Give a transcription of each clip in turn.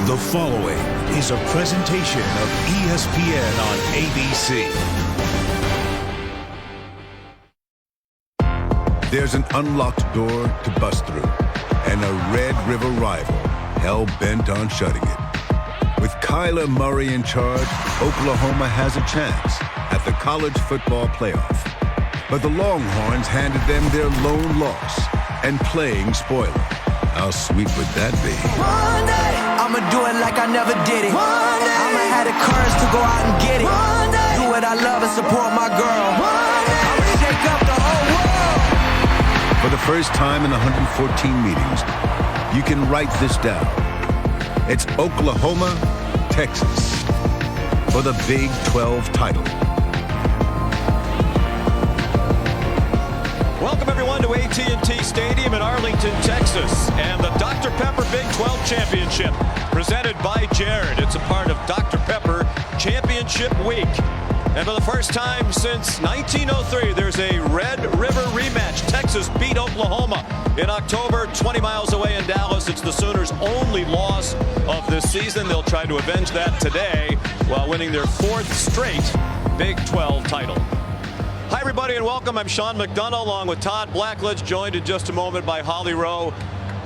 The following is a presentation of ESPN on ABC. There's an unlocked door to bust through, and a Red River rival hell-bent on shutting it. With Kyler Murray in charge, Oklahoma has a chance at the college football playoff. But the Longhorns handed them their lone loss and playing spoiler. How sweet would that be? One day, I'ma do it like I never did it. One day, I'ma have the courage to go out and get it. One day, do what I love and support my girl. One day, I'ma shake up the whole world. For the first time in 114 meetings, you can write this down. It's Oklahoma, Texas for the Big 12 title. Welcome, everyone, to AT&T Stadium in Arlington, Texas, and the Dr. Pepper Big 12 Championship, presented by Jared. It's a part of Dr. Pepper Championship Week. And for the first time since 1903, there's a Red River rematch. Texas beat Oklahoma in October, 20 miles away in Dallas. It's the Sooners' only loss of this season. They'll try to avenge that today while winning their fourth straight Big 12 title. Hi, everybody, and welcome. I'm Sean McDonough, along with Todd Blackledge, joined in just a moment by Holly Rowe.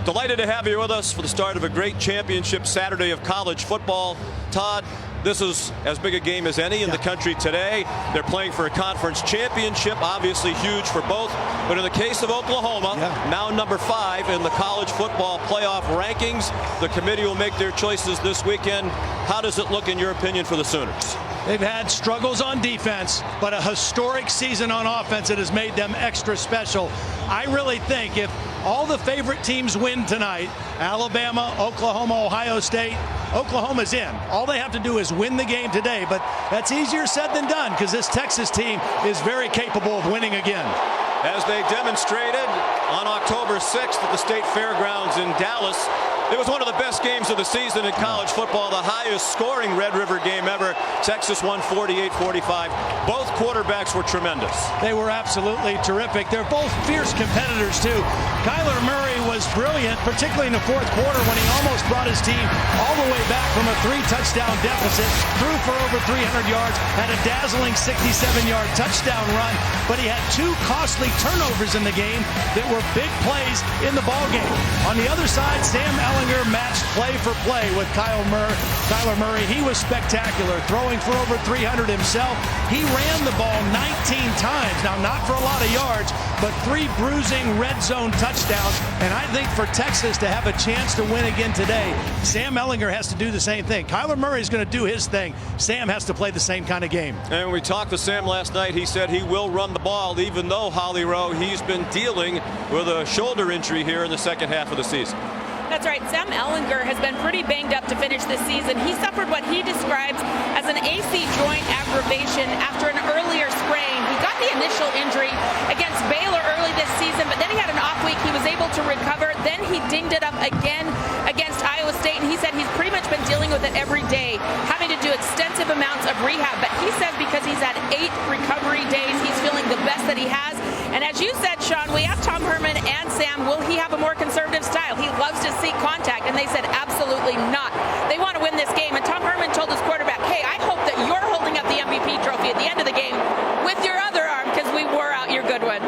Delighted to have you with us for the start of a great championship Saturday of college football. Todd, this is as big a game as any in the country today. They're playing for a conference championship, obviously huge for both. But in the case of Oklahoma, now number 5 in the college football playoff rankings, the committee will make their choices this weekend. How does it look, in your opinion, for the Sooners? They've had struggles on defense, but a historic season on offense that has made them extra special. I really think if all the favorite teams win tonight, Alabama, Oklahoma, Ohio State, Oklahoma's in. All they have to do is win the game today, but that's easier said than done because this Texas team is very capable of winning again. As they demonstrated on October 6th at the State Fairgrounds in Dallas, it was one of the best games of the season in college football, the highest scoring Red River game ever. Texas won 48-45. Both quarterbacks were tremendous. They were absolutely terrific. They're both fierce competitors, too. Kyler Murray was brilliant, particularly in the fourth quarter when he almost brought his team all the way back from a 3-touchdown deficit, threw for over 300 yards, had a dazzling 67-yard touchdown run, but he had 2 costly turnovers in the game that were big plays in the ballgame. On the other side, Sam Ehlinger matched play for play with Kyler Murray. He was spectacular, throwing for over 300 himself. He ran the ball 19 times. Now, not for a lot of yards, but 3 bruising red zone touchdowns. And I think for Texas to have a chance to win again today, Sam Ehlinger has to do the same thing. Kyler Murray is going to do his thing. Sam has to play the same kind of game. And when we talked to Sam last night, he said he will run the ball, even though, Holly Rowe, he's been dealing with a shoulder injury here in the second half of the season. That's right. Sam Ehlinger has been pretty banged up to finish this season. He suffered what he describes as an AC joint aggravation after an earlier sprain. He got the initial injury against Baylor early this season, but then he had an off week. He was able to recover. Then he dinged it up again against Iowa State, and he said he's pretty much been dealing with it every day, having to do extensive amounts of rehab. But he says because he's had 8 recovery days, he's feeling the best that he has. And as you said, Sean, we asked Tom Herman and Sam, will he have a more conservative style? He loves to seek contact, and they said absolutely not. They want to win this game, and Tom Herman told his quarterback, hey, I hope that you're holding up the MVP trophy at the end of the game with your other arm because we wore out your good one.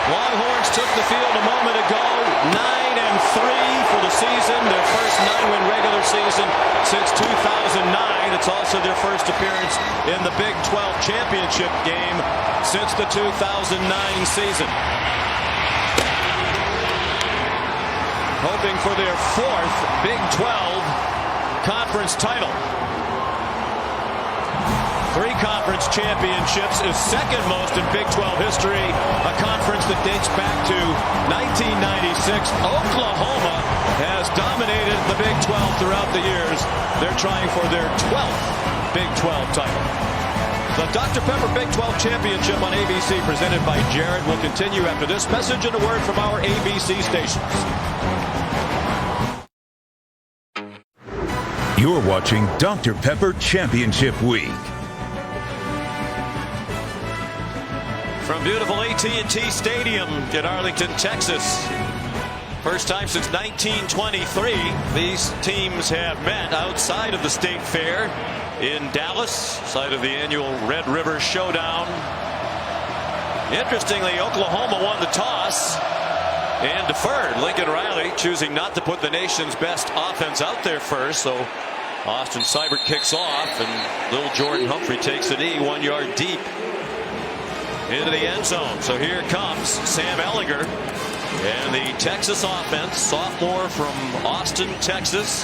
Longhorns took the field a moment ago, 9-3 for the season, their first 9-win regular season since 2009. It's also their first appearance in the Big 12 championship game since the 2009 season. Hoping for their 4th Big 12 conference title. 3 conference championships is second most in Big 12 history, a conference that dates back to 1996. Oklahoma has dominated the Big 12 throughout the years. They're trying for their 12th Big 12 title. The Dr. Pepper Big 12 Championship on ABC, presented by Jared, will continue after this message and a word from our ABC stations. You're watching Dr. Pepper Championship Week. From beautiful AT&T Stadium in Arlington, Texas, First time since 1923 these teams have met outside of the State Fair in Dallas, site of the annual Red River Showdown. Interestingly, Oklahoma won the toss and deferred. Lincoln Riley choosing not to put the nation's best offense out there first, so Austin Seibert kicks off and Lil'Jordan Humphrey takes a knee 1 yard deep into the end zone. So here comes Sam Ehlinger and the Texas offense, sophomore from Austin, Texas,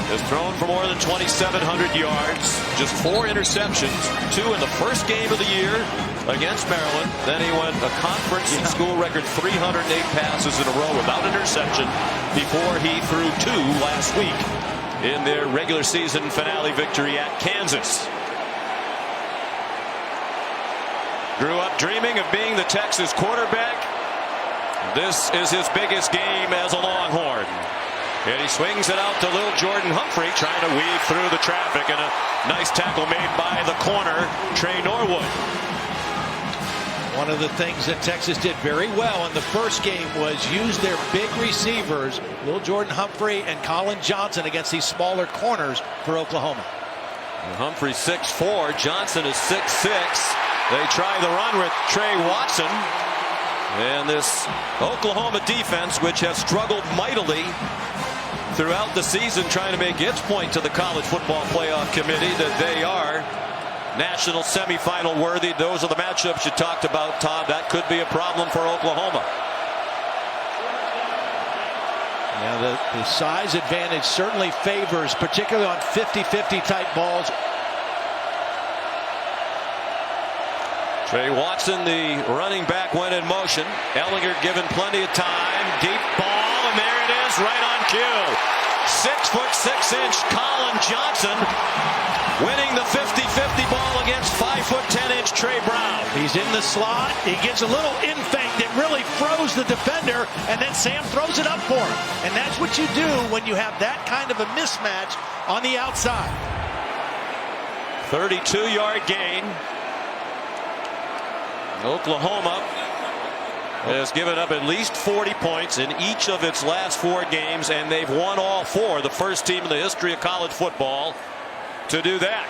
has thrown for more than 2,700 yards, just 4 interceptions, 2 in the first game of the year against Maryland. Then he went a conference and school record 308 passes in a row without interception before he threw 2 last week in their regular season finale victory at Kansas. Grew up dreaming of being the Texas quarterback. This is his biggest game as a Longhorn. And he swings it out to Lil'Jordan Humphrey, trying to weave through the traffic, and a nice tackle made by the corner, Trey Norwood. One of the things that Texas did very well in the first game was use their big receivers, Lil'Jordan Humphrey and Collin Johnson, against these smaller corners for Oklahoma. Humphrey 6'4", Johnson is 6'6". They try the run with Trey Watson. And this Oklahoma defense, which has struggled mightily throughout the season, trying to make its point to the College Football Playoff Committee that they are national semifinal worthy. Those are the matchups you talked about, Todd. That could be a problem for Oklahoma. Yeah, the size advantage certainly favors, particularly on 50-50 type balls. Trey Watson, the running back, went in motion. Ehlinger given plenty of time. Deep ball, and there it is, right on cue. 6'6" Collin Johnson winning the 50-50 ball against 5'10" Trey Brown. He's in the slot. He gives a little in feint that really froze the defender, and then Sam throws it up for him. And that's what you do when you have that kind of a mismatch on the outside. 32-yard gain. Oklahoma has given up at least 40 points in each of its last 4 games, and they've won all 4. The first team in the history of college football to do that.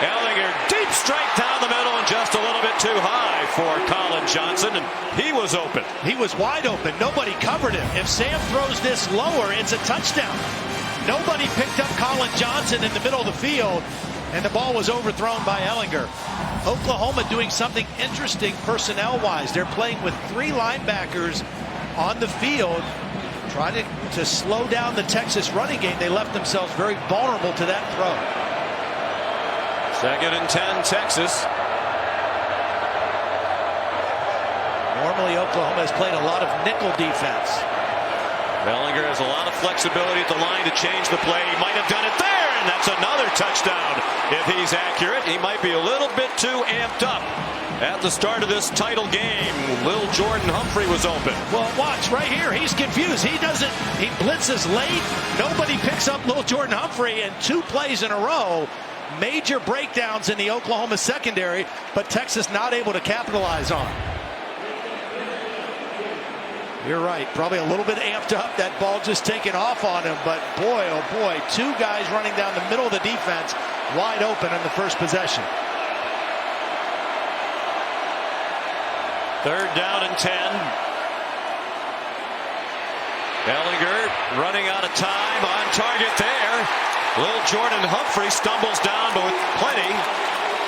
Ehlinger, deep strike down the middle and just a little bit too high for Collin Johnson, and he was open. He was wide open. Nobody covered him. If Sam throws this lower, it's a touchdown. Nobody picked up Collin Johnson in the middle of the field, and the ball was overthrown by Ehlinger. Oklahoma doing something interesting personnel-wise. They're playing with 3 linebackers on the field, trying to slow down the Texas running game. They left themselves very vulnerable to that throw. 2nd and 10, Texas. Normally, Oklahoma has played a lot of nickel defense. Ehlinger has a lot of flexibility at the line to change the play. He might have done it there, and that's another touchdown. If he's accurate, he might be a little bit too amped up. At the start of this title game, Lil'Jordan Humphrey was open. Well, watch right here. He's confused. He blitzes late. Nobody picks up Lil'Jordan Humphrey, and 2 plays in a row. Major breakdowns in the Oklahoma secondary, but Texas not able to capitalize on. You're right. Probably a little bit amped up. That ball just taking off on him. But boy, oh boy, 2 guys running down the middle of the defense, wide open in the first possession. 3rd down and 10. Ehlinger running out of time, on target there. Lil'Jordan Humphrey stumbles down, but with plenty.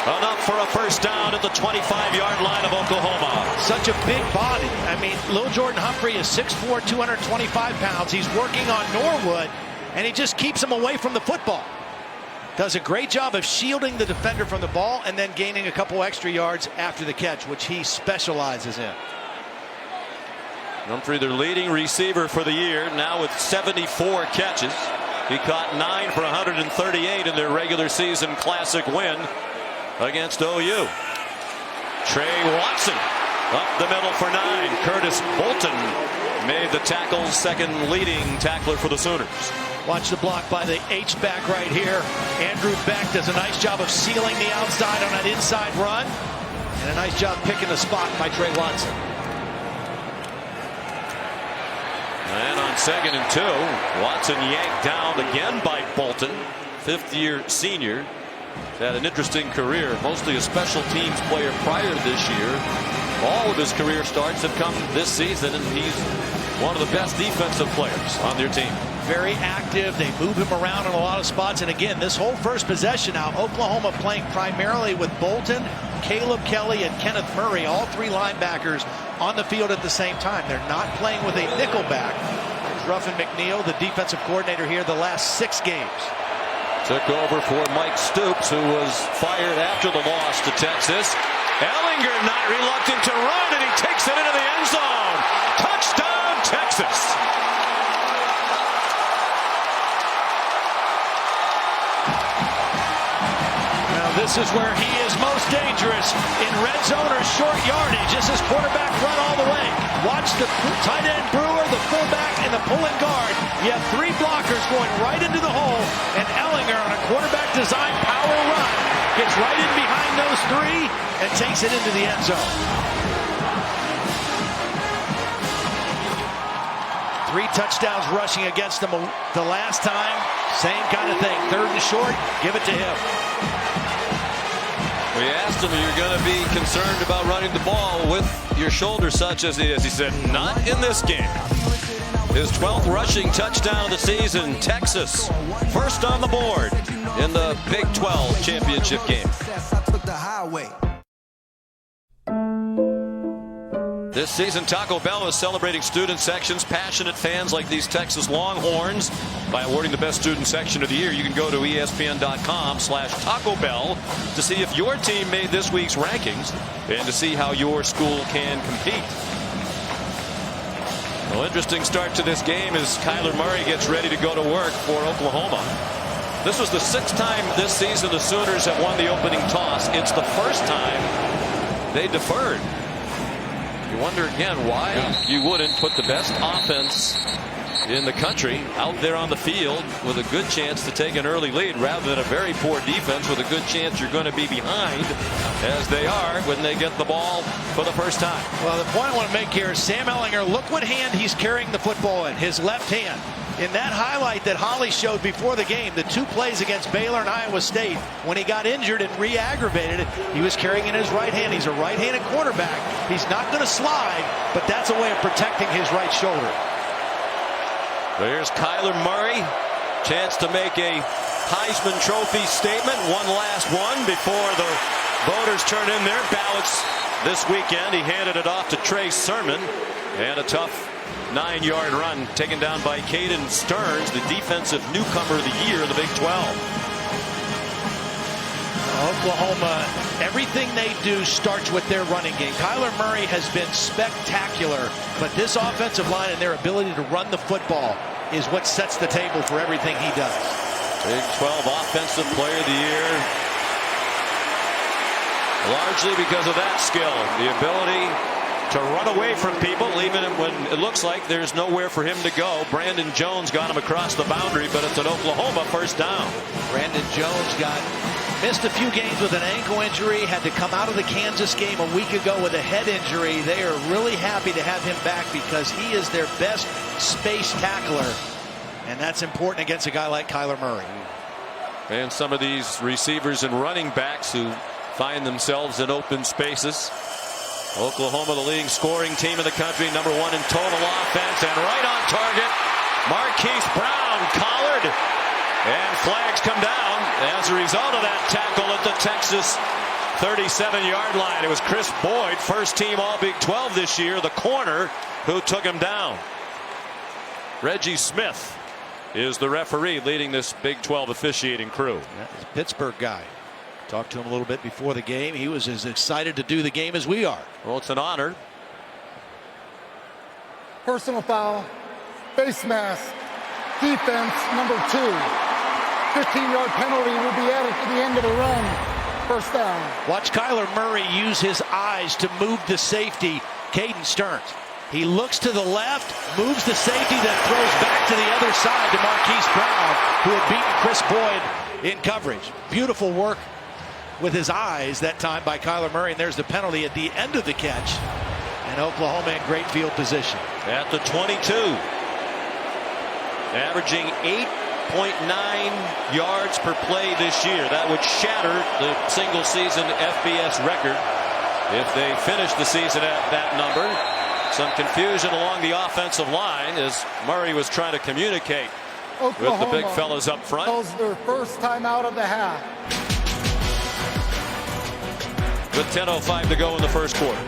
Enough for a first down at the 25-yard line of Oklahoma. Such a big body. I mean, Lil'Jordan Humphrey is 6'4", 225 pounds. He's working on Norwood, and he just keeps him away from the football. Does a great job of shielding the defender from the ball and then gaining a couple extra yards after the catch, which he specializes in. Humphrey, their leading receiver for the year, now with 74 catches. He caught 9 for 138 in their regular season classic win against OU. Trey Watson up the middle for 9. Curtis Bolton made the tackle, 2nd leading tackler for the Sooners. Watch the block by the H-back right here. Andrew Beck does a nice job of sealing the outside on that inside run, and a nice job picking the spot by Trey Watson. 2nd and 2. Watson yanked down again by Bolton. 5th-year senior. Had an interesting career, mostly a special teams player prior to this year. All of his career starts have come this season, and he's one of the best defensive players on their team. Very active. They move him around in a lot of spots. And again, this whole first possession now, Oklahoma playing primarily with Bolton, Caleb Kelly, and Kenneth Murray, all 3 linebackers on the field at the same time. They're not playing with a nickelback. Ruffin McNeil, the defensive coordinator here the last 6 games. Took over for Mike Stoops, who was fired after the loss to Texas. Ehlinger not reluctant to run, and he takes it into the end zone. Touchdown, Texas. Now this is where he is most dangerous, in red zone or short yardage. Just as quarterback run all the way. Watch the tight end Brewer, the fullback, and the pulling guard. You have 3 blockers going right into the hole, and Ehlinger on a quarterback design power run gets right in behind those 3 and takes it into the end zone. 3 touchdowns rushing against them the last time. Same kind of thing. 3rd and short, give it to him. We asked him, you're going to be concerned about running the ball with your shoulder such as he is. He said, not in this game. His 12th rushing touchdown of the season. Texas first on the board in the Big 12 championship game. This season, Taco Bell is celebrating student sections, passionate fans like these Texas Longhorns by awarding the best student section of the year. You can go to ESPN.com/Taco Bell to see if your team made this week's rankings and to see how your school can compete. Well, interesting start to this game as Kyler Murray gets ready to go to work for Oklahoma. This was the 6th time this season the Sooners have won the opening toss. It's the first time they deferred. You wonder again why you wouldn't put the best offense in the country out there on the field with a good chance to take an early lead rather than a very poor defense with a good chance you're going to be behind, as they are when they get the ball for the first time. Well, the point I want to make here is Sam Ehlinger, look what hand he's carrying the football in, his left hand. In that highlight that Holly showed before the game, the 2 plays against Baylor and Iowa State, when he got injured and re-aggravated it, he was carrying in his right hand. He's a right-handed quarterback. He's not going to slide, but that's a way of protecting his right shoulder. There's Kyler Murray. Chance to make a Heisman Trophy statement. One last one before the voters turn in their ballots this weekend. He handed it off to Trey Sermon, and a tough 9-yard run taken down by Caden Stearns, the defensive newcomer of the year in the Big 12. Oklahoma, everything they do starts with their running game. Kyler Murray has been spectacular, but this offensive line and their ability to run the football is what sets the table for everything he does. Big 12 Offensive Player of the Year, largely because of that skill, the ability to run away from people, even when it looks like there's nowhere for him to go. Brandon Jones got him across the boundary, but it's an Oklahoma first down. Brandon Jones missed a few games with an ankle injury, had to come out of the Kansas game a week ago with a head injury. They are really happy to have him back because he is their best space tackler, and that's important against a guy like Kyler Murray. And some of these receivers and running backs who find themselves in open spaces. Oklahoma, the leading scoring team in the country, #1 in total offense, and right on target, Marquise Brown collared, and flags come down as a result of that tackle at the Texas 37-yard line. It was Chris Boyd, first team All Big 12 this year, the corner, who took him down. Reggie Smith is the referee leading this Big 12 officiating crew. That is a Pittsburgh guy. Talked to him a little bit before the game. He was as excited to do the game as we are. Well, it's an honor. Personal foul, face mask, defense number 2. 15-yard penalty will be added to the end of the run. First down. Watch Kyler Murray use his eyes to move the safety, Caden Stearns. He looks to the left, moves the safety, then throws back to the other side to Marquise Brown, who had beaten Chris Boyd in coverage. Beautiful work with his eyes that time by Kyler Murray, and there's the penalty at the end of the catch. And Oklahoma in great field position. At the 22. averaging 8.9 yards per play this year. That would shatter the single season FBS record if they finish the season at that number. Some confusion along the offensive line as Murray was trying to communicate Oklahoma with the big fellas up front. calls their first time out of the half. With 10:05 to go in the first quarter.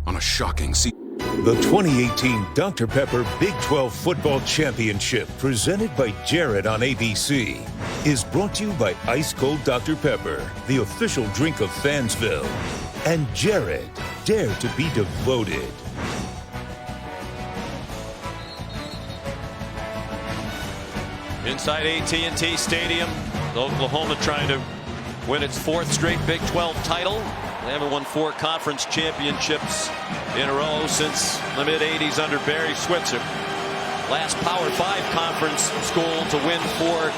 On a shocking season. The 2018 Dr. Pepper Big 12 Football Championship, presented by Jared on ABC, is brought to you by Ice Cold Dr. Pepper, the official drink of Fansville, and Jared, dare to be devoted. Inside AT&T Stadium, Oklahoma trying to win its 4th straight Big 12 title. They haven't won 4 conference championships in a row since the mid-'80s under Barry Switzer. Last Power 5 conference school to win 4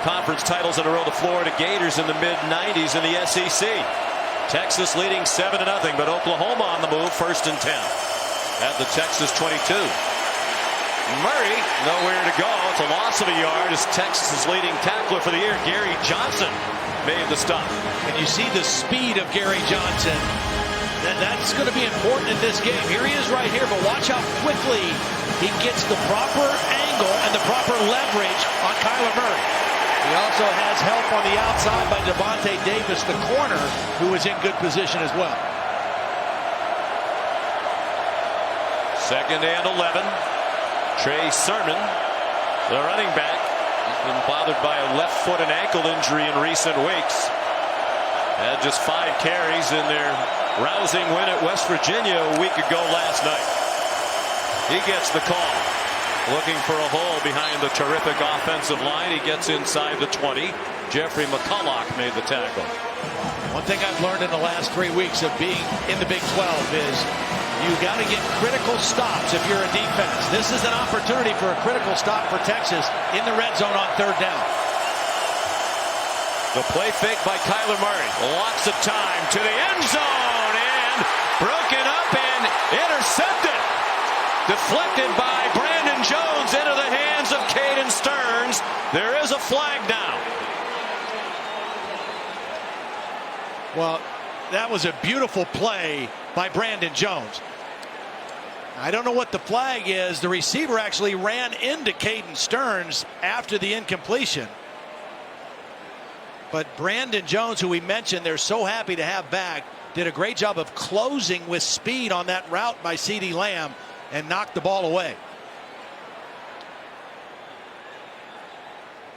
conference titles in a row, the Florida Gators in the mid-'90s in the SEC. Texas leading 7-0, but Oklahoma on the move, 1st and 10 at the Texas 22. Murray nowhere to go. It's a loss of a yard as Texas' leading tackler for the year, Gary Johnson, made the stop. And you see the speed of Gary Johnson. That's going to be important in this game. Here he is right here, but watch how quickly he gets the proper angle and the proper leverage on Kyler Murray. He also has help on the outside by Devontae Davis, the corner, who is in good position as well. 2nd and 11. Trey Sermon, the running back, has been bothered by a left foot and ankle injury in recent weeks. Had just 5 carries in their rousing win at West Virginia a week ago last night. He gets the call. Looking for a hole behind the terrific offensive line. He gets inside the 20. Jeffrey McCulloch made the tackle. One thing I've learned in the last 3 weeks of being in the Big 12 is you got to get critical stops if you're a defense. This is an opportunity for a critical stop for Texas in the red zone on 3rd down. The play fake by Kyler Murray. Lots of time to the end zone and broken up and intercepted. Deflected by Brandon Jones into the hands of Caden Stearns. There is a flag down. Well, that was a beautiful play by Brandon Jones. I don't know what the flag is. The receiver actually ran into Caden Stearns after the incompletion. But Brandon Jones, who we mentioned they're so happy to have back, did a great job of closing with speed on that route by CeeDee Lamb and knocked the ball away.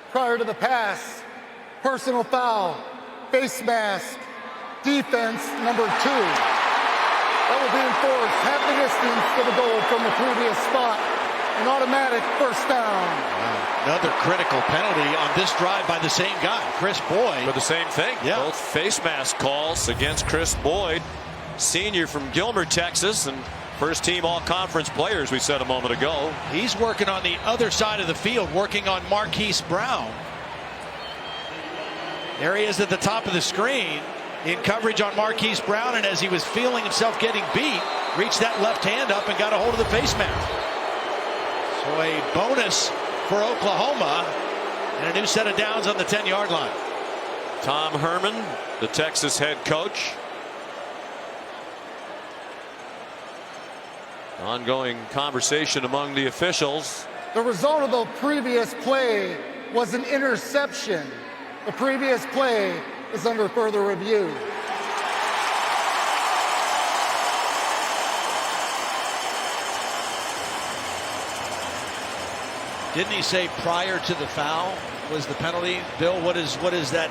Prior to the pass, personal foul, face mask, defense number 2. That will be enforced half the distance to the goal from the previous spot. An automatic 1st down. Another critical penalty on this drive by the same guy, Chris Boyd. For the same thing. Yeah. Both face mask calls against Chris Boyd, senior from Gilmer, Texas, and first team all-conference players we said a moment ago. He's working on the other side of the field, working on Marquise Brown. There he is at the top of the screen in coverage on Marquise Brown, and as he was feeling himself getting beat, reached that left hand up and got a hold of the face mask. So a bonus for Oklahoma and a new set of downs on the 10-yard line. Tom Herman, the Texas head coach. Ongoing conversation among the officials. The result of the previous play was an interception. The previous play is under further review. Didn't he say prior to the foul was the penalty? Bill, what is that?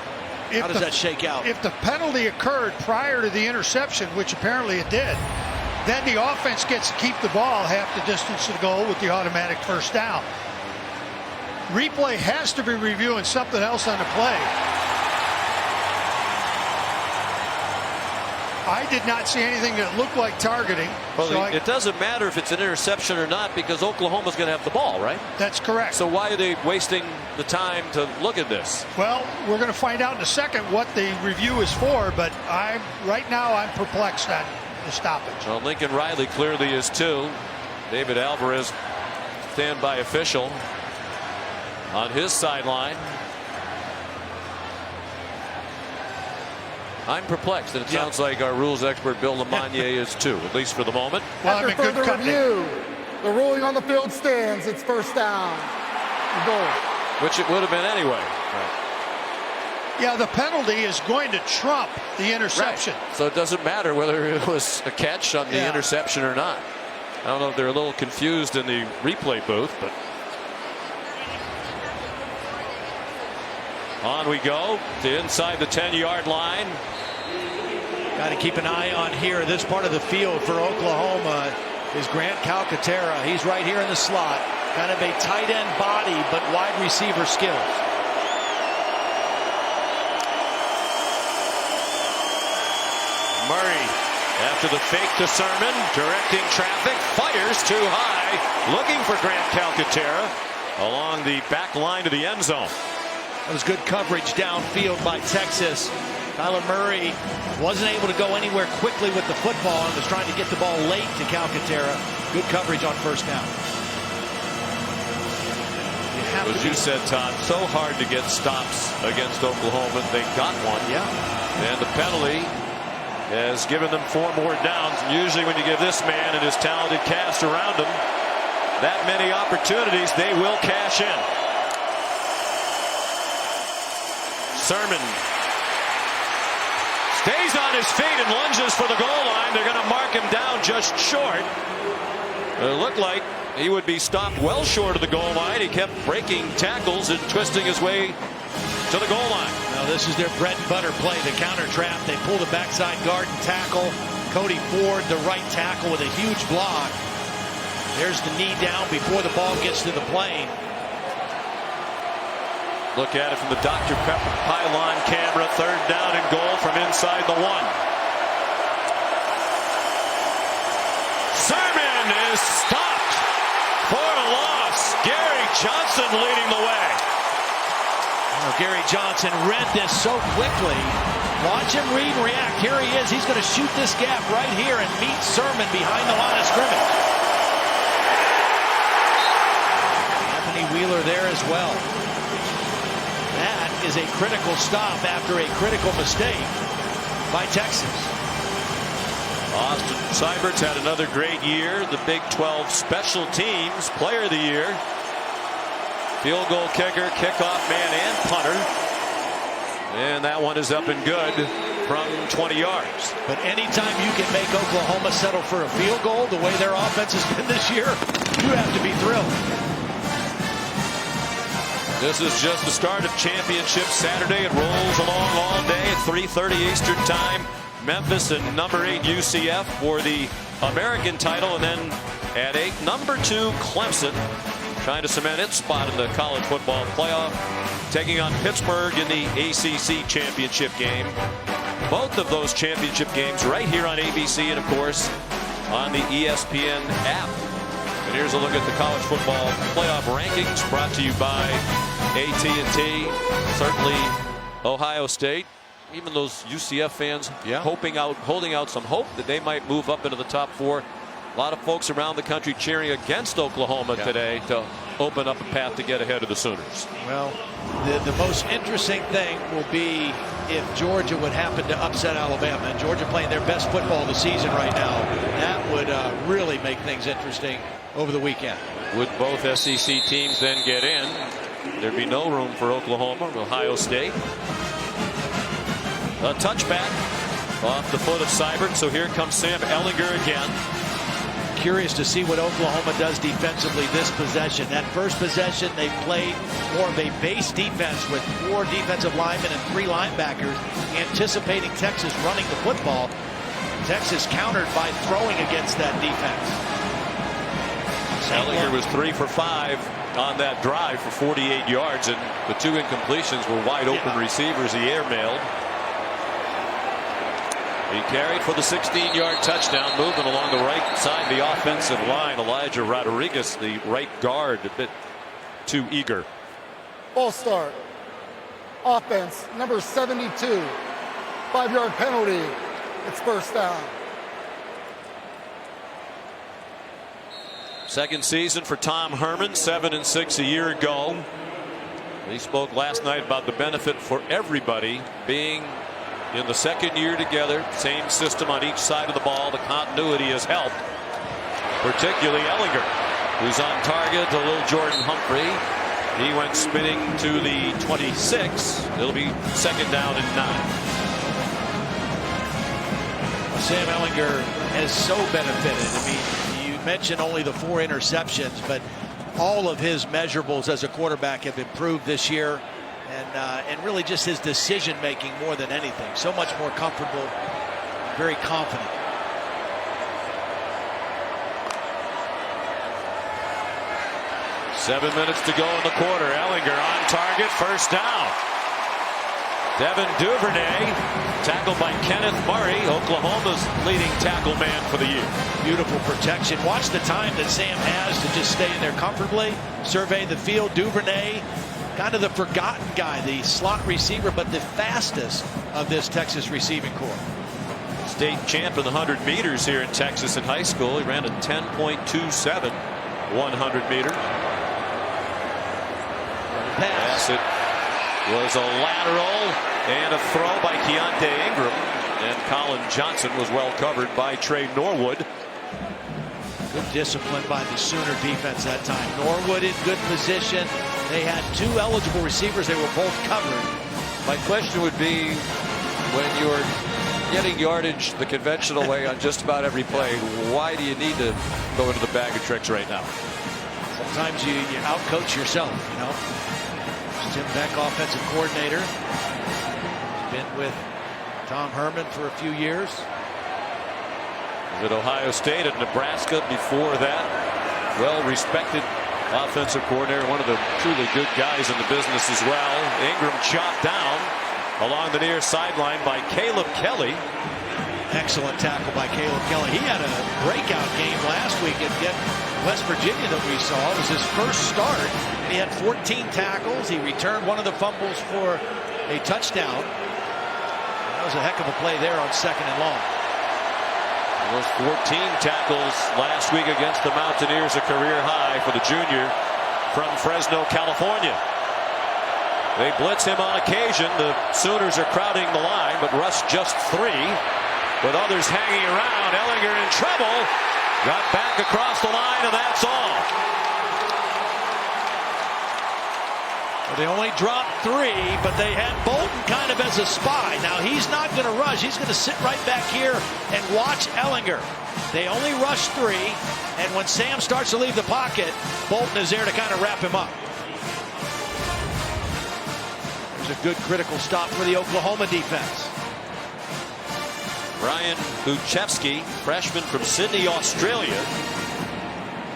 How does that shake out? If the penalty occurred prior to the interception, which apparently it did, then the offense gets to keep the ball half the distance to the goal with the automatic 1st down. Replay has to be reviewing something else on the play. I did not see anything that looked like targeting. Well, so it doesn't matter if it's an interception or not because Oklahoma's going to have the ball, right? That's correct. So why are they wasting the time to look at this? Well, we're going to find out in a second what the review is for, but right now I'm perplexed at the stoppage. Well, Lincoln Riley clearly is too. David Alvarez, standby official on his sideline. I'm perplexed, and it sounds like our rules expert Bill Lamagna is too, at least for the moment. Well, After further review, the ruling on the field stands. It's first down. Goal. Which it would have been anyway. Yeah, the penalty is going to trump the interception. Right. So it doesn't matter whether it was a catch on the interception or not. I don't know if they're a little confused in the replay booth, but on we go to inside the 10-yard line. Got to keep an eye on here. This part of the field for Oklahoma is Grant Calcaterra. He's right here in the slot. Kind of a tight end body, but wide receiver skills. Murray, after the fake to Sermon, directing traffic, fires too high, looking for Grant Calcaterra along the back line to the end zone. That was good coverage downfield by Texas. Kyler Murray wasn't able to go anywhere quickly with the football and was trying to get the ball late to Calcaterra. Good coverage on first down. As you said, Todd, so hard to get stops against Oklahoma. They got one. Yeah. And the penalty has given them 4 more downs. And usually when you give this man and his talented cast around him that many opportunities, they will cash in. Sermon stays on his feet and lunges for the goal line. They're going to mark him down just short. It looked like he would be stopped well short of the goal line. He kept breaking tackles and twisting his way to the goal line. Now this is their bread and butter play, the counter trap. They pull the backside guard and tackle. Cody Ford, the right tackle, with a huge block. There's the knee down before the ball gets to the plane. Look at it from the Dr. Pepper pylon camera. 3rd down and goal from inside the 1. Sermon is stopped for a loss. Gary Johnson leading the way. Gary Johnson read this so quickly. Watch him read and react. Here he is. He's going to shoot this gap right here and meet Sermon behind the line of scrimmage. Anthony Wheeler there as well. That is a critical stop after a critical mistake by Texas. Austin Seibert's had another great year. The Big 12 Special Teams Player of the Year. Field goal kicker, kickoff man, and punter. And that one is up and good from 20 yards. But anytime you can make Oklahoma settle for a field goal the way their offense has been this year, you have to be thrilled. This is just the start of Championship Saturday. It rolls along all day at 3:30 Eastern Time. Memphis and number 8 UCF for the American title, and then at 8, number 2 Clemson, trying to cement its spot in the college football playoff, taking on Pittsburgh in the ACC championship game. Both of those championship games right here on ABC and, of course, on the ESPN app. And here's a look at the college football playoff rankings brought to you by AT&T. Certainly Ohio State. Even those UCF fans holding out some hope that they might move up into the top 4. A lot of folks around the country cheering against Oklahoma today to open up a path to get ahead of the Sooners. Well, the most interesting thing will be if Georgia would happen to upset Alabama. And Georgia playing their best football of the season right now. That would really make things interesting over the weekend. Would both SEC teams then get in? There'd be no room for Oklahoma or Ohio State. A touchback off the foot of Seibert. So here comes Sam Ehlinger again. Curious to see what Oklahoma does defensively this possession. That first possession, they played more of a base defense with 4 defensive linemen and 3 linebackers, anticipating Texas running the football. Texas countered by throwing against that defense. Ehlinger was 3 for 5 on that drive for 48 yards, and the 2 incompletions were wide open receivers he airmailed. He carried for the 16-yard touchdown, moving along the right side of the offensive line. Elijah Rodriguez, the right guard, a bit too eager. Ball start. Offense, number 72. 5-yard penalty. It's first down. Second season for Tom Herman, 7-6 a year ago. He spoke last night about the benefit for everybody being in the second year together. Same system on each side of the ball. The continuity has helped, particularly Ehlinger, who's on target to Lil'Jordan Humphrey. He went spinning to the 26. It'll be second down and 9. Sam Ehlinger has so benefited. I mean, you mentioned only the 4 interceptions, but all of his measurables as a quarterback have improved this year, and really just his decision making more than anything. So much more comfortable, very confident. Seven minutes to go in the quarter. Ehlinger on target, first down. Devin Duvernay, tackled by Kenneth Murray, Oklahoma's leading tackle man for the year. Beautiful protection. Watch the time that Sam has to just stay in there comfortably, survey the field. Duvernay, kind of the forgotten guy, the slot receiver, but the fastest of this Texas receiving corps. State champ in the 100 meters here in Texas in high school. He ran a 10.27 100 meters. Pass. It was a lateral and a throw by Keontae Ingram, and Collin Johnson was well covered by Trey Norwood. Good discipline by the Sooner defense that time. Norwood in good position. They had 2 eligible receivers. They were both covered. My question would be, when you're getting yardage the conventional way on just about every play, why do you need to go into the bag of tricks right now? Sometimes you outcoach yourself, you know. Jim Beck, offensive coordinator. Been with Tom Herman for a few years. At Ohio State and Nebraska before that. Well-respected offensive coordinator, one of the truly good guys in the business as well. Ingram chopped down along the near sideline by Caleb Kelly. Excellent tackle by Caleb Kelly. He had a breakout game last week at West Virginia that we saw. It was his first start. And he had 14 tackles. He returned one of the fumbles for a touchdown. That was a heck of a play there on second and long. It was 14 tackles last week against the Mountaineers, a career high for the junior from Fresno, California. They blitz him on occasion. The Sooners are crowding the line, but Russ just 3. With others hanging around, Ehlinger in trouble. Got back across the line, and that's all. Well, they only dropped 3, but they had Bolton kind of as a spy. Now, he's not going to rush. He's going to sit right back here and watch Ehlinger. They only rush 3, and when Sam starts to leave the pocket, Bolton is there to kind of wrap him up. There's a good critical stop for the Oklahoma defense. Ryan Buchevsky, freshman from Sydney, Australia.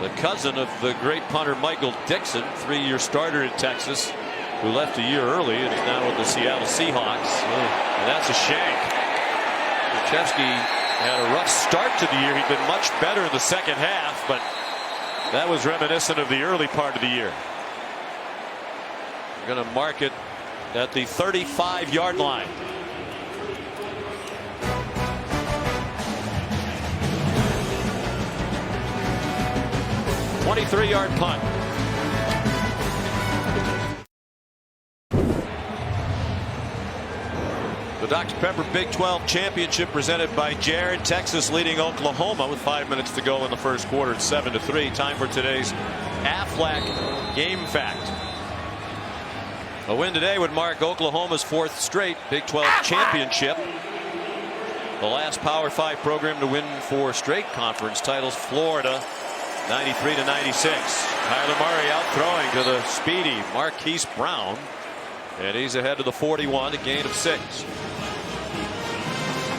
The cousin of the great punter Michael Dixon, 3-year starter in Texas, who left a year early and is now with the Seattle Seahawks. And that's a shank. Buchevsky had a rough start to the year. He'd been much better in the second half, but that was reminiscent of the early part of the year. We're going to mark it at the 35-yard line. 23-yard punt. The Dr. Pepper Big 12 Championship presented by Jared. Texas leading Oklahoma with 5 minutes to go in the first quarter. It's 7-3. Time for today's Aflac Game Fact. A win today would mark Oklahoma's 4th straight Big 12 championship. The last Power 5 program to win 4 straight conference titles, Florida, 93-96. Kyler Murray out throwing to the speedy Marquise Brown, and he's ahead of the 41, a gain of 6.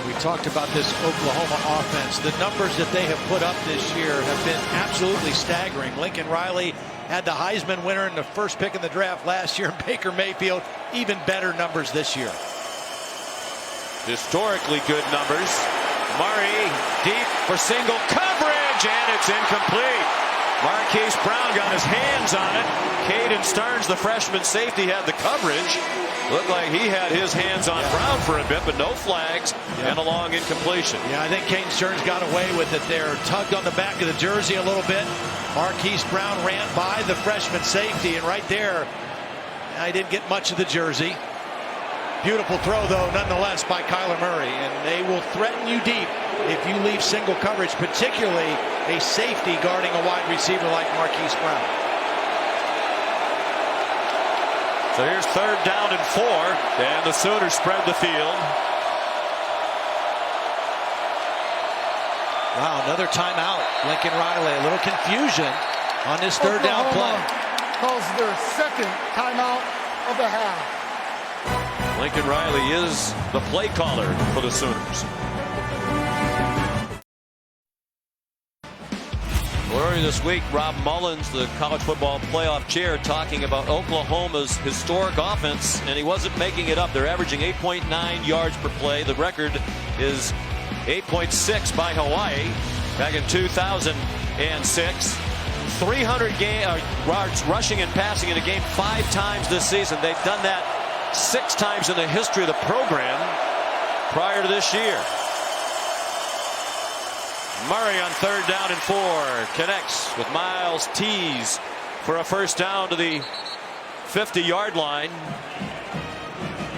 We talked about this Oklahoma offense. The numbers that they have put up this year have been absolutely staggering. Lincoln Riley had the Heisman winner in the first pick in the draft last year. Baker Mayfield, even better numbers this year. Historically good numbers. Murray deep for single coverage, and it's incomplete. Marquise Brown got his hands on it. Caden Starnes, the freshman safety, had the coverage. Looked like he had his hands on Brown for a bit, but no flags and a long incompletion. Yeah, I think Caden Starnes got away with it there. Tugged on the back of the jersey a little bit. Marquise Brown ran by the freshman safety, and right there, I didn't get much of the jersey. Beautiful throw, though, nonetheless, by Kyler Murray. And they will threaten you deep if you leave single coverage, particularly a safety guarding a wide receiver like Marquise Brown. So here's 3rd down and 4, and the Sooners spread the field. Wow, another timeout. Lincoln Riley, a little confusion on this 3rd down play. Calls their 2nd timeout of the half. Lincoln Riley is the play caller for the Sooners. Earlier this week, Rob Mullins, the college football playoff chair, talking about Oklahoma's historic offense, and he wasn't making it up. They're averaging 8.9 yards per play. The record is 8.6 by Hawaii back in 2006. 300 yards rushing and passing in a game 5 times this season. They've done that 6 times in the history of the program prior to this year. Murray on 3rd down and 4 connects with Miles Tees for a 1st down to the 50-yard line.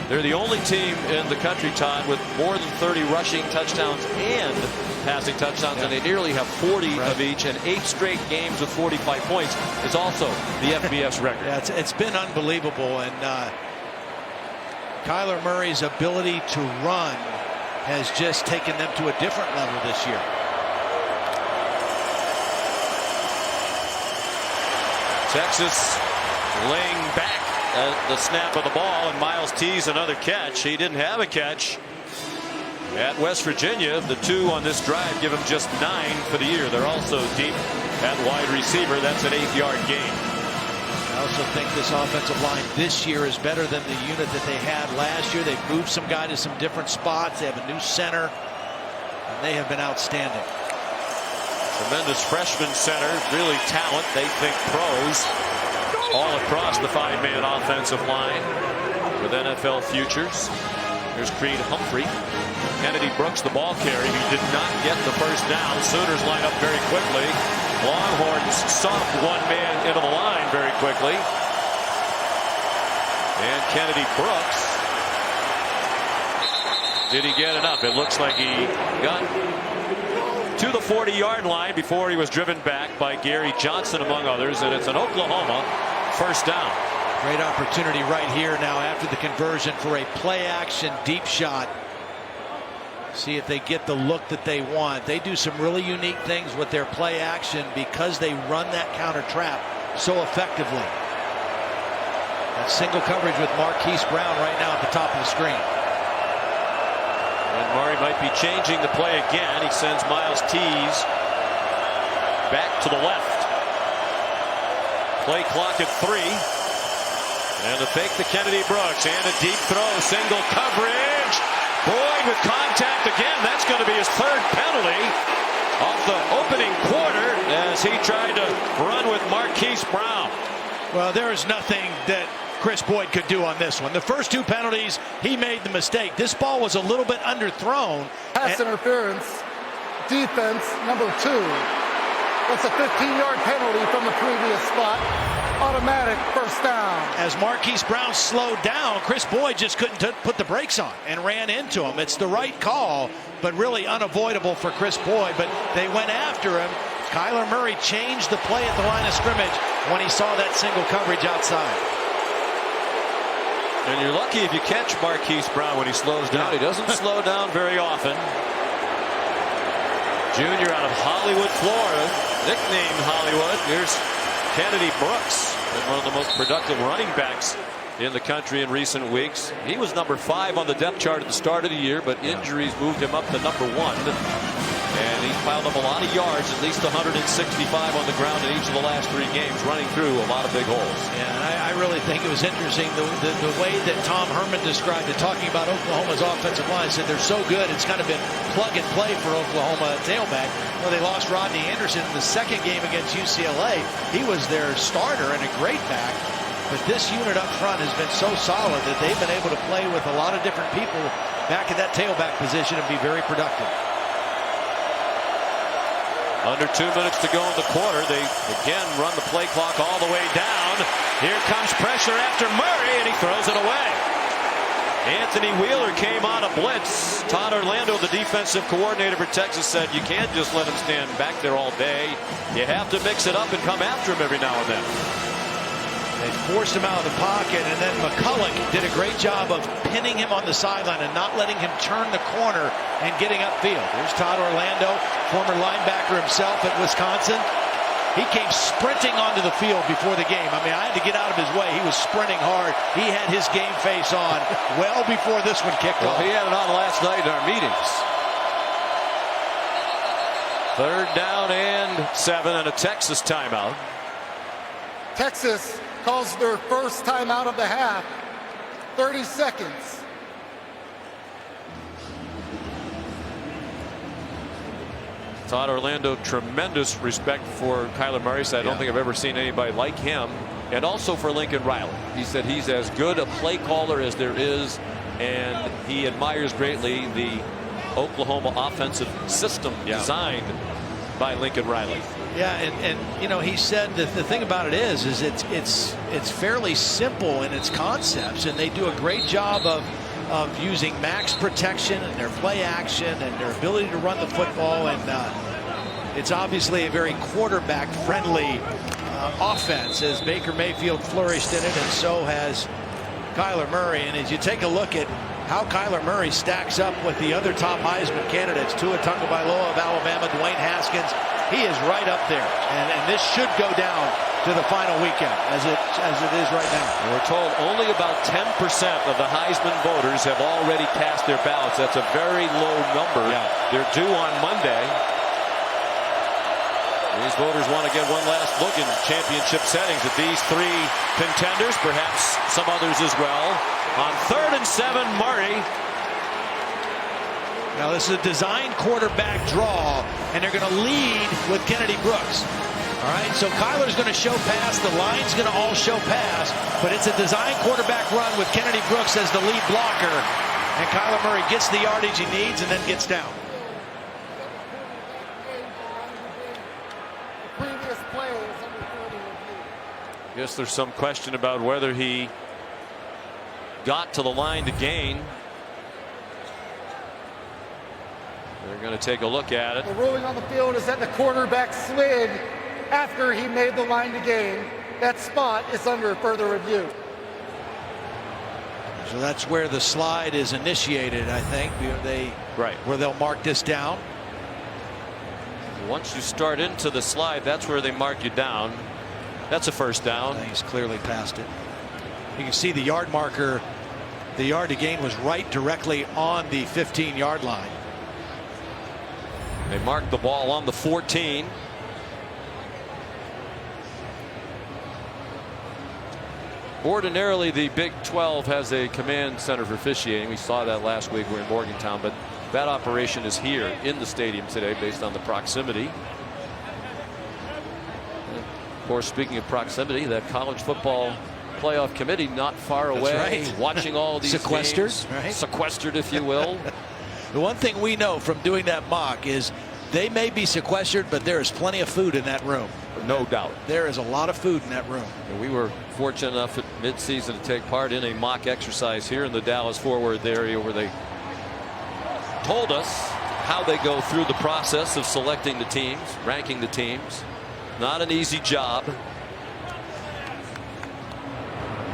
They're the only team in the country, Todd, with more than 30 rushing touchdowns and passing touchdowns, and they nearly have 40 of each, and 8 straight games with 45 points is also the FBS record. Yeah, it's been unbelievable, and Kyler Murray's ability to run has just taken them to a different level this year. Texas laying back at the snap of the ball, and Miles Tees another catch. He didn't have a catch at West Virginia. The 2 on this drive give him just 9 for the year. They're also deep at wide receiver. That's an 8-yard gain. I also think this offensive line this year is better than the unit that they had last year. They've moved some guys to some different spots. They have a new center, and they have been outstanding. Tremendous freshman center, really talent. They think pros all across the 5-man offensive line with NFL futures. Here's Creed Humphrey. Kennedy Brooks, the ball carrier. He did not get the 1st down. Sooners line up very quickly. Longhorns soft 1-man into the line very quickly. And Kennedy Brooks. Did he get enough? It looks like he got to the 40-yard line before he was driven back by Gary Johnson, among others, and it's an Oklahoma 1st down. Great opportunity right here now after the conversion for a play-action deep shot. See if they get the look that they want. They do some really unique things with their play action because they run that counter trap so effectively. That single coverage with Marquise Brown right now at the top of the screen. And Murray might be changing the play again. He sends Miles Tees back to the left. Play clock at 3. And the fake to Kennedy Brooks. And a deep throw. Single coverage. Boyd with contact again. That's going to be his 3rd penalty off the opening quarter as he tried to run with Marquise Brown. Well, there is nothing that Chris Boyd could do on this one. The first 2 penalties, he made the mistake. This ball was a little bit underthrown. Pass interference, defense, number 2. That's a 15-yard penalty from the previous spot. Automatic 1st down. As Marquise Brown slowed down, Chris Boyd just couldn't put the brakes on and ran into him. It's the right call, but really unavoidable for Chris Boyd. But they went after him. Kyler Murray changed the play at the line of scrimmage when he saw that single coverage outside. And you're lucky if you catch Marquise Brown when he slows down. He doesn't slow down very often. Junior out of Hollywood, Florida, nicknamed Hollywood. Here's Kennedy Brooks, one of the most productive running backs in the country in recent weeks. He was number 5 on the depth chart at the start of the year, but injuries moved him up to number 1. And he piled up a lot of yards, at least 165 on the ground in each of the last 3 games, running through a lot of big holes. Yeah, and I really think it was interesting the way that Tom Herman described it, talking about Oklahoma's offensive line. Said they're so good, it's kind of been plug and play for Oklahoma tailback. Well, they lost Rodney Anderson in the second game against UCLA. He was their starter and a great back. But this unit up front has been so solid that they've been able to play with a lot of different people back at that tailback position and be very productive. Under 2 minutes to go in the quarter. They again run the play clock all the way down. Here comes pressure after Murray, and he throws it away. Anthony Wheeler came on a blitz. Todd Orlando, the defensive coordinator for Texas, said you can't just let him stand back there all day. You have to mix it up and come after him every now and then. They forced him out of the pocket, and then McCulloch did a great job of pinning him on the sideline and not letting him turn the corner and getting upfield. There's Todd Orlando, former linebacker himself at Wisconsin. He came sprinting onto the field before the game. I mean, I had to get out of his way. He was sprinting hard. He had his game face on well before this one kicked off. He had it on last night in our meetings. 3rd down and 7 and a Texas timeout. Texas calls their first timeout of the half. 30 seconds. Todd Orlando, tremendous respect for Kyler Murray. Said, I don't think I've ever seen anybody like him. And also for Lincoln Riley. He said he's as good a play caller as there is, and he admires greatly the Oklahoma offensive system designed by Lincoln Riley. Yeah, and you know, he said that the thing about it is it's fairly simple in its concepts, and they do a great job of using max protection and their play action and their ability to run the football, and it's obviously a very quarterback friendly offense, as Baker Mayfield flourished in it, and so has Kyler Murray. And as you take a look at how Kyler Murray stacks up with the other top Heisman candidates, Tua Tagovailoa of Alabama, Dwayne Haskins, he is right up there, and this should go down to the final weekend as it is right now. And we're told only about 10% of the Heisman voters have already cast their ballots. That's a very low number. They're due on Monday. These voters want to get one last look in championship settings at these 3 contenders, perhaps some others as well. On 3rd and 7, Murray. Now this is a design quarterback draw, and they're going to lead with Kennedy Brooks. All right, so Kyler's going to show pass. The line's going to all show pass, but it's a design quarterback run with Kennedy Brooks as the lead blocker. And Kyler Murray gets the yardage he needs and then gets down. I guess there's some question about whether he got to the line to gain. They're going to take a look at it. The ruling on the field is that the quarterback slid after he made the line to gain. That spot is under further review. So that's where the slide is initiated, I think. Where they'll mark this down. Once you start into the slide, that's where they mark you down. That's a first down. He's clearly past it. You can see the yard marker. The yard to gain was right directly on the 15-yard line. They marked the ball on the 14. Ordinarily, the Big 12 has a command center for officiating. We saw that last week. We're in Morgantown, but that operation is here in the stadium today based on the proximity. Of course, speaking of proximity, that college football playoff committee not far away, watching all these sequestered, games, sequestered, if you will. The one thing we know from doing that mock is they may be sequestered, but there is plenty of food in that room. No doubt. There is a lot of food in that room. And we were fortunate enough at midseason to take part in a mock exercise here in the Dallas-Fort Worth area where they told us how they go through the process of selecting the teams, ranking the teams. Not an easy job.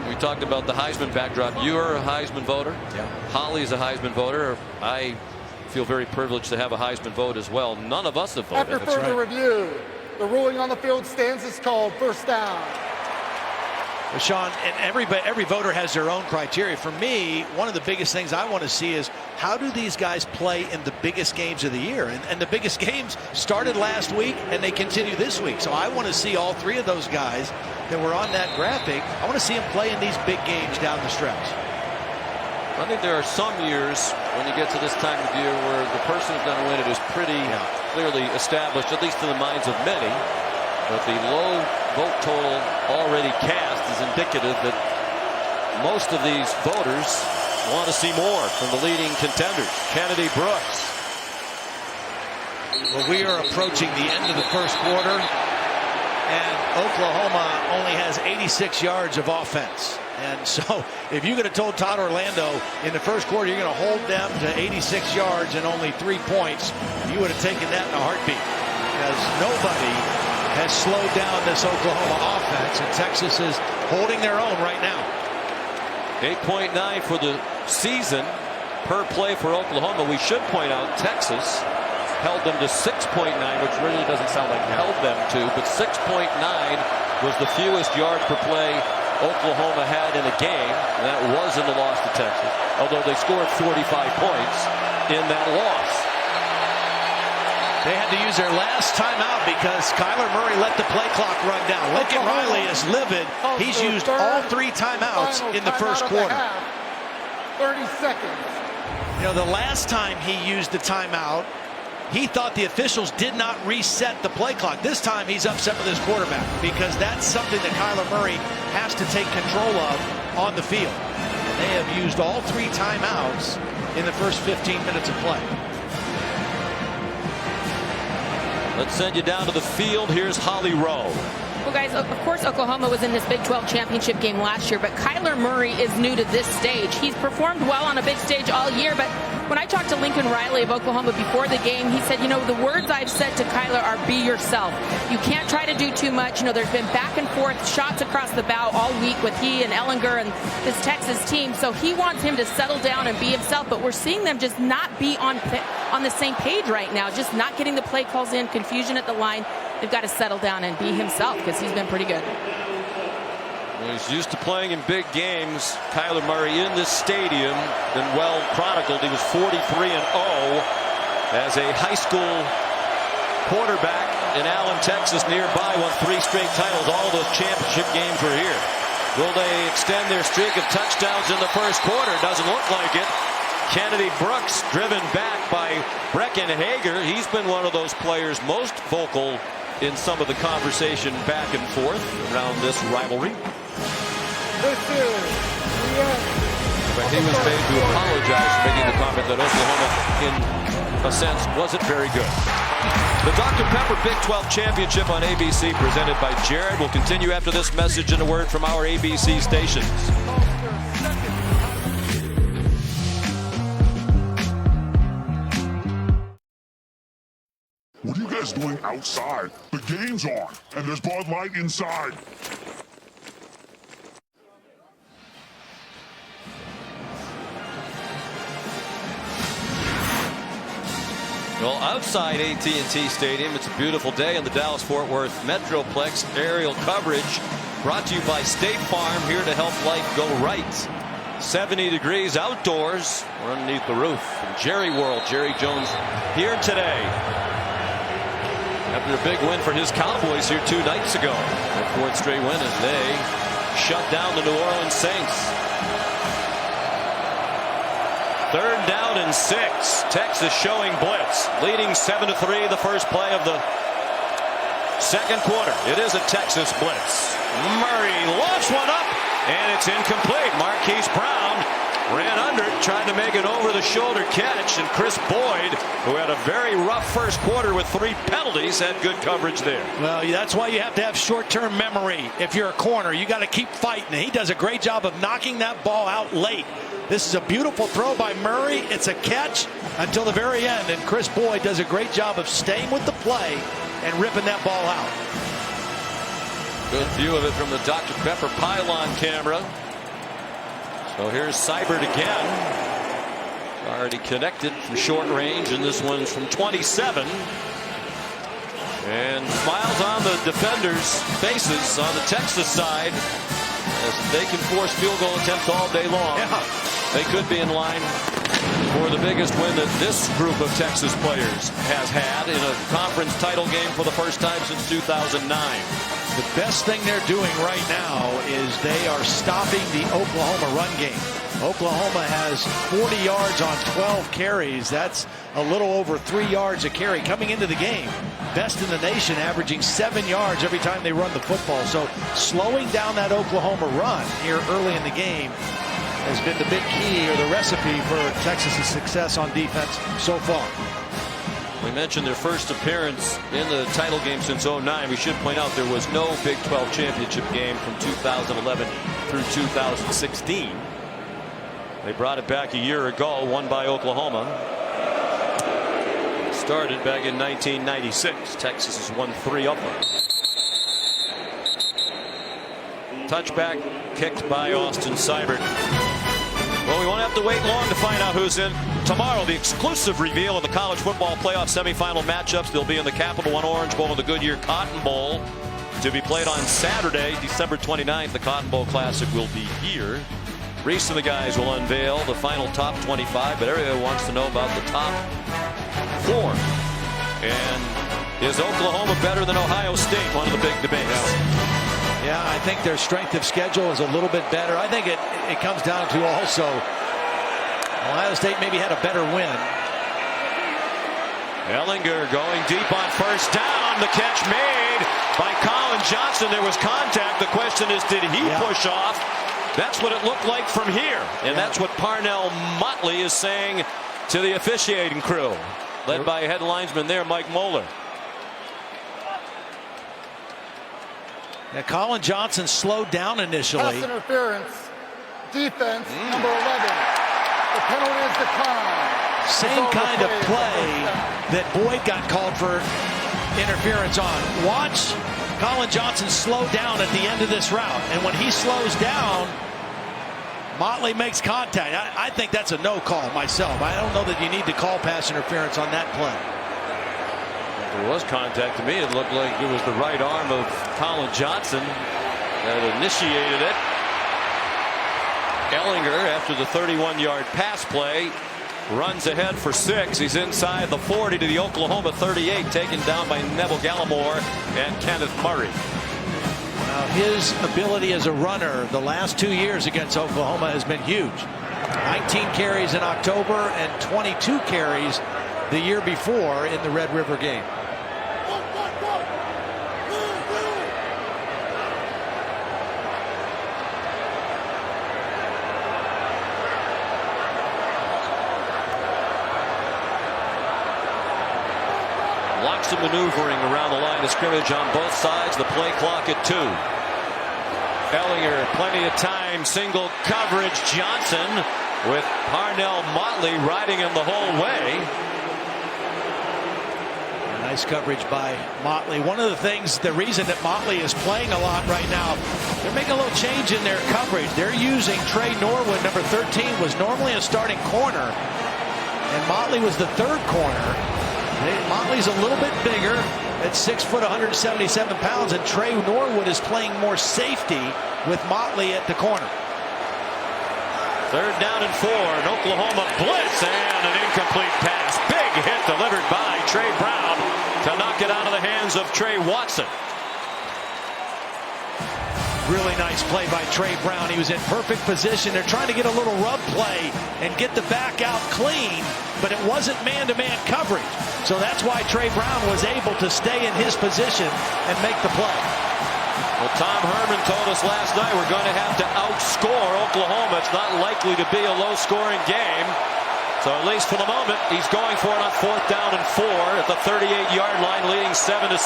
We talked about the Heisman backdrop. You're a Heisman voter. Yeah. Holly's a Heisman voter. I feel very privileged to have a Heisman vote as well. None of us have voted. After further review, the ruling on the field stands as called first down. Well, Sean, and every voter has their own criteria. For me, one of the biggest things I want to see is how do these guys play in the biggest games of the year? And the biggest games started last week, and they continue this week. So I want to see all three of those guys that were on that graphic. I want to see them play in these big games down the stretch. I think there are some years when you get to this time of year where the person who's going to win it is pretty clearly established, at least in the minds of many. But the low vote total already cast is indicative that most of these voters want to see more from the leading contenders. Kennedy Brooks. Well, we are approaching the end of the first quarter, and Oklahoma only has 86 yards of offense. And so if you could have told Todd Orlando in the first quarter you're going to hold them to 86 yards and only 3 points, you would have taken that in a heartbeat, because nobody has slowed down this Oklahoma offense, and Texas is holding their own right now. 8.9 for the season per play for Oklahoma. We should point out Texas held them to 6.9, which really doesn't sound like held them to, but 6.9 was the fewest yards per play Oklahoma had in a game, and that was in the loss to Texas, although they scored 45 points in that loss. They had to use their last timeout because Kyler Murray let the play clock run down. Lincoln Riley is livid. He's used all 3 timeouts in the first quarter. 30 seconds. You know, the last time he used the timeout, he thought the officials did not reset the play clock. This time he's upset with his quarterback because that's something that Kyler Murray has to take control of on the field. They have used all 3 timeouts in the first 15 minutes of play. Let's send you down to the field. Here's Holly Rowe. Well, guys, of course, Oklahoma was in this Big 12 championship game last year, but Kyler Murray is new to this stage. He's performed well on a big stage all year, but when I talked to Lincoln Riley of Oklahoma before the game, he said, you know, the words I've said to Kyler are be yourself. You can't try to do too much. You know, there's been back and forth shots across the bow all week with he and Ehlinger and this Texas team, so he wants him to settle down and be himself, but we're seeing them just not be on the same page right now, just not getting the play calls in, confusion at the line. They've got to settle down and be himself because he's been pretty good. Well, he's used to playing in big games. Kyler Murray in this stadium, been well chronicled. He was 43-0 as a high school quarterback in Allen, Texas, nearby. Won 3 straight titles. All those championship games were here. Will they extend their streak of touchdowns in the first quarter? Doesn't look like it. Kennedy Brooks driven back by Brecken Hager. He's been one of those players most vocal in some of the conversation back and forth around this rivalry. This is the end. But he was made to apologize for making the comment that Oklahoma, in a sense, wasn't very good. The Dr. Pepper Big 12 Championship on ABC, presented by Jared, will continue after this message and a word from our ABC stations. What are you guys doing outside? The game's on, and there's Bud Light inside. Well, outside AT&T Stadium, it's a beautiful day in the Dallas-Fort Worth Metroplex. Aerial coverage brought to you by State Farm, here to help life go right. 70 degrees outdoors. We're underneath the roof. From Jerry World, Jerry Jones here today. After a big win for his Cowboys here 2 nights ago. Their 4th straight win as they shut down the New Orleans Saints. 3rd down and 6. Texas showing blitz. Leading 7-3 the first play of the second quarter. It is a Texas blitz. Murray launched one up, and it's incomplete. Marquise Brown ran under it, tried to make an over-the-shoulder catch, and Chris Boyd, who had a very rough first quarter with 3 penalties, had good coverage there. Well, that's why you have to have short-term memory. If you're a corner, you got to keep fighting. He does a great job of knocking that ball out late. This is a beautiful throw by Murray. It's a catch until the very end, and Chris Boyd does a great job of staying with the play and ripping that ball out. Good view of it from the Dr. Pepper pylon camera. So here's Seibert again. Already connected from short range, and this one's from 27. And smiles on the defenders' faces on the Texas side, as they can force field goal attempts all day long. Yeah. They could be in line for the biggest win that this group of Texas players has had in a conference title game for the first time since 2009. The best thing they're doing right now is they are stopping the Oklahoma run game. Oklahoma has 40 yards on 12 carries. That's a little over 3 yards a carry coming into the game. Best in the nation, averaging 7 yards every time they run the football. So slowing down that Oklahoma run here early in the game has been the big key or the recipe for Texas's success on defense so far. We mentioned their first appearance in the title game since 2009. We should point out there was no Big 12 championship game from 2011 through 2016. They brought it back a year ago, won by Oklahoma. Started back in 1996. Texas has won 3 of them. Touchback kicked by Austin Seibert. Well, we won't have to wait long to find out who's in tomorrow. The exclusive reveal of the college football playoff semifinal matchups. They'll be in the Capital One Orange Bowl and the Goodyear Cotton Bowl to be played on Saturday, December 29th. The Cotton Bowl Classic will be here. Reese and the guys will unveil the final top 25, but everybody wants to know about the top 4. And is Oklahoma better than Ohio State? One of the big debates. Yeah, I think their strength of schedule is a little bit better. I think it comes down to also Ohio State maybe had a better win. Ehlinger going deep on first down. The catch made by Collin Johnson. There was contact. The question is, did he push off? That's what it looked like from here. And that's what Parnell Motley is saying to the officiating crew, led by head linesman there, Mike Moeller. Now, Collin Johnson slowed down initially. Pass interference. Defense, number 11. The penalty is declined. Same kind of play that Boyd got called for interference on. Watch Collin Johnson slow down at the end of this route. And when he slows down, Motley makes contact. I think that's a no call myself. I don't know that you need to call pass interference on that play. There was contact. To me, it looked like it was the right arm of Collin Johnson that initiated it. Ehlinger, after the 31-yard pass play, runs ahead for 6. He's inside the 40 to the Oklahoma 38, taken down by Neville Gallimore and Kenneth Murray. Now, his ability as a runner the last 2 years against Oklahoma has been huge. 19 carries in October and 22 carries the year before in the Red River game. Lots of maneuvering around the line of scrimmage on both sides. The play clock at 2. Ehlinger, plenty of time, single coverage. Johnson with Parnell Motley riding him the whole way. Nice coverage by Motley. One of the things, the reason that Motley is playing a lot right now, they're making a little change in their coverage. They're using Trey Norwood, number 13, was normally a starting corner, and Motley was the 3rd corner. Motley's a little bit bigger at 6 foot, 177 pounds, and Trey Norwood is playing more safety with Motley at the corner. 3rd down and 4, an Oklahoma blitz and an incomplete pass. Big hit delivered by Trey Brown to knock it out of the hands of Trey Watson. Really nice play by Trey Brown. He was in perfect position. They're trying to get a little rub play and get the back out clean, but it wasn't man-to-man coverage. So that's why Trey Brown was able to stay in his position and make the play. Well, Tom Herman told us last night we're going to have to outscore Oklahoma. It's not likely to be a low-scoring game. So at least for the moment, he's going for it on 4th down and 4 at the 38-yard line, leading 7-6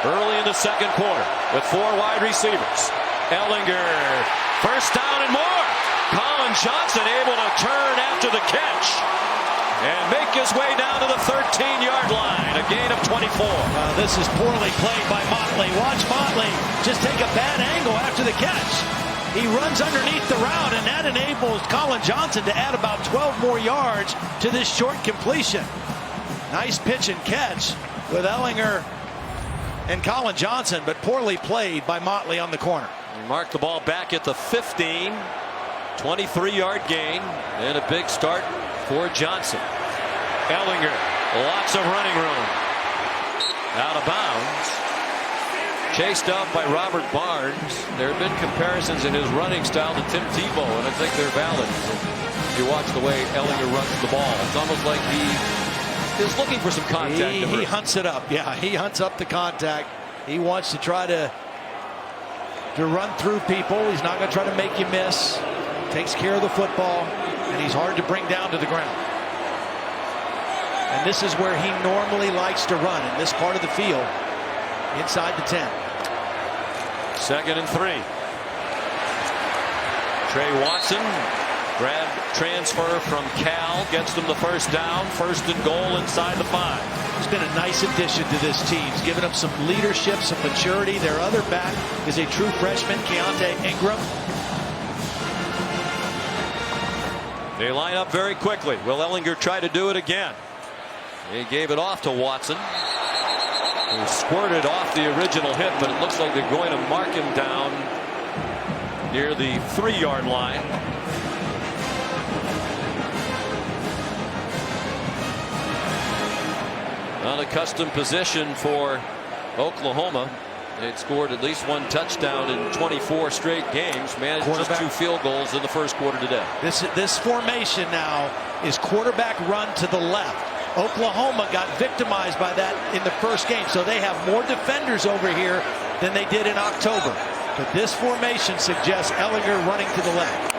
early in the 2nd quarter with 4 wide receivers. Ehlinger, first down and more. Collin Johnson able to turn after the catch and make his way down to the 13-yard line, a gain of 24. This is poorly played by Motley. Watch Motley just take a bad angle after the catch. He runs underneath the route, and that enables Collin Johnson to add about 12 more yards to this short completion. Nice pitch and catch with Ehlinger and Collin Johnson, but poorly played by Motley on the corner. He marked the ball back at the 15. 23-yard gain and a big start for Johnson. Ehlinger, lots of running room. Out of bounds. Chased out by Robert Barnes. There have been comparisons in his running style to Tim Tebow, and I think they're valid. If you watch the way Ehlinger runs the ball, it's almost like he is looking for some contact. He hunts it up. Yeah, he hunts up the contact. He wants to try to run through people. He's not going to try to make you miss. Takes care of the football, and he's hard to bring down to the ground. And this is where he normally likes to run, in this part of the field, inside the 10. 2nd and 3. Trey Watson, grad transfer from Cal, gets them the first down. 1st and goal inside the 5. He's been a nice addition to this team. He's given them some leadership, some maturity. Their other back is a true freshman, Keontae Ingram. They line up very quickly. Will Ehlinger try to do it again? He gave it off to Watson. He squirted off the original hit, but it looks like they're going to mark him down near the 3-yard line. Unaccustomed position for Oklahoma. They'd scored at least 1 touchdown in 24 straight games. Managed just 2 field goals in the first quarter today. This formation now is quarterback run to the left. Oklahoma got victimized by that in the first game, so they have more defenders over here than they did in October. But this formation suggests Ehlinger running to the left.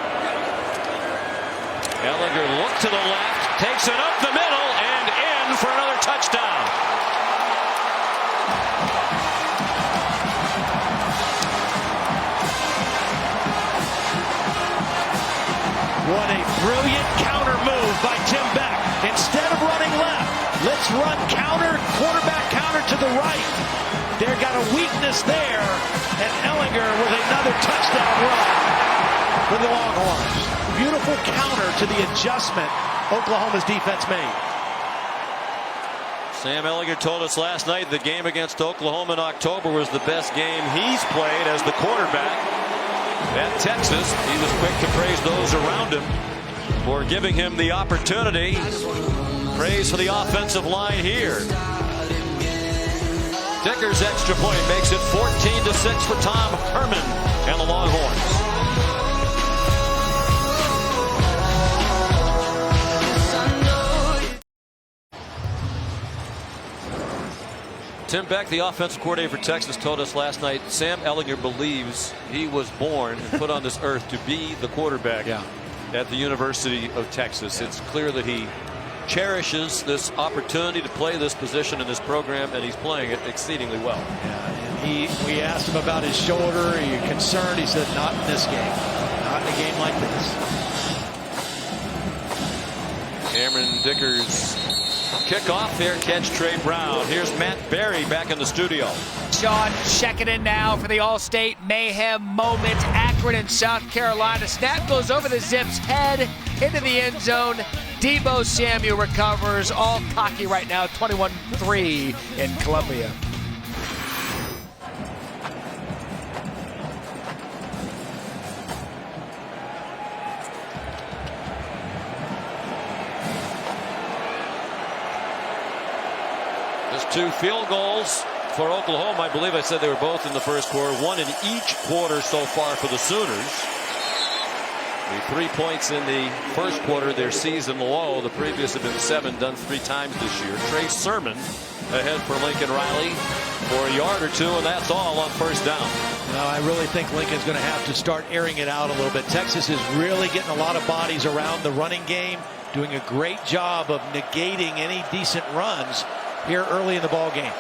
Ehlinger looked to the left, takes it up the middle, and in for another touchdown. What a brilliant counter move by Tim Beck. Instead of running left, let's run counter, quarterback counter to the right. They've got a weakness there, and Ehlinger with another touchdown run for the Longhorns. Beautiful counter to the adjustment Oklahoma's defense made. Sam Ehlinger told us last night the game against Oklahoma in October was the best game he's played as the quarterback at Texas. He was quick to praise those around him for giving him the opportunity. Praise for the offensive line here. Dicker's extra point makes it 14-6 for Tom Herman and the Longhorns. Tim Beck, the offensive coordinator for Texas, told us last night Sam Ehlinger believes he was born and put on this earth to be the quarterback at the University of Texas. It's clear that he cherishes this opportunity to play this position in this program, and he's playing it exceedingly well. Yeah, and we asked him about his shoulder. Are you concerned? He said, not in this game. Not in a game like this. Cameron Dicker's kickoff, fair catch, Trey Brown. Here's Matt Berry back in the studio. Sean checking in now for the All-State Mayhem moment. Akron in South Carolina. Snap goes over the Zips' head into the end zone. Deebo Samuel recovers. All cocky right now. 21-3 in Columbia. There's 2 field goals for Oklahoma. I believe I said they were both in the first quarter. 1 in each quarter so far for the Sooners. The 3 points in the first quarter, their season low. The previous have been 7, done 3 times this year. Trey Sermon ahead for Lincoln Riley for a yard or 2, and that's all on first down. No, I really think Lincoln's going to have to start airing it out a little bit. Texas is really getting a lot of bodies around the running game, doing a great job of negating any decent runs here early in the ball game.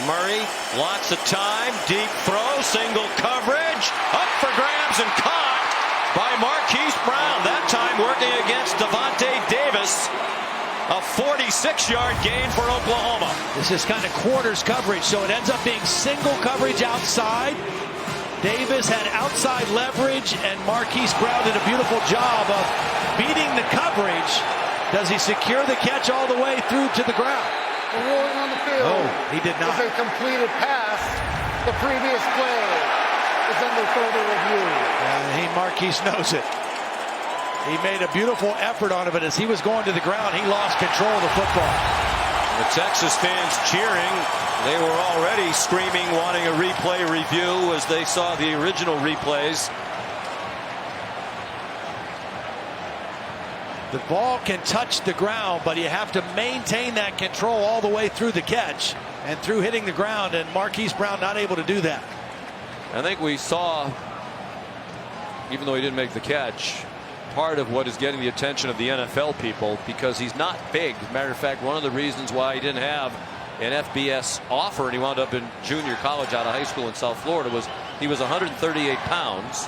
Murray, lots of time, deep throw, single coverage, up for grabs and caught by Marquise Brown. That time working against Devontae Davis. A 46-yard gain for Oklahoma. This is kind of quarters coverage, so it ends up being single coverage outside. Davis had outside leverage, and Marquise Brown did a beautiful job of beating the coverage. Does he secure the catch all the way through to the ground? The ruling on the field. Oh, he did not. Is a completed pass the previous play. is under further review. And Marquise knows it. He made a beautiful effort on it, but as he was going to the ground, he lost control of the football. The Texas fans cheering. They were already screaming, wanting a replay review as they saw the original replays. The ball can touch the ground, but you have to maintain that control all the way through the catch and through hitting the ground, and Marquise Brown not able to do that. I think we saw, even though he didn't make the catch, part of what is getting the attention of the NFL people, because he's not big. As a matter of fact, one of the reasons why he didn't have an FBS offer and he wound up in junior college out of high school in South Florida was he was 138 pounds.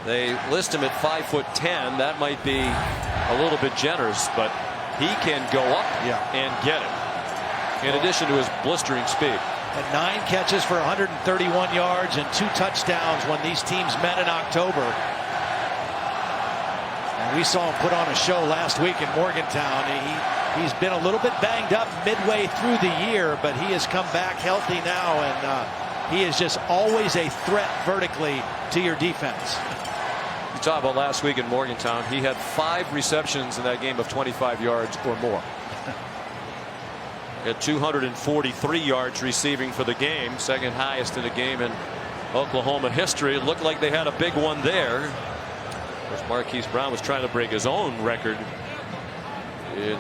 They list him at 5'10". That might be a little bit generous, but he can go up and get it, in addition to his blistering speed. And 9 catches for 131 yards and 2 touchdowns when these teams met in October. And we saw him put on a show last week in Morgantown. He's been a little bit banged up midway through the year, but he has come back healthy now, and he is just always a threat vertically to your defense. You talk about last week in Morgantown, he had 5 receptions in that game of 25 yards or more. He had 243 yards receiving for the game, second highest in a game in Oklahoma history. It looked like they had a big one there. Of course, Marquise Brown was trying to break his own record in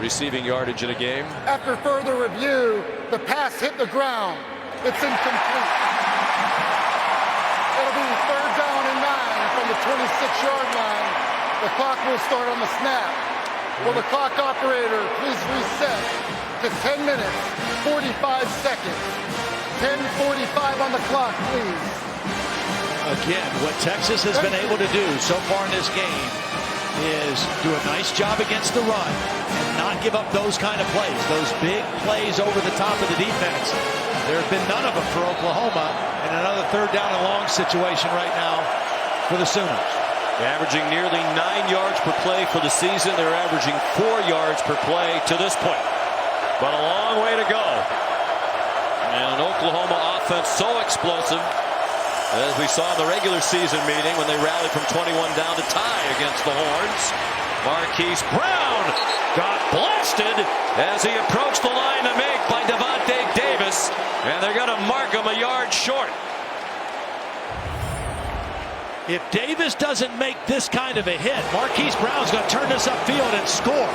receiving yardage in a game. After further review, the pass hit the ground. It's incomplete. It'll be 3rd down and 9 from the 26-yard line. The clock will start on the snap. Will the clock operator please reset to 10 minutes, 45 seconds. 10:45 on the clock, please. Again, what Texas has been able to do so far in this game is do a nice job against the run and not give up those kind of plays, those big plays over the top of the defense. There have been none of them for Oklahoma, and another 3rd down and long situation right now for the Sooners. Averaging nearly 9 yards per play for the season. They're averaging 4 yards per play to this point, but a long way to go. And an Oklahoma offense so explosive, as we saw in the regular season meeting when they rallied from 21 down to tie against the Horns. Marquise Brown got blasted as he approached the line to make by Devontae Davis, and they're going to mark him a yard short. If Davis doesn't make this kind of a hit, Marquise Brown's going to turn this upfield and score.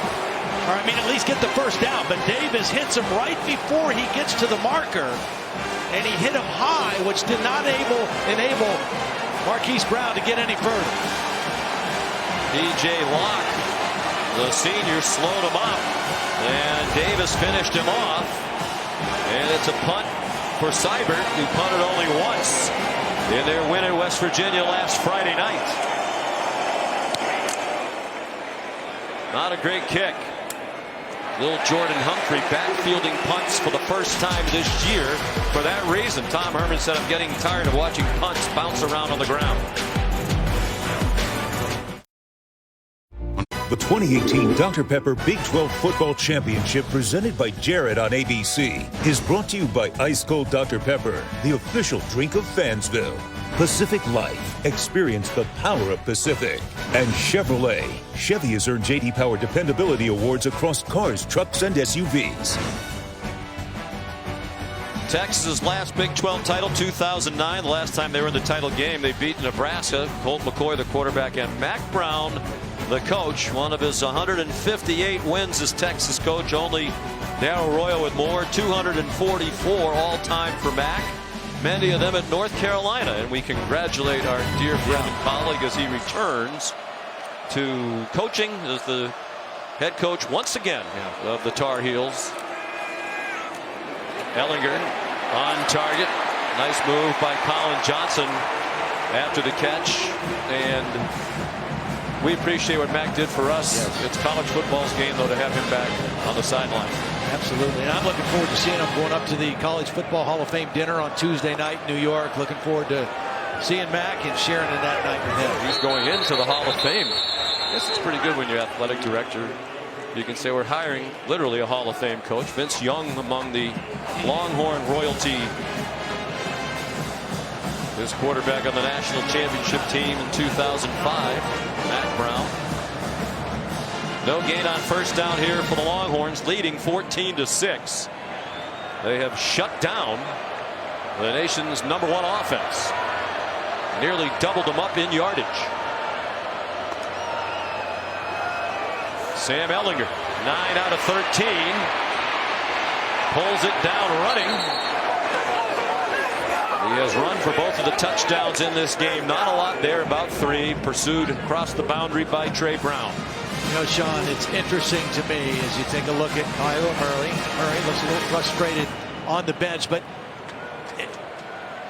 Or I mean, at least get the 1st down. But Davis hits him right before he gets to the marker. And he hit him high, which did not enable Marquise Brown to get any further. DJ Locke, the senior, slowed him up, and Davis finished him off. And it's a punt for Seibert, who punted only once in their win at West Virginia last Friday night. Not a great kick. Lil'Jordan Humphrey backfielding punts for the first time this year. For that reason, Tom Herman said, "I'm getting tired of watching punts bounce around on the ground." The 2018 Dr. Pepper Big 12 Football Championship, presented by Jared on ABC, is brought to you by Ice Cold Dr. Pepper, the official drink of Fansville. Pacific Life. Experience the power of Pacific. And Chevrolet. Chevy has earned J.D. Power Dependability Awards across cars, trucks, and SUVs. Texas' last Big 12 title, 2009. The last time they were in the title game, they beat Nebraska. Colt McCoy, the quarterback, and Mack Brown, the coach. One of his 158 wins as Texas coach. Only Darrell Royal with more. 244 all-time for Mack. Many of them at North Carolina, and we congratulate our dear friend and colleague as he returns to coaching as the head coach once again of the Tar Heels. Ehlinger on target. Nice move by Collin Johnson after the catch, and we appreciate what Mack did for us. Yes. It's college football's game, though, to have him back on the sideline. Absolutely, and I'm looking forward to seeing him going up to the College Football Hall of Fame dinner on Tuesday night in New York. Looking forward to seeing Mack and sharing in that night with him. He's going into the Hall of Fame. I guess it's pretty good when you're athletic director. You can say we're hiring literally a Hall of Fame coach. Vince Young among the Longhorn royalty His quarterback on the national championship team in 2005, Matt Brown. No gain on first down here for the Longhorns, leading 14-6. They have shut down the nation's #1 offense. Nearly doubled them up in yardage. Sam Ehlinger, 9 out of 13. Pulls it down running. He has run for both of the touchdowns in this game. Not a lot there, about 3. Pursued across the boundary by Trey Brown. You know, Sean, it's interesting to me as you take a look at Kyler Murray. Murray looks a little frustrated on the bench, but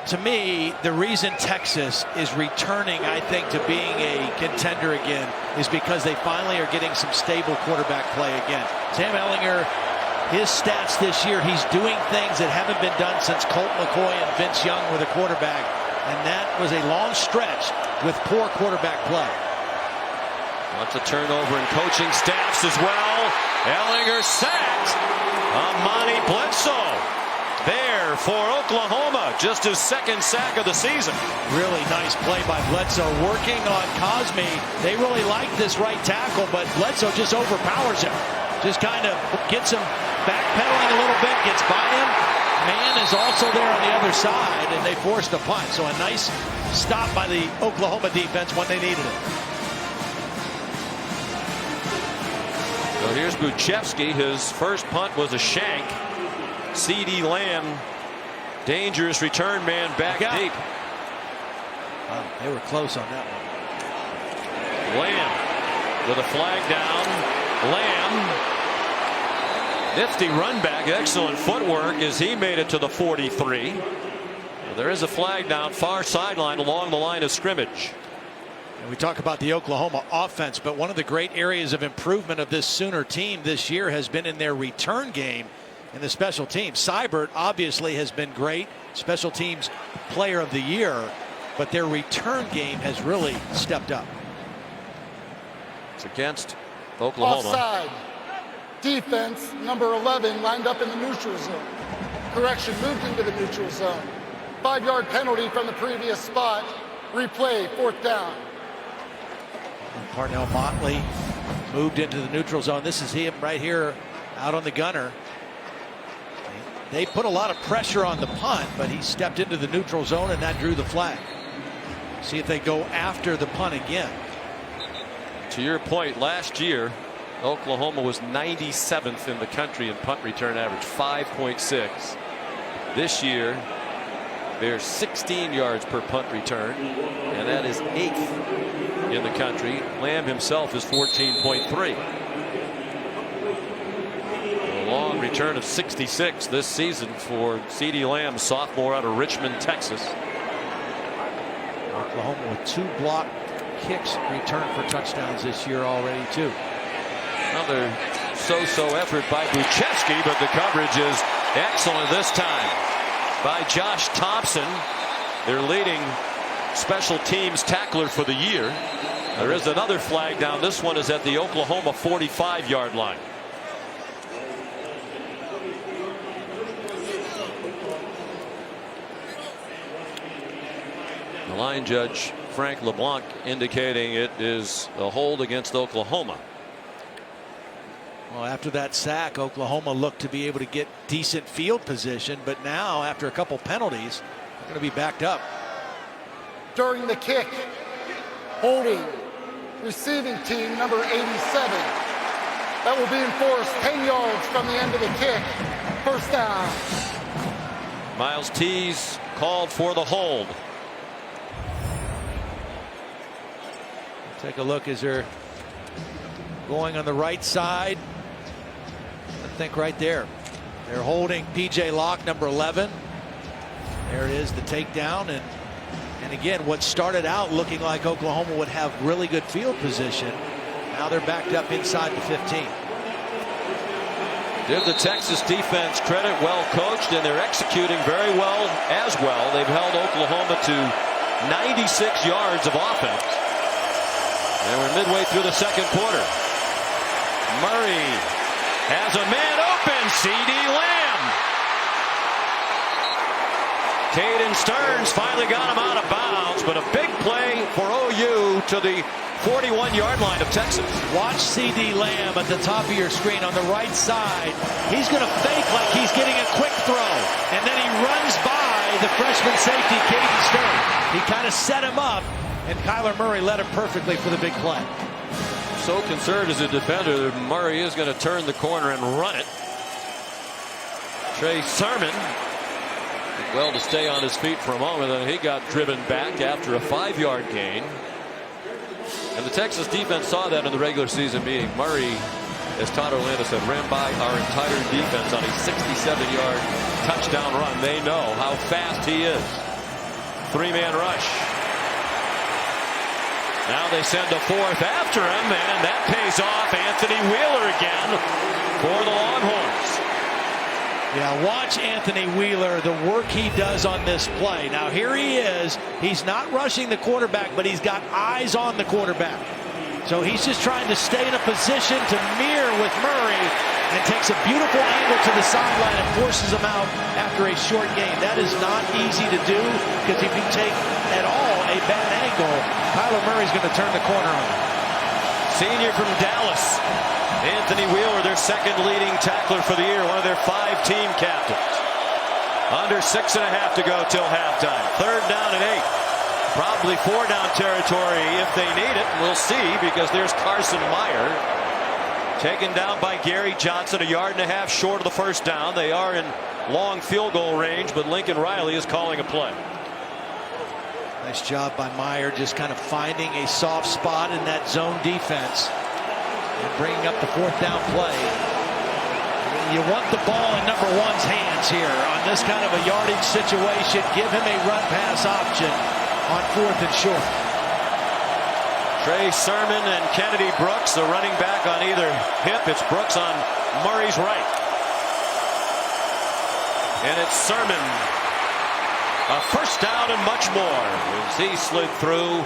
to me, the reason Texas is returning, I think, to being a contender again is because they finally are getting some stable quarterback play again. Sam Ehlinger, his stats this year, he's doing things that haven't been done since Colt McCoy and Vince Young were the quarterback, and that was a long stretch with poor quarterback play. Lots of turnover and coaching staffs as well. Ehlinger sacked. Amani Bledsoe there for Oklahoma. Just his 2nd sack of the season. Really nice play by Bledsoe. Working on Cosme. They really like this right tackle, but Bledsoe just overpowers him. Just kind of gets him backpedaling a little bit, gets by him. Man is also there on the other side, and they forced a punt. So a nice stop by the Oklahoma defense when they needed it. So here's Buchevsky. His first punt was a shank. CeeDee Lamb, dangerous return man back deep. Wow, they were close on that one. Lamb with a flag down. Lamb, nifty run back, excellent footwork as he made it to the 43. There is a flag down, far sideline along the line of scrimmage. And we talk about the Oklahoma offense, but one of the great areas of improvement of this Sooner team this year has been in their return game and the special teams. Seibert obviously has been great, special teams player of the year, but their return game has really stepped up. It's against Oklahoma. Offside. Defense, number 11, lined up in the neutral zone. Correction, moved into the neutral zone. 5-yard penalty from the previous spot. Replay, 4th down. Parnell Motley moved into the neutral zone. This is him right here out on the gunner. They put a lot of pressure on the punt, but he stepped into the neutral zone and that drew the flag. See if they go after the punt again. To your point, last year Oklahoma was 97th in the country in punt return average, 5.6. This year they're 16 yards per punt return, and that is 8th in the country. Lamb himself is 14.3. A long return of 66 this season for CeeDee Lamb, sophomore out of Richmond, Texas. Oklahoma with 2 block kicks returned for touchdowns this year already too. Another so-so effort by Buchevsky, but the coverage is excellent this time by Josh Thompson, their leading special teams tackler for the year. There is another flag down. This one is at the Oklahoma 45-yard line. The line judge Frank LeBlanc indicating it is a hold against Oklahoma. Well, after that sack, Oklahoma looked to be able to get decent field position, but now after a couple penalties, they're going to be backed up. During the kick, holding receiving team number 87. That will be enforced 10 yards from the end of the kick. 1st down. Miles Tees called for the hold. Take a look as they're going on the right side. I think right there. They're holding P.J. Locke, number 11. There it is, the takedown. And again, what started out looking like Oklahoma would have really good field position, now they're backed up inside the 15. Give the Texas defense credit, well coached, and they're executing very well as well. They've held Oklahoma to 96 yards of offense. And we're midway through the 2nd quarter. Murray has a man open. CeeDee Lamb. Caden Stearns finally got him out of bounds, but a big play for OU to the 41-yard line of Texas. Watch CeeDee Lamb at the top of your screen on the right side. He's going to fake like he's getting a quick throw, and then he runs by the freshman safety, Caden Stearns. He kind of set him up, and Kyler Murray led him perfectly for the big play. So concerned as a defender, Murray is going to turn the corner and run it. Trey Sermon did well to stay on his feet for a moment, and he got driven back after a 5-yard gain. And the Texas defense saw that in the regular season meeting. Murray, as Todd Orlando said, ran by our entire defense on a 67-yard touchdown run. They know how fast he is. 3-man rush. Now they send a fourth after him, and that pays off. Anthony Wheeler again for the Longhorns. Yeah, watch Anthony Wheeler, the work he does on this play. Now here he is. He's not rushing the quarterback, but he's got eyes on the quarterback. So he's just trying to stay in a position to mirror with Murray and takes a beautiful angle to the sideline and forces him out after a short gain. That is not easy to do, because if you take at all a bad angle, Kyler Murray's going to turn the corner on him. Senior from Dallas, Anthony Wheeler, their second leading tackler for the year, one of their 5-team captains. Under 6.5 to go till halftime. 3rd down and 8. Probably 4-down territory if they need it. We'll see, because there's Carson Meyer. Taken down by Gary Johnson, 1.5 yards short of the first down. They are in long field goal range, but Lincoln Riley is calling a play. Nice job by Meyer, just kind of finding a soft spot in that zone defense and bringing up the 4th down play. You want the ball in number 1's hands here on this kind of a yardage situation. Give him a run pass option on 4th and short. Trey Sermon and Kennedy Brooks, the running back on either hip. It's Brooks on Murray's right. And it's Sermon. A first down and much more as he slid through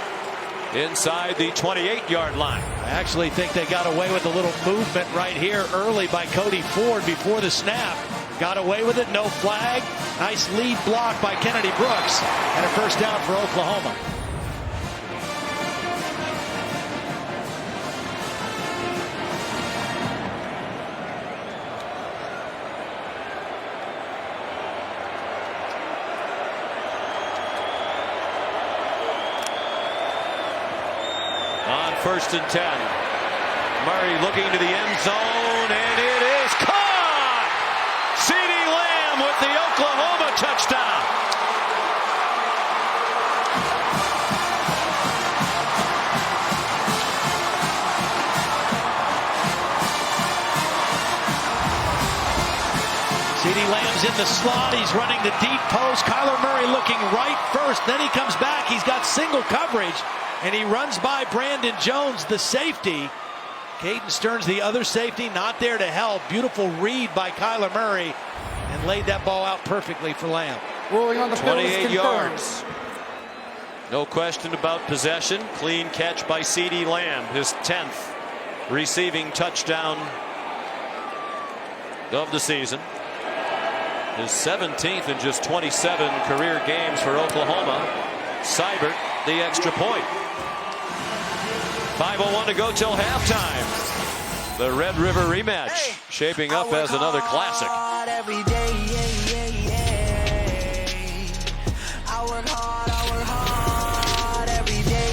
inside the 28-yard line. I actually think they got away with a little movement right here early by Cody Ford before the snap. Got away with it, no flag. Nice lead block by Kennedy Brooks, and a first down for Oklahoma. On 1st and 10. Murray looking to the end zone, and it is caught! CeeDee Lamb with the Oklahoma touchdown. CeeDee Lamb's in the slot. He's running the deep post. Kyler Murray looking right first. Then he comes back. He's got single coverage. And he runs by Brandon Jones, the safety. Caden Stearns, the other safety, not there to help. Beautiful read by Kyler Murray, and laid that ball out perfectly for Lamb. Ruling on the 28 yards. No question about possession. Clean catch by CeeDee Lamb, his 10th receiving touchdown of the season. His 17th in just 27 career games for Oklahoma. Seibert, the extra point. 5:01 to go till halftime. The Red River rematch shaping up as another classic. Every day, I work hard every day,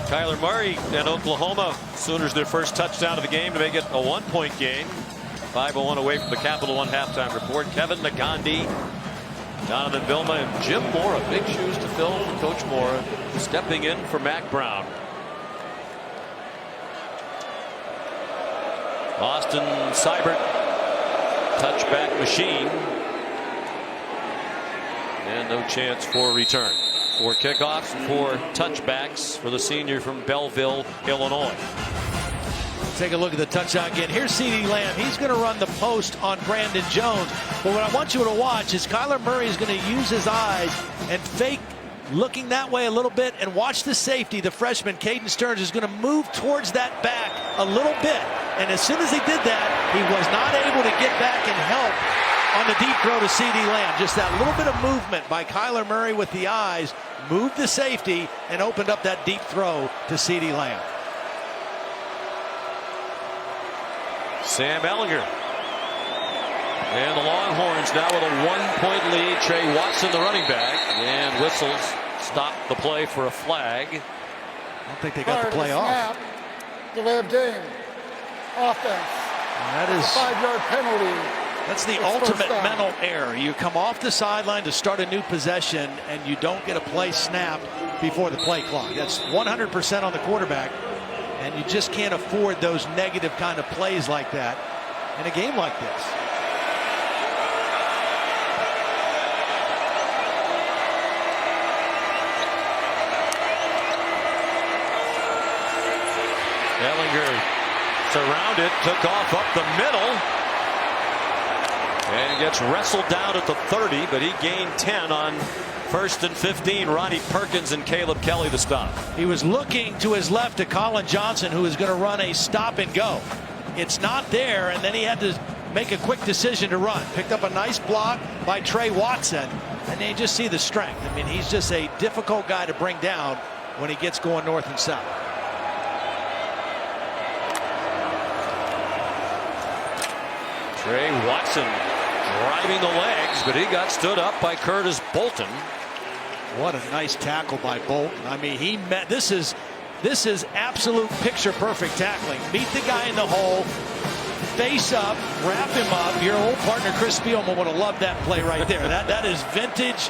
Kyler Murray and Oklahoma Sooners their first touchdown of the game to make it a 1-point game. 5:01 away from the Capital One halftime report. Kevin Nagandi, Donovan Vilma, and Jim Mora. Big shoes to fill for Coach Mora, stepping in for Mac Brown. Austin Seibert, touchback machine. And no chance for return. 4 kickoffs and 4 touchbacks for the senior from Belleville, Illinois. Take a look at the touchdown again. Here's CeeDee Lamb. He's going to run the post on Brandon Jones. But what I want you to watch is Kyler Murray is going to use his eyes and fake looking that way a little bit, and watch the safety. The freshman, Caden Stearns, is going to move towards that back a little bit. And as soon as he did that, he was not able to get back and help on the deep throw to CeeDee Lamb. Just that little bit of movement by Kyler Murray with the eyes, moved the safety and opened up that deep throw to CeeDee Lamb. Sam Ehlinger. And the Longhorns now with a 1-point lead. Trey Watson, the running back, and whistles stop the play for a flag. I don't think they got the play off. Delay of game. Offense. And that is 5-yard penalty. That's the ultimate mental error. You come off the sideline to start a new possession, and you don't get a play snapped before the play clock. That's 100% on the quarterback, and you just can't afford those negative kind of plays like that in a game like this. Ehlinger surrounded, took off up the middle, and gets wrestled down at the 30, but he gained 10 on 1st and 15. Ronnie Perkins and Caleb Kelly to stop. He was looking to his left to Collin Johnson, who is going to run a stop and go. It's not there, and then he had to make a quick decision to run. Picked up a nice block by Trey Watson, and you just see the strength. I mean, he's just a difficult guy to bring down when he gets going north and south. Trey Watson driving the legs, but he got stood up by Curtis Bolton. What a nice tackle by Bolton. I mean, he met. This is absolute picture perfect tackling. Meet the guy in the hole, face up, wrap him up. Your old partner Chris Spielman would have loved that play right there. That is vintage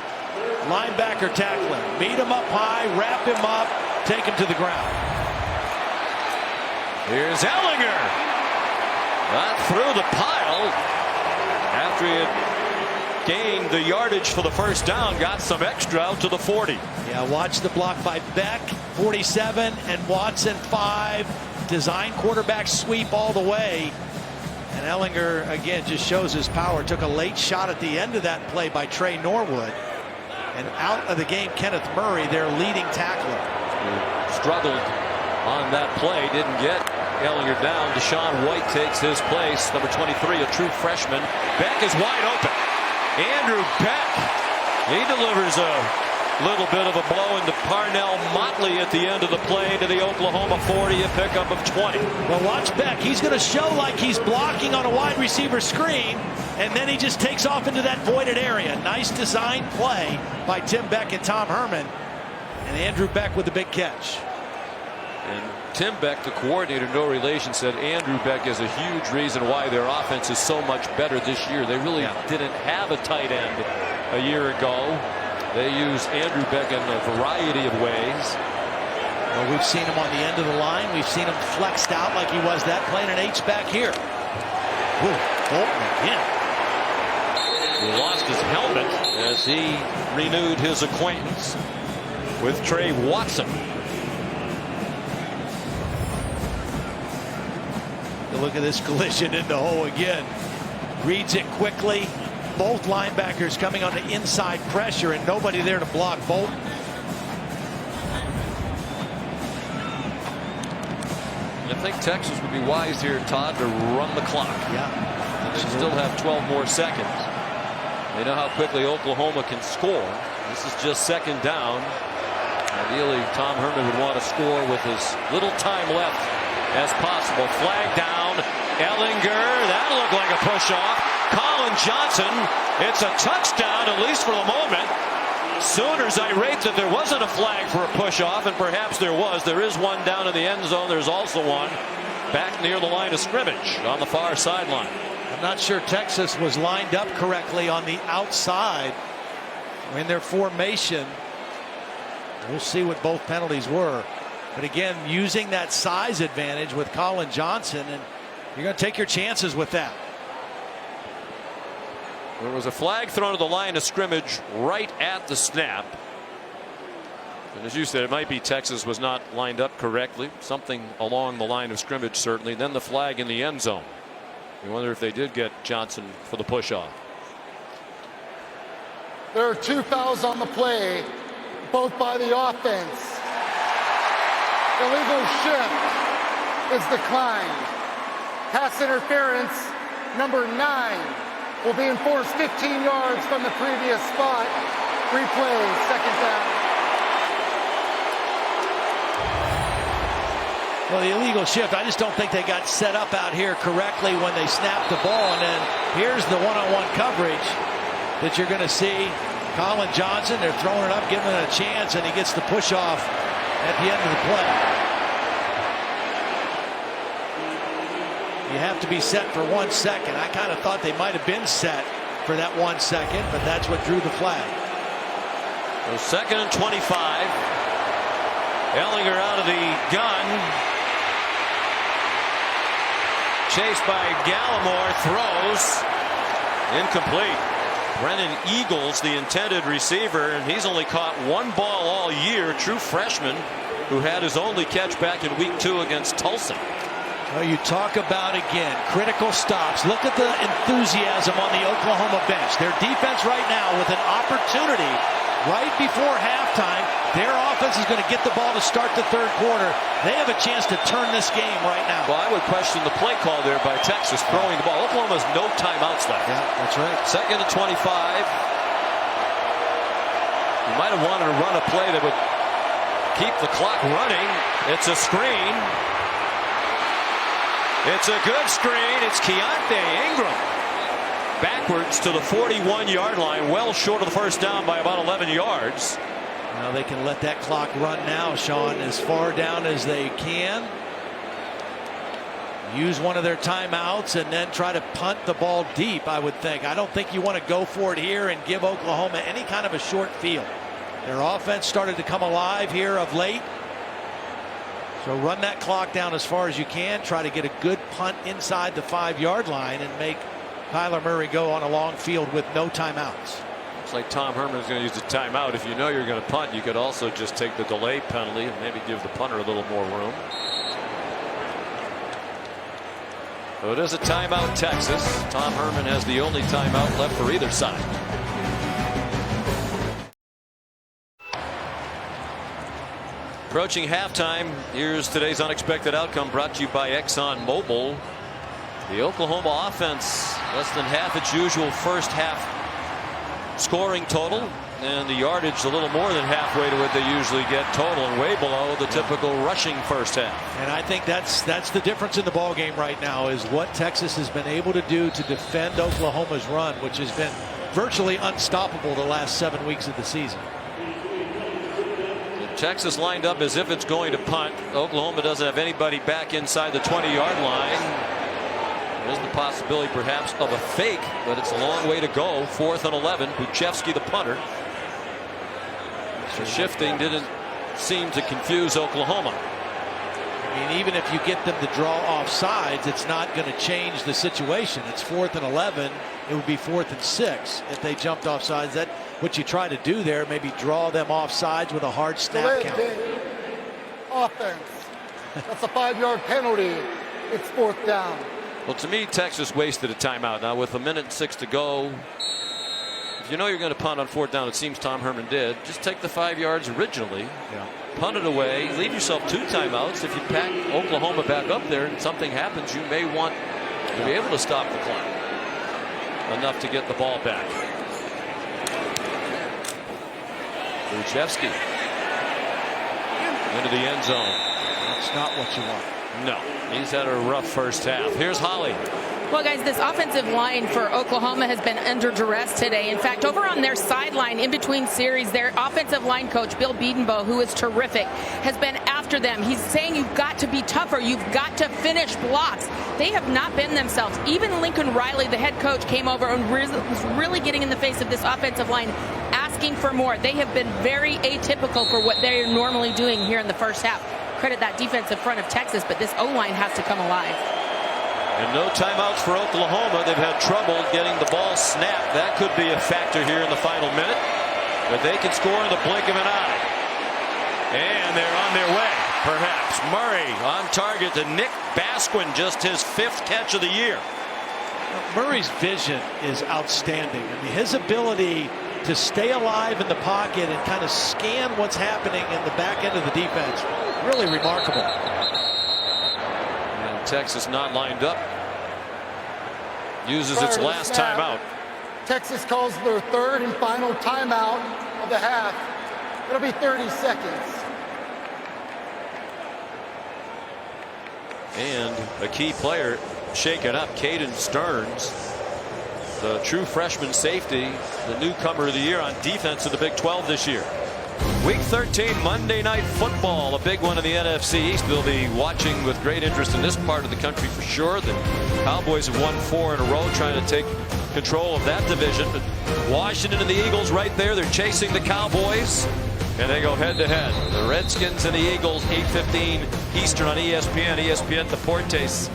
linebacker tackling. Meet him up high, wrap him up, take him to the ground. Here's Ehlinger. Got through the pile after he had gained the yardage for the first down, got some extra out to the 40. Yeah, watch the block by Beck, 47, and Watson 5. Design quarterback sweep all the way. And Ehlinger, again, just shows his power. Took a late shot at the end of that play by Trey Norwood. And out of the game, Kenneth Murray, their leading tackler. Struggled on that play, didn't get Ehlinger down. Deshaun White takes his place. Number 23, a true freshman. Beck is wide open. Andrew Beck, he delivers a little bit of a blow into Parnell Motley at the end of the play to the Oklahoma 40, a pickup of 20. Well, watch Beck. He's going to show like he's blocking on a wide receiver screen, and then he just takes off into that voided area. Nice design play by Tim Beck and Tom Herman. And Andrew Beck with the big catch. And Tim Beck, the coordinator, no relation, said Andrew Beck is a huge reason why their offense is so much better this year. They really didn't have a tight end a year ago. They use Andrew Beck in a variety of ways. Well, we've seen him on the end of the line. We've seen him flexed out like he was that, playing an H-back here. Ooh, Bolton again. He lost his helmet as he renewed his acquaintance with Trey Watson. Look at this collision in the hole again. Reads it quickly. Both linebackers coming on the inside pressure and nobody there to block Bolton. I think Texas would be wise here, Todd, to run the clock. Yeah. They still have 12 more seconds. They know how quickly Oklahoma can score. This is just second down. Ideally, Tom Herman would want to score with as little time left as possible. Flag down. Ehlinger, that looked like a push-off. Collin Johnson, it's a touchdown, at least for the moment. Sooners irate that there wasn't a flag for a push-off, and perhaps there was. There is one down in the end zone. There's also one back near the line of scrimmage on the far sideline. I'm not sure Texas was lined up correctly on the outside in their formation. We'll see what both penalties were. But again, using that size advantage with Collin Johnson, and you're going to take your chances with that. There was a flag thrown to the line of scrimmage right at the snap. And as you said, it might be Texas was not lined up correctly. Something along the line of scrimmage, certainly. Then the flag in the end zone. You wonder if they did get Johnson for the push-off. There are 2 fouls on the play. both by the offense. Illegal shift is declined. Pass interference number 9 will be enforced 15 yards from the previous spot. Replay, second down. Well, the illegal shift, I just don't think they got set up out here correctly when they snapped the ball. And then here's the one-on-one coverage that you're going to see. Collin Johnson, they're throwing it up, giving it a chance, and he gets the push off at the end of the play. You have to be set for 1 second. I kind of thought they might have been set for that 1 second, but that's what drew the flag. So 2nd and 25. Ehlinger out of the gun. Chased by Gallimore, throws. Incomplete. Brennan Eagles, the intended receiver, and he's only caught 1 ball all year. True freshman who had his only catch back in week 2 against Tulsa. Well, you talk about, again, critical stops. Look at the enthusiasm on the Oklahoma bench. Their defense right now with an opportunity right before halftime. Their offense is going to get the ball to start the 3rd quarter. They have a chance to turn this game right now. Well, I would question the play call there by Texas throwing the ball. Oklahoma has no timeouts left. Yeah, that's right. 2nd and 25. You might have wanted to run a play that would keep the clock running. It's a screen. It's a good screen. It's Keontae Ingram. Backwards to the 41-yard line, well short of the first down by about 11 yards. Now they can let that clock run now, Sean, as far down as they can. Use one of their timeouts and then try to punt the ball deep, I would think. I don't think you want to go for it here and give Oklahoma any kind of a short field. Their offense started to come alive here of late. So run that clock down as far as you can. Try to get a good punt inside the 5-yard line and make Kyler Murray go on a long field with no timeouts. Looks like Tom Herman is going to use the timeout. If you know you're going to punt, you could also just take the delay penalty and maybe give the punter a little more room. So it is a timeout, Texas. Tom Herman has the only timeout left for either side. Approaching halftime, here's today's unexpected outcome brought to you by ExxonMobil. The Oklahoma offense less than half its usual first half scoring total, and the yardage a little more than halfway to what they usually get total, and way below the typical rushing first half. And I think that's the difference in the ball game right now, is what Texas has been able to do to defend Oklahoma's run, which has been virtually unstoppable the last 7 weeks of the season. Texas lined up as if it's going to punt. Oklahoma doesn't have anybody back inside the 20-yard line. There's the possibility perhaps of a fake, but it's a long way to go. 4th and 11. Buchevsky the punter. So shifting didn't seem to confuse Oklahoma. I mean, even if you get them to draw off sides, it's not going to change the situation. It's 4th and 11. It would be 4th and 6 if they jumped off sides. That what you try to do there, maybe draw them off sides with a hard snap count. Offense. That's a 5-yard penalty. It's 4th down. Well, to me, Texas wasted a timeout. Now, with 1:06 to go, if you know you're going to punt on 4th down, it seems Tom Herman did, just take the 5 yards originally, punt it away, leave yourself 2 timeouts. If you pack Oklahoma back up there and something happens, you may want to be able to stop the clock enough to get the ball back. Buchevsky into the end zone. That's not what you want. No, he's had a rough first half. Here's Holly. Well, guys, this offensive line for Oklahoma has been under duress today. In fact, over on their sideline, in between series, their offensive line coach, Bill Bedenbaugh, who is terrific, has been after them. He's saying you've got to be tougher. You've got to finish blocks. They have not been themselves. Even Lincoln Riley, the head coach, came over and was really getting in the face of this offensive line, asking for more. They have been very atypical for what they're normally doing here in the first half. Credit that defensive front of Texas, but this O-line has to come alive. And no timeouts for Oklahoma. They've had trouble getting the ball snapped. That could be a factor here in the final minute. But they can score in the blink of an eye. And they're on their way, perhaps. Murray on target to Nick Basquin, just his 5th catch of the year. Murray's vision is outstanding. I mean, his ability to stay alive in the pocket and kind of scan what's happening in the back end of the defense. Really remarkable. And Texas not lined up. Uses its last timeout. Texas calls their third and final timeout of the half. It'll be 30 seconds. And a key player shaken up, Caden Stearns, the true freshman safety, the newcomer of the year on defense in the Big 12 this year. Week 13, Monday Night Football, a big one in the NFC East. We'll be watching with great interest in this part of the country for sure. The Cowboys have won 4 in a row, trying to take control of that division. But Washington and the Eagles right there, they're chasing the Cowboys. And they go head to head. The Redskins and the Eagles, 8:15 Eastern on ESPN, ESPN Deportes.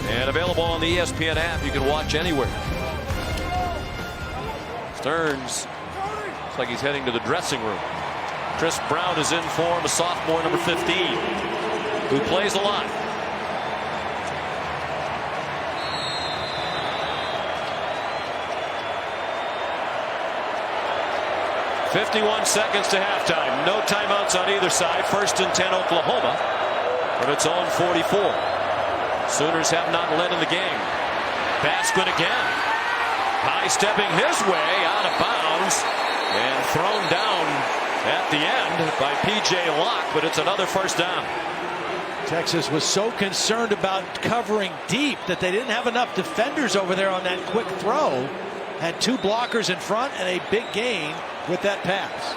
And available on the ESPN app. You can watch anywhere. Stearns looks like he's heading to the dressing room. Chris Brown is in for him, a sophomore, number 15, who plays a lot. .51 seconds to halftime. No timeouts on either side. 1st and 10 Oklahoma from its own 44. Sooners have not led in the game. Basquin again. High stepping his way out of bounds and thrown down at the end by P.J. Locke, but it's another first down. Texas was so concerned about covering deep that they didn't have enough defenders over there on that quick throw. Had 2 blockers in front and a big gain with that pass.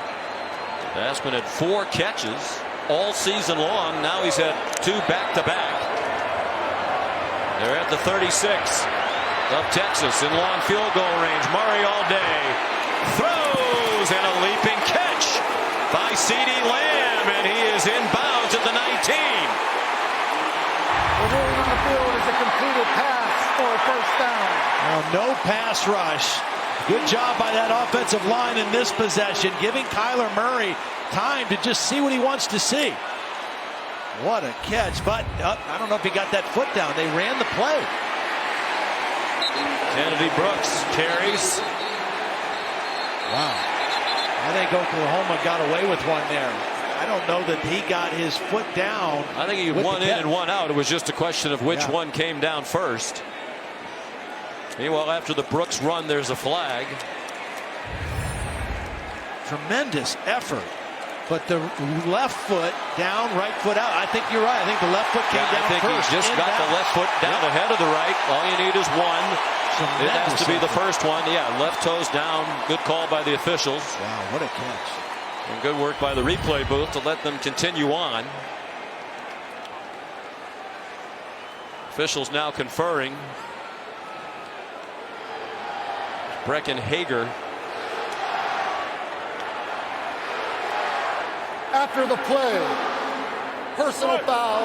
Basquin had 4 catches all season long. Now he's had 2 back-to-back. They're at the 36 of Texas in long field goal range. Murray all day throws, and a leaping catch by CeeDee Lamb, and he is inbounds at the 19. The ruling on the field is a completed pass for a first down. No pass rush. Good job by that offensive line in this possession, giving Kyler Murray time to just see what he wants to see. What a catch, but I don't know if he got that foot down. They ran the play. Kennedy Brooks carries. Wow. I think Oklahoma got away with one there. I don't know that he got his foot down. I think he had one in and one out. It was just a question of which one came down first. Meanwhile, after the Brooks run, there's a flag. Tremendous effort. But the left foot down, right foot out. I think you're right. I think the left foot came down first. I think he just got the left foot down ahead of the right. All you need is one. It has to be the first one. Yeah, left toes down. Good call by the officials. Wow, what a catch. And good work by the replay booth to let them continue on. Officials now conferring. Brecken Hager. After the play, personal foul,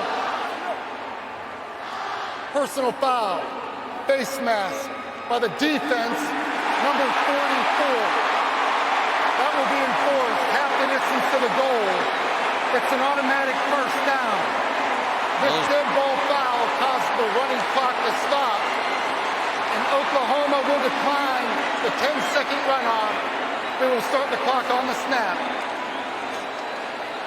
face mask by the defense, number 44. That will be enforced half the distance to the goal. It's an automatic first down. This dead ball foul caused the running clock to stop, and Oklahoma will decline the 10-second runoff. They will start the clock on the snap.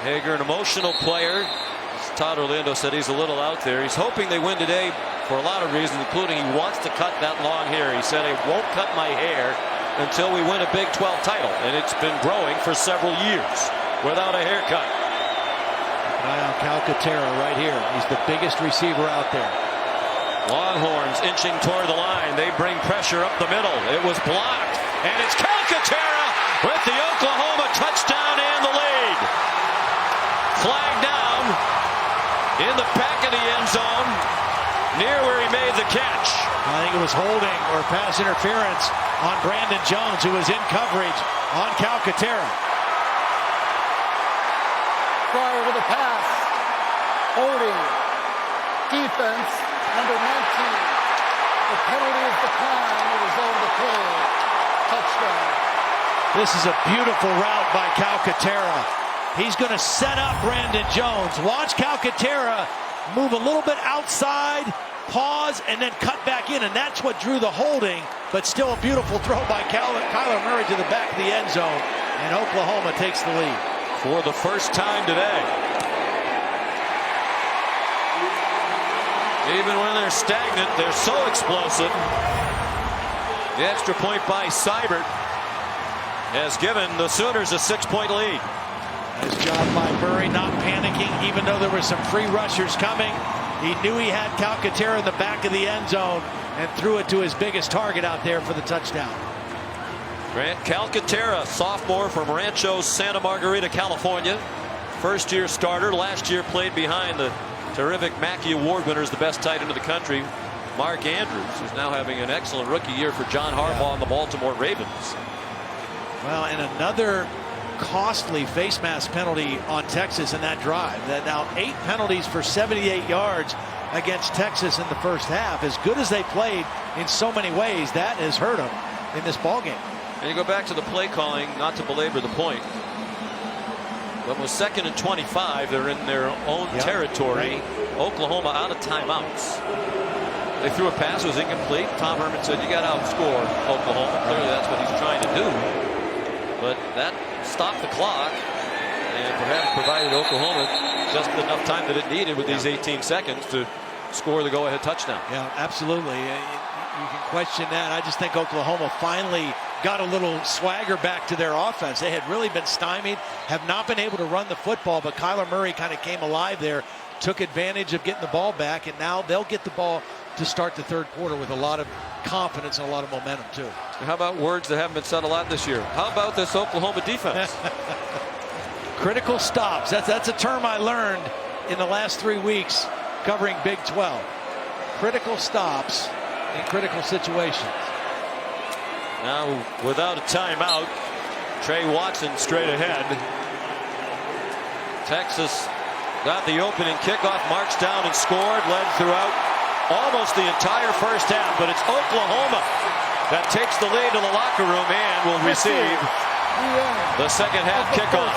Hager, an emotional player. As Todd Orlando said, he's a little out there. He's hoping they win today for a lot of reasons, including he wants to cut that long hair. He said, I won't cut my hair until we win a Big 12 title. And it's been growing for several years without a haircut. Keep an eye on Calcaterra right here. He's the biggest receiver out there. Longhorns inching toward the line. They bring pressure up the middle. It was blocked. And it's Calcaterra with the Oklahoma touchdown and the lead. Flag down in the back of the end zone near where he made the catch. I think it was holding or pass interference on Brandon Jones, who was in coverage on Calcaterra. Prior to the pass, holding, defense, number 19. The penalty is declined. The result of the play, touchdown. This is a beautiful route by Calcaterra. He's going to set up Brandon Jones. Watch Calcaterra move a little bit outside pause, and then cut back in, and that's what drew the holding, but still a beautiful throw by Kyler Murray to the back of the end zone, and Oklahoma takes the lead. For the first time today. Even when they're stagnant, they're so explosive. The extra point by Seibert has given the Sooners a 6-point lead. Nice job by Murray, not panicking, even though there were some free rushers coming. He knew he had Calcaterra in the back of the end zone and threw it to his biggest target out there for the touchdown. Grant Calcaterra, sophomore from Rancho Santa Margarita, California. First-year starter. Last year played behind the terrific Mackey Award winners, the best tight end in the country, Mark Andrews, who's now having an excellent rookie year for John Harbaugh and the Baltimore Ravens. Well, and another costly face mask penalty on Texas in that drive. That now 8 penalties for 78 yards against Texas in the first half. As good as they played in so many ways, that has hurt them in this ballgame. And you go back to the play calling, not to belabor the point. But with 2nd and 25, they're in their own territory. Right. Oklahoma out of timeouts. They threw a pass, it was incomplete. Tom Herman said, you got to outscore Oklahoma. Clearly that's what he's trying to do. But that stopped the clock and perhaps provided Oklahoma just enough time that it needed with these 18 seconds to score the go-ahead touchdown. Yeah, absolutely. You can question that. I just think Oklahoma finally got a little swagger back to their offense. They had really been stymied, have not been able to run the football, but Kyler Murray kind of came alive there, took advantage of getting the ball back, and now they'll get the ball to start the third quarter with a lot of confidence and a lot of momentum too. And how about words that haven't been said a lot this year? How about this Oklahoma defense? Critical stops. That's a term I learned in the last 3 weeks covering Big 12. Critical stops in critical situations. Now without a timeout, Trey Watson straight ahead. Texas got the opening kickoff, marched down and scored, led throughout almost the entire first half, but it's Oklahoma that takes the lead to the locker room and will receive the second half kickoff.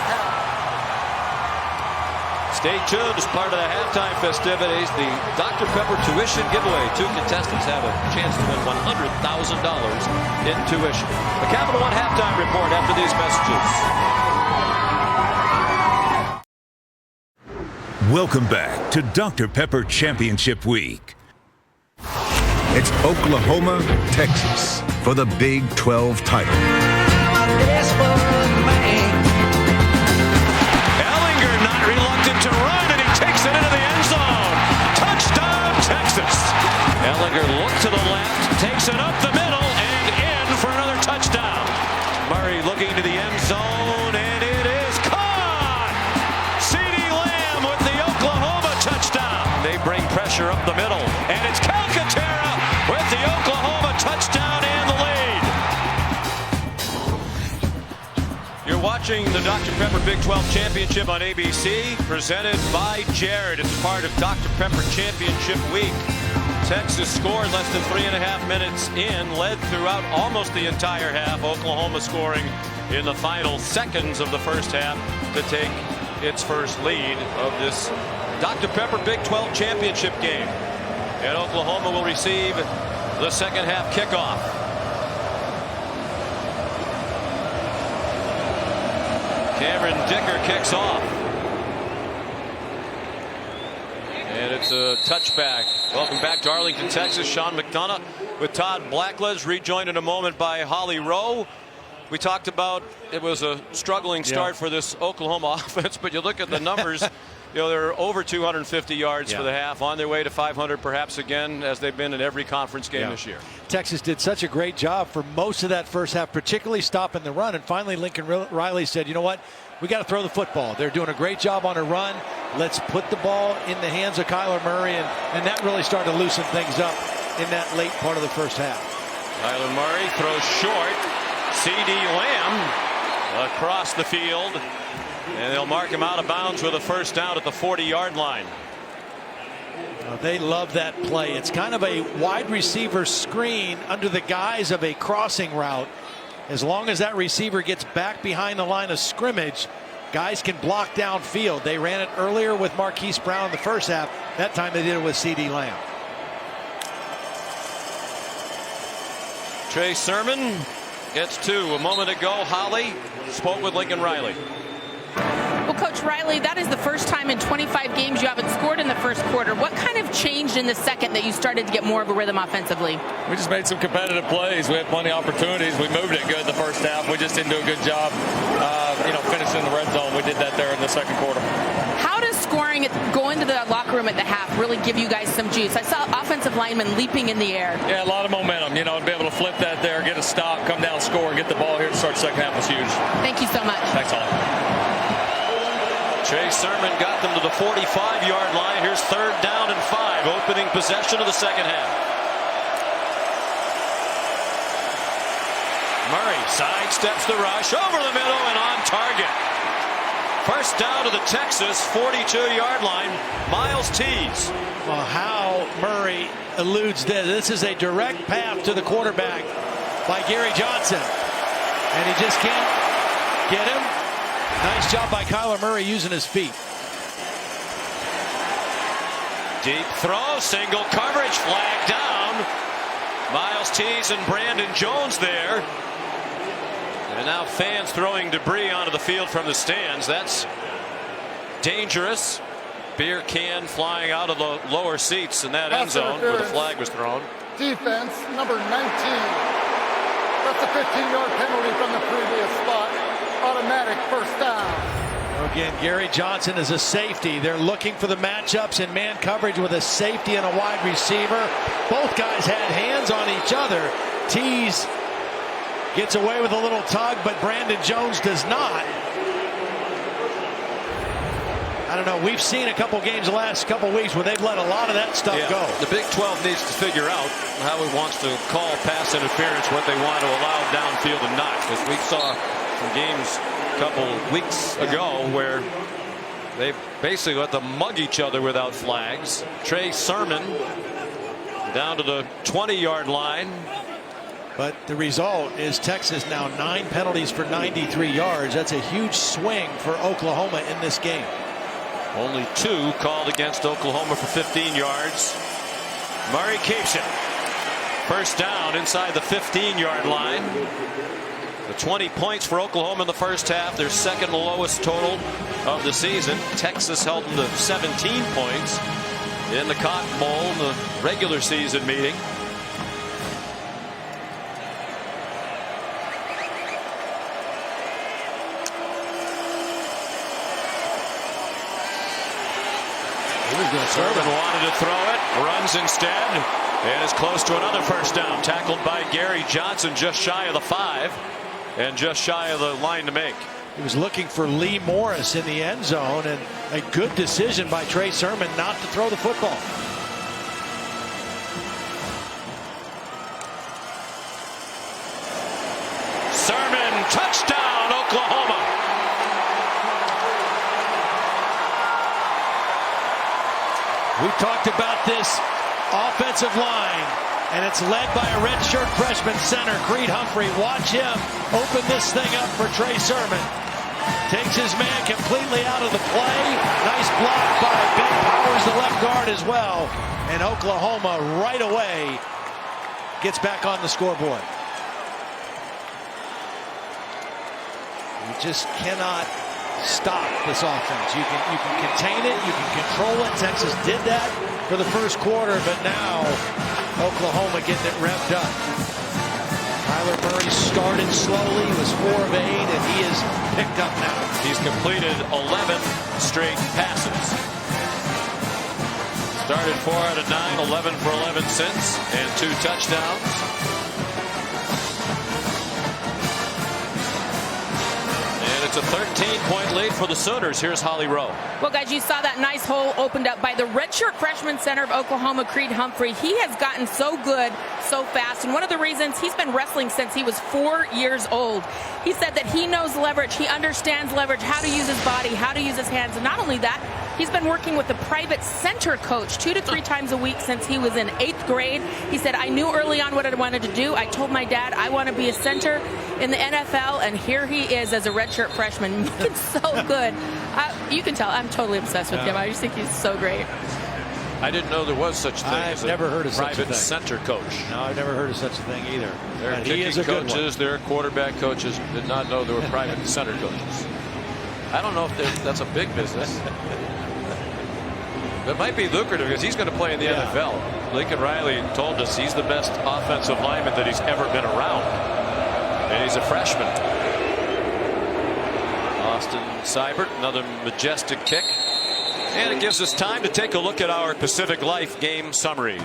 Stay tuned as part of the halftime festivities, the Dr. Pepper tuition giveaway. 2 contestants have a chance to win $100,000 in tuition. The Capital One halftime report after these messages. Welcome back to Dr. Pepper Championship Week. It's Oklahoma, Texas for the Big 12 title. Ehlinger not reluctant to run, and he takes it into the end zone. Touchdown, Texas. Ehlinger looks to the left, takes it up the middle, and in for another touchdown. Murray looking to the end zone, and it is caught. CeeDee Lamb with the Oklahoma touchdown. They bring pressure up the middle, and it's Calcaterra with the Oklahoma touchdown and the lead. You're watching the Dr. Pepper Big 12 Championship on ABC, presented by Jared. It's part of Dr. Pepper Championship Week. Texas scored less than 3.5 minutes in, led throughout almost the entire half. Oklahoma scoring in the final seconds of the first half to take its first lead of this Dr. Pepper Big 12 Championship game. And Oklahoma will receive the second half kickoff. Cameron Dicker kicks off. And it's a touchback. Welcome back to Arlington, Texas. Sean McDonough with Todd Blackledge, rejoined in a moment by Holly Rowe. We talked about it was a struggling start for this Oklahoma offense, but you look at the numbers. You know, they're over 250 yards for the half, on their way to 500 perhaps again, as they've been in every conference game this year. Texas did such a great job for most of that first half, particularly stopping the run. And finally, Lincoln Riley said, you know what, we got to throw the football. They're doing a great job on a run. Let's put the ball in the hands of Kyler Murray. And that really started to loosen things up in that late part of the first half. Kyler Murray throws short. CeeDee Lamb across the field. And they'll mark him out of bounds with a first down at the 40-yard line. They love that play. It's kind of a wide receiver screen under the guise of a crossing route. As long as that receiver gets back behind the line of scrimmage, guys can block downfield. They ran it earlier with Marquise Brown in the first half. That time they did it with CeeDee Lamb. Trey Sermon gets 2. A moment ago, Holly spoke with Lincoln Riley. Well, Coach Riley, that is the first time in 25 games you haven't scored in the first quarter. What kind of changed in the second that you started to get more of a rhythm offensively? We just made some competitive plays. We had plenty of opportunities. We moved it good the first half. We just didn't do a good job, finishing in the red zone. We did that there in the second quarter. How does scoring, going to the locker room at the half, really give you guys some juice? I saw offensive linemen leaping in the air. Yeah, a lot of momentum. To be able to flip that there, get a stop, come down, score, get the ball here to start the second half was huge. Thank you so much. Thanks, Holly. Trey Sermon got them to the 45-yard line. Here's 3rd down and 5, opening possession of the second half. Murray sidesteps the rush over the middle and on target. First down to the Texas 42-yard line. Miles Tees. Well, how Murray eludes this. This is a direct path to the quarterback by Gary Johnson. And he just can't get him. Nice job by Kyler Murray using his feet. Deep throw, single coverage, flag down. Miles Tees and Brandon Jones there. And now fans throwing debris onto the field from the stands. That's dangerous. Beer can flying out of the lower seats in that end zone where the flag was thrown. Defense, number 19. That's a 15-yard penalty from the previous spot. Automatic first down. Again, Gary Johnson is a safety. They're looking for the matchups in man coverage with a safety and a wide receiver. Both guys had hands on each other. Tees gets away with a little tug, but Brandon Jones does not. I don't know. We've seen a couple games the last couple weeks where they've let a lot of that stuff go. The Big 12 needs to figure out how it wants to call pass interference, what they want to allow downfield and not. Because we saw some games a couple weeks ago where they basically let them mug each other without flags. Trey Sermon down to the 20-yard line. But the result is Texas now 9 penalties for 93 yards. That's a huge swing for Oklahoma in this game. Only 2 called against Oklahoma for 15 yards. Murray keeps it. First down inside the 15-yard line. The 20 points for Oklahoma in the first half, their second lowest total of the season. Texas held them to 17 points in the Cotton Bowl in the regular season meeting. Sermon wanted to throw it, runs instead, and is close to another first down. Tackled by Gary Johnson just shy of the 5 and just shy of the line to make. He was looking for Lee Morris in the end zone, and a good decision by Trey Sermon not to throw the football. Sermon, touchdown, Oklahoma. We talked about this offensive line, and it's led by a redshirt freshman center, Creed Humphrey. Watch him open this thing up for Trey Sermon. Takes his man completely out of the play. Nice block by Ben Powers, the left guard as well. And Oklahoma right away gets back on the scoreboard. You just cannot stop this offense. You can contain it, you can control it. Texas did that for the first quarter, but now Oklahoma getting it revved up. Kyler Murray started slowly, he was 4 of 8, and he is picked up now. He's completed 11 straight passes. Started 4 out of 9, 11 for 11 since, and 2 touchdowns. It's a 13-point lead for the Sooners. Here's Holly Rowe. Well, guys, you saw that nice hole opened up by the redshirt freshman center of Oklahoma, Creed Humphrey. He has gotten so good so fast, and one of the reasons he's been wrestling since he was 4 years old. He said that he knows leverage, he understands leverage, how to use his body, how to use his hands, and not only that, he's been working with a private center coach 2 to 3 times a week since he was in 8th grade. He said, I knew early on what I wanted to do. I told my dad I want to be a center in the NFL, and here he is as a redshirt freshman, looking so good. You can tell I'm totally obsessed with him. I just think he's so great. I didn't know there was such a thing as a never heard of such a private thing. center coach. No, I've never heard of such a thing either. There are He is kicking a good coaches, one. there are quarterback coaches. Did not know there were private center coaches. I don't know if that's a big business. It might be lucrative because he's going to play in the NFL. Lincoln Riley told us he's the best offensive lineman that he's ever been around. And he's a freshman. Austin Seibert, another majestic kick. And it gives us time to take a look at our Pacific Life game summary.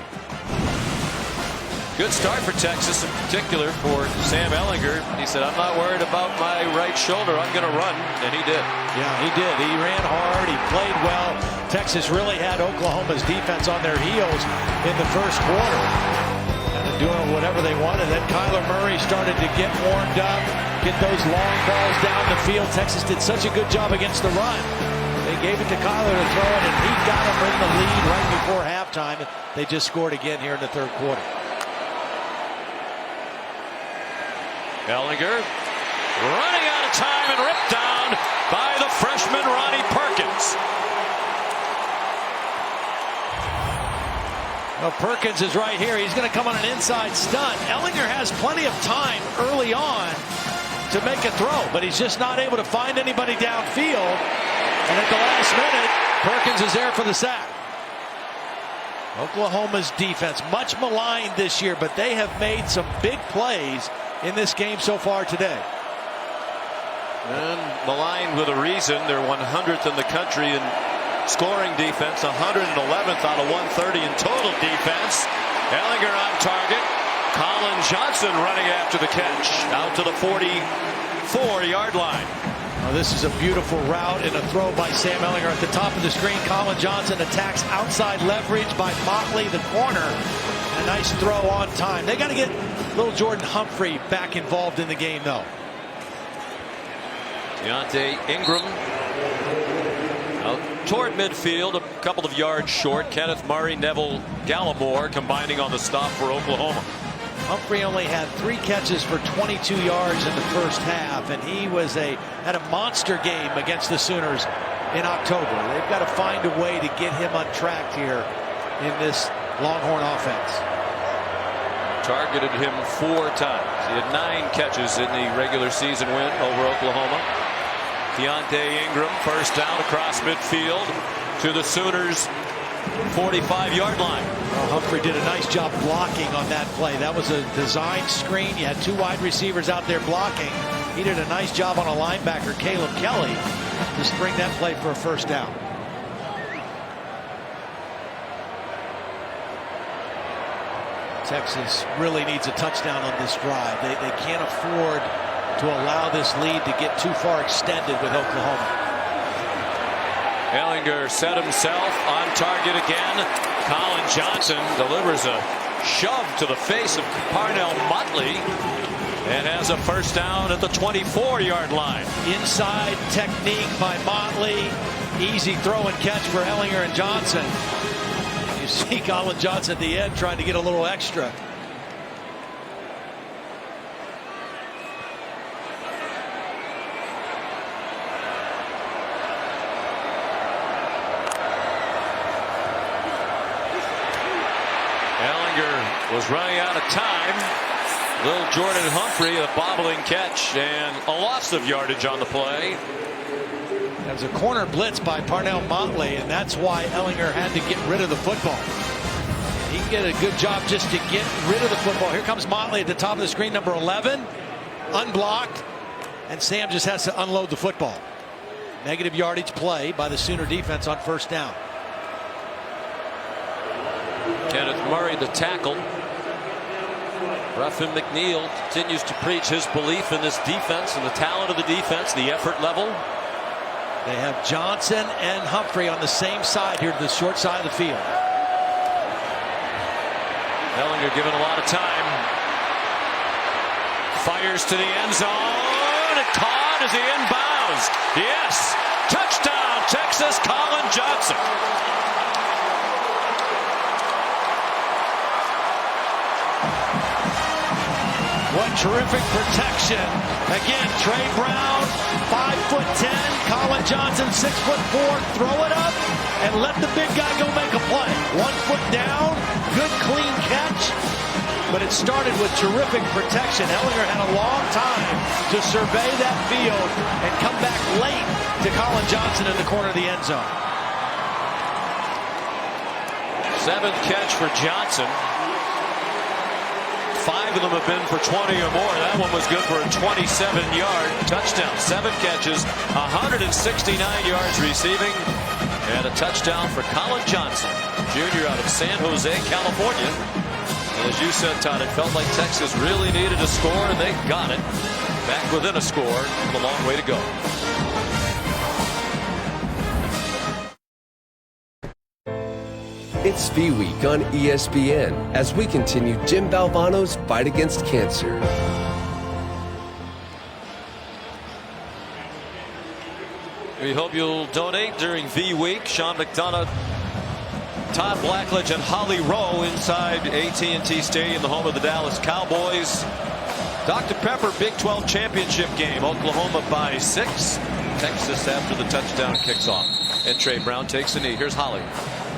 Good start for Texas, in particular for Sam Ehlinger. He said, I'm not worried about my right shoulder. I'm going to run. And he did. Yeah, he did. He ran hard. He played well. Texas really had Oklahoma's defense on their heels in the first quarter. And doing whatever they wanted. Then Kyler Murray started to get warmed up, get those long balls down the field. Texas did such a good job against the run. They gave it to Kyler to throw it, and he got them in the lead right before halftime. They just scored again here in the third quarter. Ehlinger running out of time and ripped down by the freshman Ronnie Perkins. Well, Perkins is right here. He's going to come on an inside stunt. Ehlinger has plenty of time early on to make a throw, but he's just not able to find anybody downfield. And at the last minute, Perkins is there for the sack. Oklahoma's defense, much maligned this year, but they have made some big plays in this game so far today. And maligned with a reason. They're 100th in the country in scoring defense, 111th out of 130 in total defense. Ehlinger on target. Collin Johnson running after the catch out to the 44-yard line. Well, this is a beautiful route and a throw by Sam Ehlinger at the top of the screen. Collin Johnson attacks outside leverage by Motley, the corner. And a nice throw on time. They got to get Lil'Jordan Humphrey back involved in the game, though. Deontay Ingram out toward midfield, a couple of yards short. Kenneth Murray, Neville Gallimore combining on the stop for Oklahoma. Humphrey only had 3 catches for 22 yards in the first half, and he had a monster game against the Sooners in October. They've got to find a way to get him on track here in this Longhorn offense. Targeted him 4 times. He had 9 catches in the regular season win over Oklahoma. Deontay Ingram, first down across midfield to the Sooners' 45-yard line. Well, Humphrey did a nice job blocking on that play. That was a designed screen. You had 2 wide receivers out there blocking. He did a nice job on a linebacker, Caleb Kelly, to spring that play for a first down. Texas really needs a touchdown on this drive. They can't afford to allow this lead to get too far extended with Oklahoma. Ehlinger set himself on target again. Collin Johnson delivers a shove to the face of Parnell Motley and has a first down at the 24-yard line. Inside technique by Motley. Easy throw and catch for Ehlinger and Johnson. You see Collin Johnson at the end trying to get a little extra. Ehlinger was running out of time. Lil'Jordan Humphrey, a bobbling catch and a loss of yardage on the play. That was a corner blitz by Parnell Motley, and that's why Ehlinger had to get rid of the football. He did a good job just to get rid of the football. Here comes Motley at the top of the screen, number 11, unblocked, and Sam just has to unload the football. Negative yardage play by the Sooner defense on first down. Kenneth Murray, the tackle. Ruffin McNeil continues to preach his belief in this defense and the talent of the defense, the effort level. They have Johnson and Humphrey on the same side here to the short side of the field. Ehlinger given a lot of time. Fires to the end zone. And caught as he inbounds. Yes. Touchdown, Texas, Collin Johnson. What terrific protection. Again, Trey Brown, 5'10", Collin Johnson, 6'4", throw it up, and let the big guy go make a play. 1 foot down, good clean catch, but it started with terrific protection. Ehlinger had a long time to survey that field and come back late to Collin Johnson in the corner of the end zone. 7th catch for Johnson. 5 of them have been for 20 or more. That one was good for a 27-yard touchdown. 7 catches, 169 yards receiving, and a touchdown for Collin Johnson, junior out of San Jose, California. And as you said, Todd, it felt like Texas really needed a score, and they got it. Back within a score, with a long way to go. It's V Week on ESPN as we continue Jim Valvano's fight against cancer. We hope you'll donate during V Week. Sean McDonough, Todd Blackledge, and Holly Rowe inside AT&T Stadium, the home of the Dallas Cowboys. Dr. Pepper Big 12 championship game. Oklahoma by 6. Texas after the touchdown kicks off. And Trey Brown takes a knee. Here's Holly.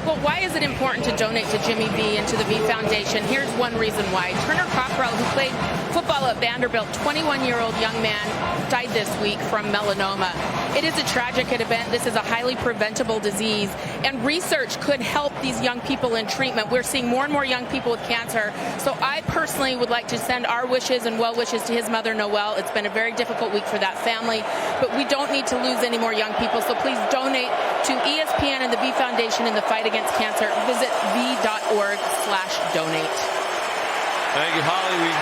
Well, why is it important to donate to Jimmy V and to the V Foundation? Here's one reason why. Turner Cockrell, who played football at Vanderbilt, 21-year-old young man, died this week from melanoma. It is a tragic event. This is a highly preventable disease, and research could help these young people in treatment. We're seeing more and more young people with cancer. So I personally would like to send our wishes and well wishes to his mother, Noelle. It's been a very difficult week for that family, but we don't need to lose any more young people. So please donate to ESPN and the V Foundation in the fight against cancer. Visit v.org/donate. Thank you, Holly. We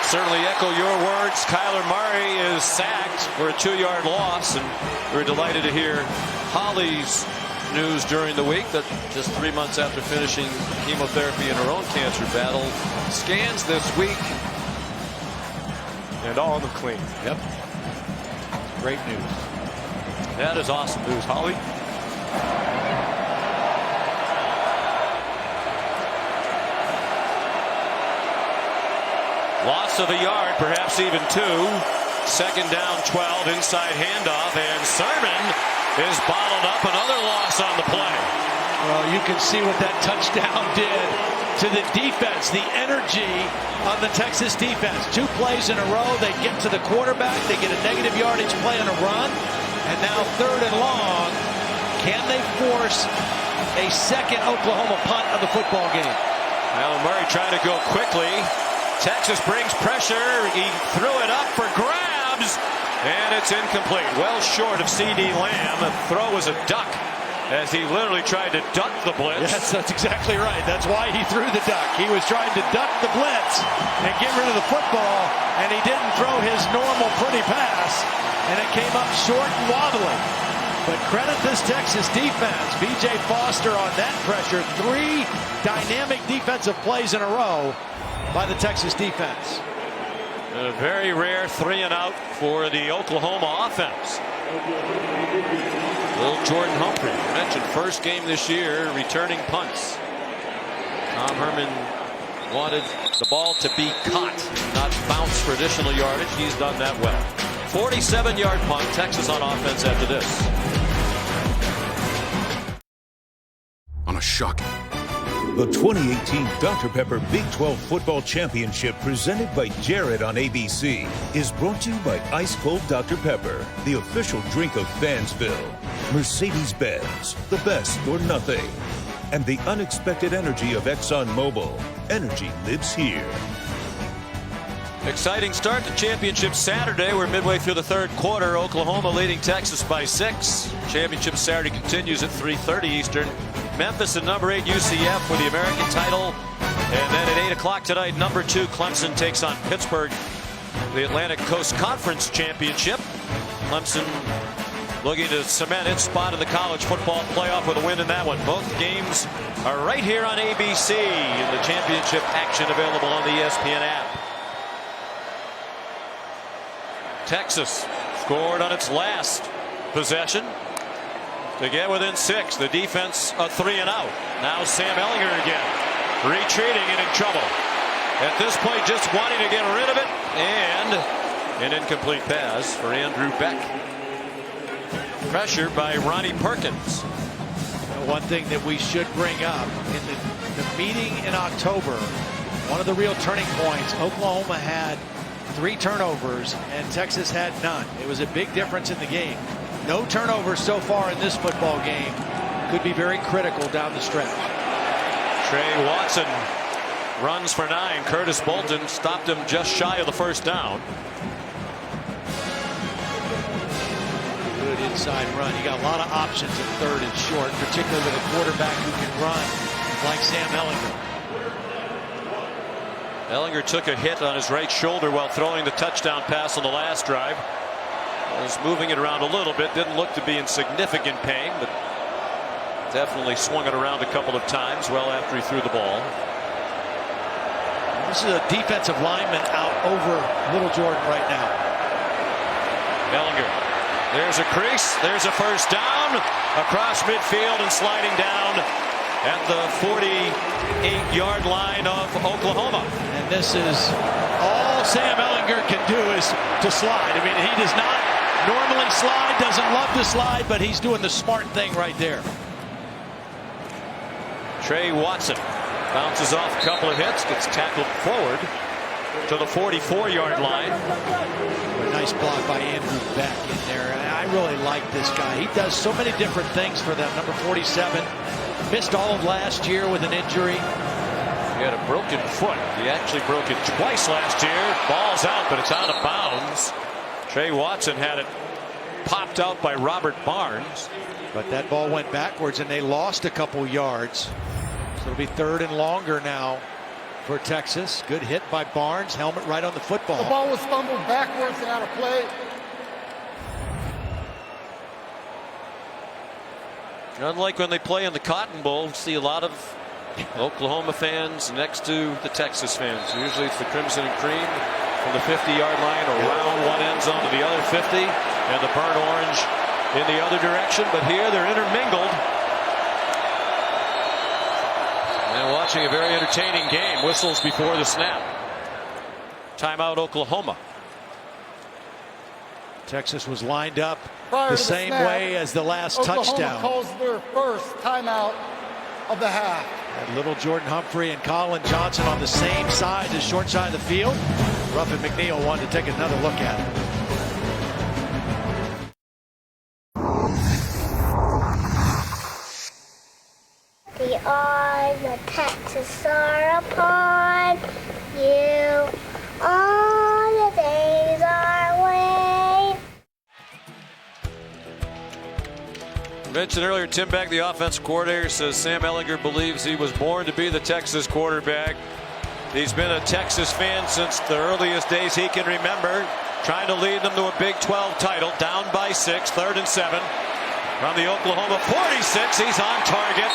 certainly echo your words. Kyler Murray is sacked for a 2-yard loss, and we're delighted to hear Holly's news during the week that just 3 months after finishing chemotherapy in her own cancer battle, scans this week, and all of them clean. Yep. Great news. That is awesome news, Holly. Loss of a yard, perhaps even 2. 2nd down, 12, inside handoff, and Sermon is bottled up. Another loss on the play. Well, you can see what that touchdown did to the defense, the energy on the Texas defense. 2 plays in a row, they get to the quarterback, they get a negative yardage play on a run, and now 3rd and long. Can they force a second Oklahoma punt of the football game? Alan Murray trying to go quickly. Texas brings pressure. He threw it up for grabs, and it's incomplete. Well short of CeeDee Lamb. The throw was a duck as he literally tried to duck the blitz. Yes, that's exactly right. That's why he threw the duck. He was trying to duck the blitz and get rid of the football, and he didn't throw his normal pretty pass, and it came up short and wobbly. But credit this Texas defense. B.J. Foster on that pressure. 3 dynamic defensive plays in a row by the Texas defense. A very rare 3-and-out for the Oklahoma offense. Lil'Jordan Humphrey, mentioned first game this year, returning punts. Tom Herman wanted the ball to be caught, not bounce for additional yardage. He's done that well. 47-yard punt, Texas on offense after this. On a shocking. The 2018 Dr. Pepper Big 12 Football Championship, presented by Jared on ABC, is brought to you by Ice Cold Dr. Pepper, the official drink of Fansville, Mercedes-Benz, the best or nothing, and the unexpected energy of ExxonMobil. Energy lives here. Exciting start to championship Saturday. We're midway through the 3rd quarter. Oklahoma leading Texas by 6. Championship Saturday continues at 3:30 Eastern. Memphis and number 8 UCF for the American title. And then at 8 o'clock tonight, number 2 Clemson takes on Pittsburgh, the Atlantic Coast Conference Championship. Clemson looking to cement its spot in the college football playoff with a win in that one. Both games are right here on ABC, and the championship action available on the ESPN app. Texas scored on its last possession to get within 6. The defense a 3-and-out. Now Sam Ehlinger again, retreating and in trouble. At this point, just wanting to get rid of it, and an incomplete pass for Andrew Beck. Pressure by Ronnie Perkins. one thing that we should bring up in the meeting in October, one of the real turning points, Oklahoma had 3 turnovers and Texas had none. It was a big difference in the game. No turnovers so far in this football game. Could be very critical down the stretch. Trey Watson runs for 9. Curtis Bolton stopped him just shy of the first down. Good inside run. You got a lot of options at 3rd and short, particularly with a quarterback who can run like Sam Ehlinger. Ehlinger took a hit on his right shoulder while throwing the touchdown pass on the last drive. Was moving it around a little bit. Didn't look to be in significant pain, but definitely swung it around a couple of times well after he threw the ball. This is a defensive lineman out over Lil'Jordan right now. Ehlinger. There's a crease. There's a first down across midfield and sliding down at the 48-yard line of Oklahoma. And this is all Sam Ehlinger can do is to slide. I mean, he does not normally slide, doesn't love to slide, but he's doing the smart thing right there. Trey Watson bounces off a couple of hits, gets tackled forward to the 44-yard line. A nice block by Andrew Beck in there. I really like this guy. He does so many different things for them. Number 47 missed all of last year with an injury. He had a broken foot. He actually broke it twice last year. Ball's out, but it's out of bounds. Trey Watson had it popped out by Robert Barnes. But that ball went backwards and they lost a couple yards. So it'll be 3rd and longer now for Texas. Good hit by Barnes. Helmet right on the football. The ball was fumbled backwards and out of play. Unlike when they play in the Cotton Bowl, see a lot of Oklahoma fans next to the Texas fans. Usually it's the crimson and cream from the 50-yard line around one end zone to the other 50, and the burnt orange in the other direction. But here they're intermingled. And watching a very entertaining game. Whistles before the snap. Timeout Oklahoma. Texas was lined up Prior the to same snap, way as the last Oklahoma touchdown. calls their first timeout of the half. And Lil'Jordan Humphrey and Collin Johnson on the same side, the short side of the field. Ruff and McNeil wanted to take another look at it. The eyes of Texas are upon you. All the days are away. Mentioned earlier, Tim Beck, the offensive coordinator, says Sam Ehlinger believes he was born to be the Texas quarterback. He's been a Texas fan since the earliest days he can remember, trying to lead them to a Big 12 title, down by 6, 3rd and 7. From the Oklahoma 46, he's on target.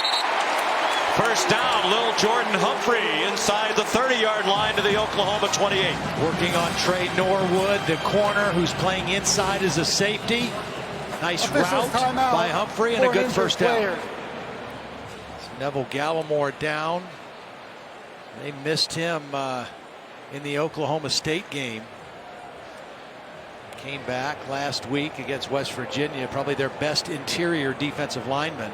First down, Lil'Jordan Humphrey inside the 30-yard line to the Oklahoma 28. Working on Trey Norwood, the corner who's playing inside as a safety. Nice route by Humphrey and a good first down. Neville Gallimore down. They missed him in the Oklahoma State game. Came back last week against West Virginia, probably their best interior defensive lineman.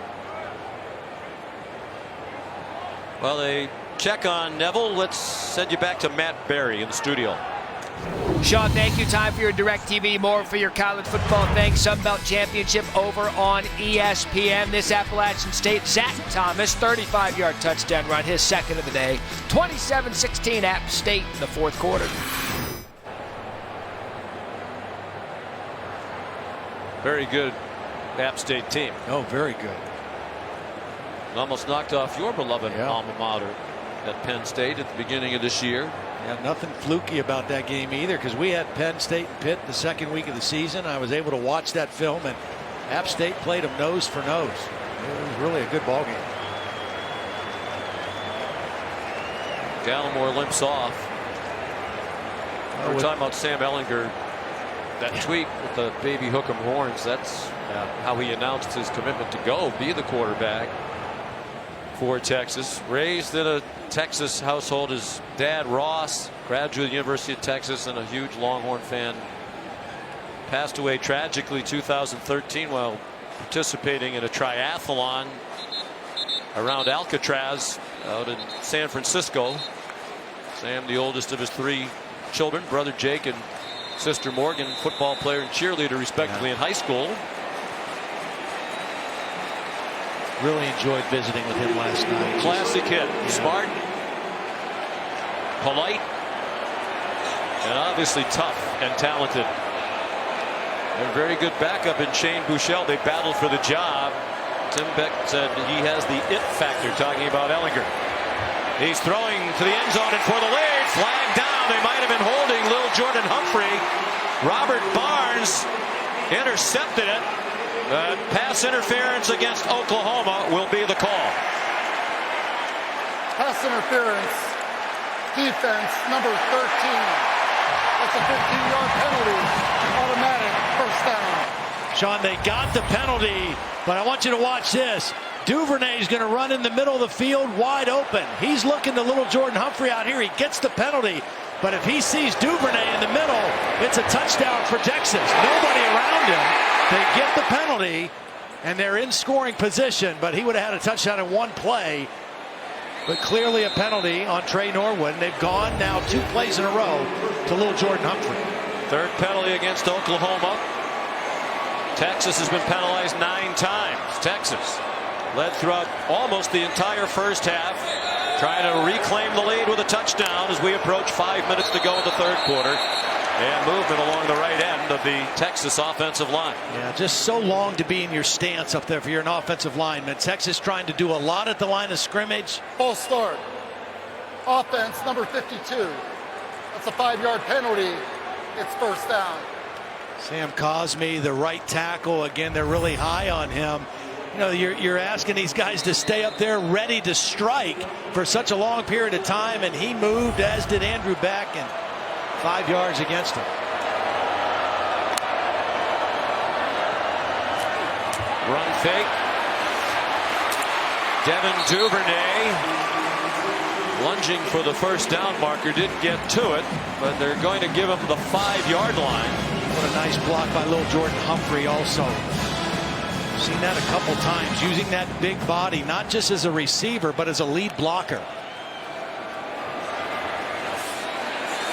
Well, they check on Neville. Let's send you back to Matt Berry in the studio. Sean, thank you. Time for your DirecTV. More for your college football thing. Sun Belt Championship over on ESPN. This Appalachian State, Zach Thomas, 35-yard touchdown run, his second of the day. 27-16 App State in the 4th quarter. Very good App State team. Oh, very good. Almost knocked off your beloved alma mater at Penn State at the beginning of this year. Yeah, nothing fluky about that game either, because we had Penn State and Pitt the second week of the season. I was able to watch that film, and App State played them nose for nose. It was really a good ball game. Gallimore limps off. We're talking about Sam Ehlinger. That tweet with the baby hook'em horns, that's how he announced his commitment to go be the quarterback for Texas. Raised in a Texas household. His dad, Ross, graduate of the University of Texas and a huge Longhorn fan. Passed away tragically 2013 while participating in a triathlon around Alcatraz out in San Francisco. Sam, the oldest of his 3 children, brother Jake and sister Morgan, football player and cheerleader respectively in high school. Really enjoyed visiting with him last night. Classic kid. Smart, polite, and obviously tough and talented. A very good backup in Shane Buechele. They battled for the job. Tim Beck said he has the it factor, talking about Ehlinger. He's throwing to the end zone and for the lead. Flag down. They might have been holding Lil'Jordan Humphrey. Robert Barnes intercepted it. Pass interference against Oklahoma will be the call. Pass interference. Defense number 13. That's a 15-yard penalty. Automatic first down. Sean, they got the penalty, but I want you to watch this. Duvernay is going to run in the middle of the field wide open. He's looking to Lil'Jordan Humphrey out here. He gets the penalty, but if he sees Duvernay in the middle, it's a touchdown for Texas. Nobody around him. They get the penalty, and they're in scoring position, but he would have had a touchdown in one play. But clearly a penalty on Trey Norwood, and they've gone now 2 plays in a row to Lil'Jordan Humphrey. 3rd penalty against Oklahoma. Texas has been penalized 9 times. Texas led throughout almost the entire first half, trying to reclaim the lead with a touchdown as we approach 5 minutes to go in the 3rd quarter. And movement along the right end of the Texas offensive line. Yeah, just so long to be in your stance up there if you're an offensive lineman. Texas trying to do a lot at the line of scrimmage. False start. Offense number 52. That's a 5-yard penalty. It's first down. Sam Cosme, the right tackle. Again, they're really high on him. You know, you're asking these guys to stay up there ready to strike for such a long period of time, and he moved, as did Andrew Beck, and 5 yards against him. Run fake. Devin Duvernay lunging for the first down marker, didn't get to it, but they're going to give him the 5-yard line. What a nice block by Lil'Jordan Humphrey also. Seen that a couple times, using that big body, not just as a receiver, but as a lead blocker.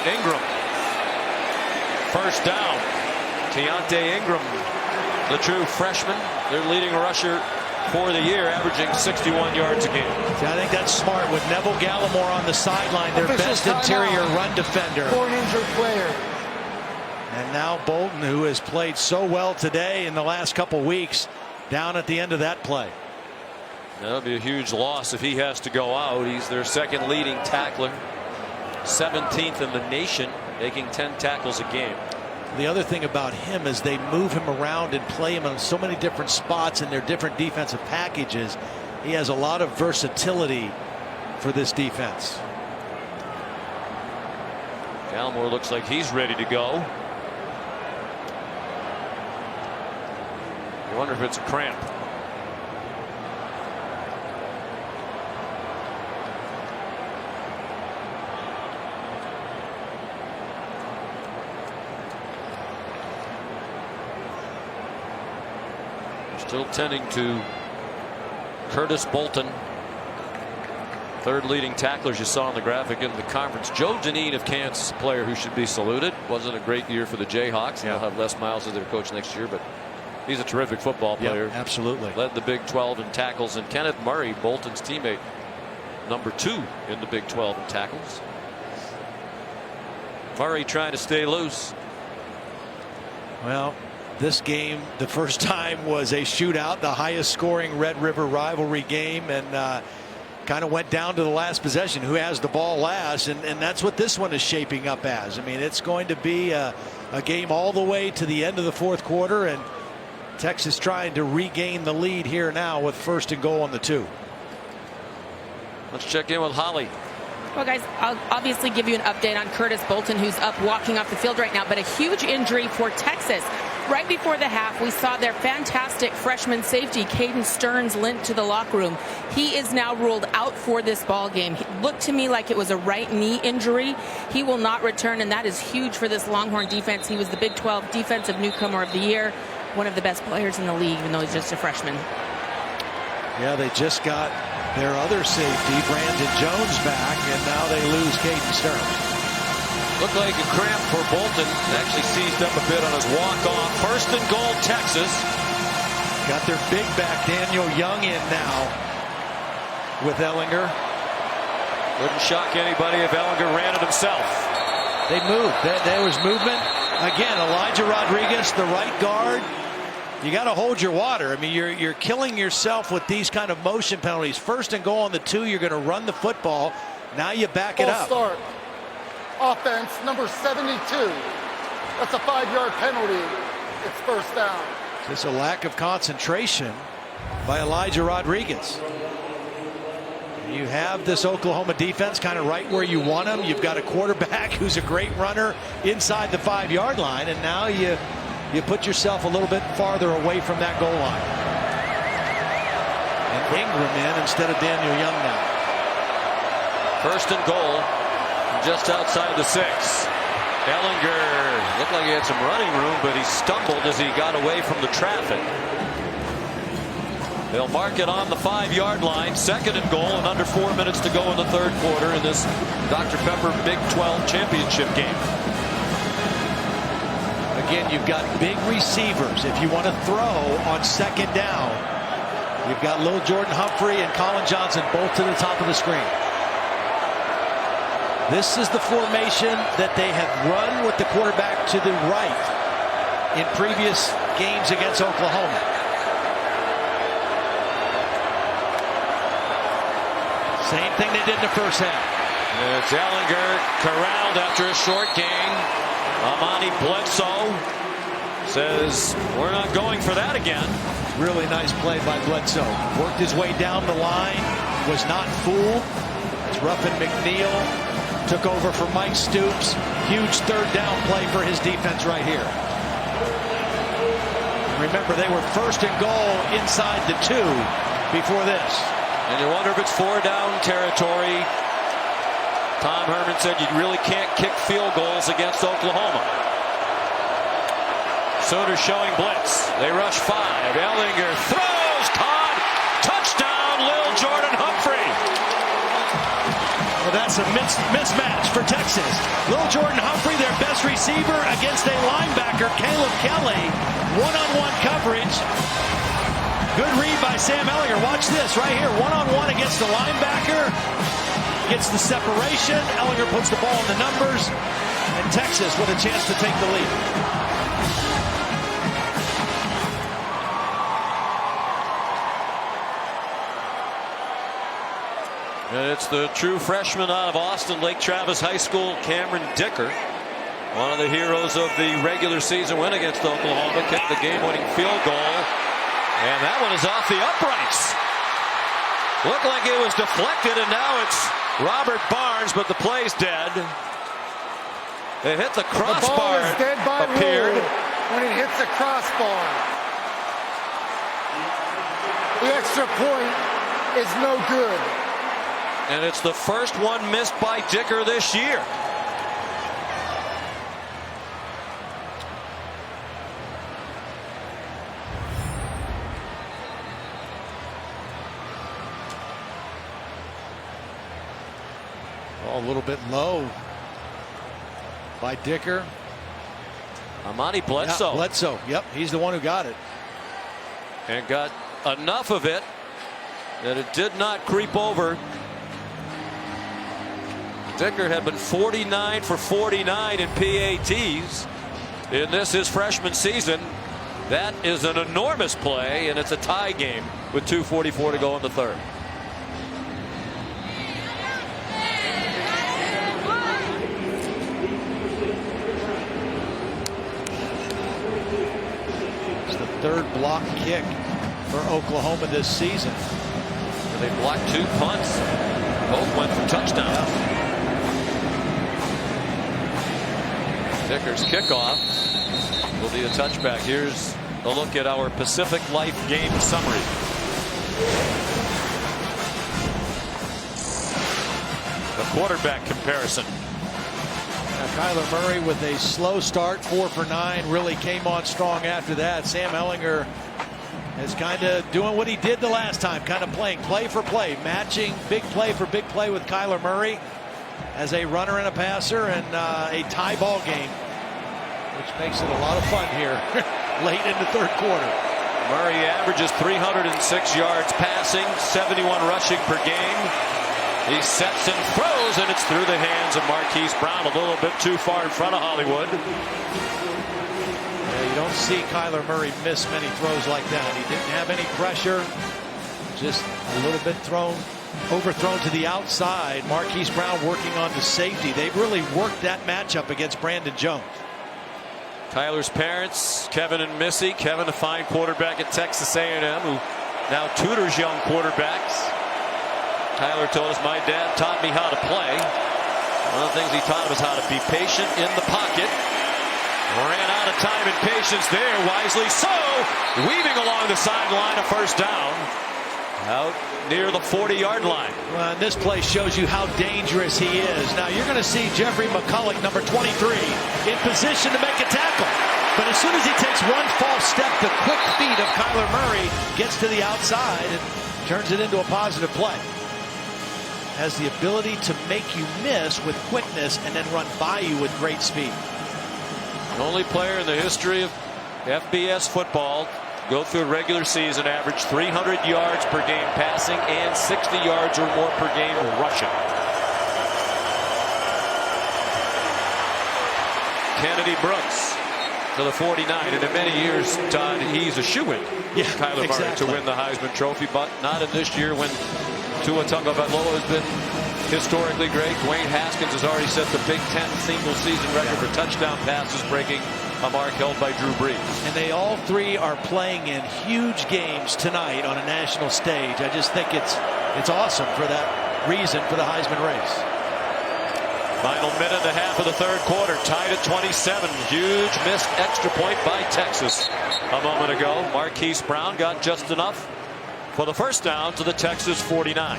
Ingram. First down. Keontae Ingram, the true freshman, their leading rusher for the year, averaging 61 yards a game. See, I think that's smart with Neville Gallimore on the sideline, their best interior run defender. 4 injured player. And now Bolton, who has played so well today in the last couple weeks, down at the end of that play. That'll be a huge loss if he has to go out. He's their 2nd leading tackler, 17th in the nation, making 10 tackles a game. The other thing about him is they move him around and play him in so many different spots in their different defensive packages. He has a lot of versatility for this defense. Gallimore looks like he's ready to go. I wonder if it's a cramp. Still tending to Curtis Bolton, 3rd leading tackler, as you saw in the graphic in the conference. Joe Dineen of Kansas, a player who should be saluted. Wasn't a great year for the Jayhawks. They'll have Les Miles as their coach next year, but he's a terrific football player. Yeah, absolutely. Led the Big 12 in tackles. And Kenneth Murray, Bolton's teammate, number 2 in the Big 12 in tackles. Murray trying to stay loose. Well, this game, the first time, was a shootout, the highest scoring Red River rivalry game, and kind of went down to the last possession, who has the ball last, and that's what this one is shaping up as. I mean, it's going to be a game all the way to the end of the 4th quarter, and Texas trying to regain the lead here now with 1st and goal on the 2. Let's check in with Holly. Well, guys, I'll obviously give you an update on Curtis Bolton, who's up walking off the field right now, but a huge injury for Texas. Right before the half, we saw their fantastic freshman safety, Caden Stearns, limped to the locker room. He is now ruled out for this ball game. It looked to me like it was a right knee injury. He will not return, and that is huge for this Longhorn defense. He was the Big 12 Defensive Newcomer of the Year, one of the best players in the league, even though he's just a freshman. Yeah, they just got their other safety, Brandon Jones, back, and now they lose Caden Stearns. Looked like a cramp for Bolton. Actually seized up a bit on his walk-off. First and goal, Texas. Got their big back, Daniel Young, in now with Ehlinger. Wouldn't shock anybody if Ehlinger ran it himself. They moved. There was movement. Again, Elijah Rodriguez, the right guard. You got to hold your water. I mean, you're killing yourself with these kind of motion penalties. First and goal on the 2, you're going to run the football. Now you back it up. Start. Offense number 72. That's a 5-yard penalty. It's first down. Just a lack of concentration by Elijah Rodriguez. You have this Oklahoma defense kind of right where you want them. You've got a quarterback who's a great runner inside the 5-yard line, and now you put yourself a little bit farther away from that goal line. And Ingram in instead of Daniel Young now. First and goal, just outside the 6. Ehlinger looked like he had some running room, but he stumbled as he got away from the traffic. They'll mark it on the 5-yard line. Second and goal, and under 4 minutes to go in the third quarter in this Dr. Pepper Big 12 championship game. Again, you've got big receivers. If you want to throw on second down, you've got Lil'Jordan Humphrey and Collin Johnson both to the top of the screen. This is the formation that they have run with the quarterback to the right in previous games against Oklahoma. Same thing they did in the first half. It's Ehlinger corralled after a short gain. Amani Bledsoe says, we're not going for that again. Really nice play by Bledsoe. Worked his way down the line. Was not fooled. It's Ruffin McNeil. Took over for Mike Stoops. Huge third down play for his defense right here. Remember, they were first and goal inside the 2 before this. And you wonder if it's 4-down territory. Tom Herman said you really can't kick field goals against Oklahoma. Sooners showing blitz. They rush 5. Ehlinger throws, caught, touchdown, Lil'Jordan Humphrey. Well, that's a mismatch for Texas. Lil'Jordan Humphrey, their best receiver, against a linebacker, Caleb Kelly. One-on-one coverage. Good read by Sam Ehlinger. Watch this right here. One-on-one against the linebacker. Gets the separation. Ehlinger puts the ball in the numbers. And Texas with a chance to take the lead. And it's the true freshman out of Austin, Lake Travis High School, Cameron Dicker. One of the heroes of the regular season win against Oklahoma. Kicked the game-winning field goal. And that one is off the uprights. Looked like it was deflected, and now it's Robert Barnes, but the play's dead. It hit the crossbar. The ball is dead by appeared. rule when it hits the crossbar. The extra point is no good. And it's the first one missed by Dicker this year. A little bit low by Dicker. Amani Bledsoe. Yeah, Bledsoe, yep, he's the one who got it. And got enough of it that it did not creep over. Dicker had been 49 for 49 in PATs in this his freshman season. That is an enormous play, and it's a tie game with 2:44 to go in the third. It's the third block kick for Oklahoma this season. And they blocked 2 punts. Both went for touchdowns. Dicker's kickoff will be a touchback. Here's a look at our Pacific Life game summary. The quarterback comparison. Now Kyler Murray with a slow start, 4 for 9, really came on strong after that. Sam Ehlinger is kind of doing what he did the last time, kind of playing play for play, matching big play for big play with Kyler Murray as a runner and a passer, and a tie ball game, which makes it a lot of fun here late in the third quarter. Murray averages 306 yards passing, 71 rushing per game. He sets and throws, and it's through the hands of Marquise Brown, a little bit too far in front of Hollywood. Yeah, you don't see Kyler Murray miss many throws like that. He didn't have any pressure, just a little bit overthrown to the outside. Marquise Brown working on the safety. They've really worked that matchup against Brandon Jones. Kyler's parents, Kevin and Missy. Kevin, a fine quarterback at Texas A&M, who now tutors young quarterbacks. Kyler told us, my dad taught me how to play. One of the things he taught him is how to be patient in the pocket. Ran out of time and patience there, wisely so. Weaving along the sideline, a first down. Out near the 40-yard line. Well, and this play shows you how dangerous he is. Now you're going to see Jeffrey McCulloch, number 23, in position to make a tackle. But as soon as he takes one false step, the quick feet of Kyler Murray gets to the outside and turns it into a positive play. Has the ability to make you miss with quickness and then run by you with great speed. The only player in the history of FBS football go through a regular season, average 300 yards per game passing and 60 yards or more per game rushing. Kennedy Brooks to the 49, and in many years, Todd, he's a shoo-in. Yeah, Kyler Murray to win the Heisman Trophy, but not in this year when Tua Tagovailoa has been historically great. Dwayne Haskins has already set the Big Ten single-season record for touchdown passes, breaking a mark held by Drew Brees. And they all three are playing in huge games tonight on a national stage. I just think it's awesome for that reason for the Heisman race. Final minute and a half of the third quarter, tied at 27. Huge missed extra point by Texas a moment ago. Marquise Brown got just enough for the first down to the Texas 49.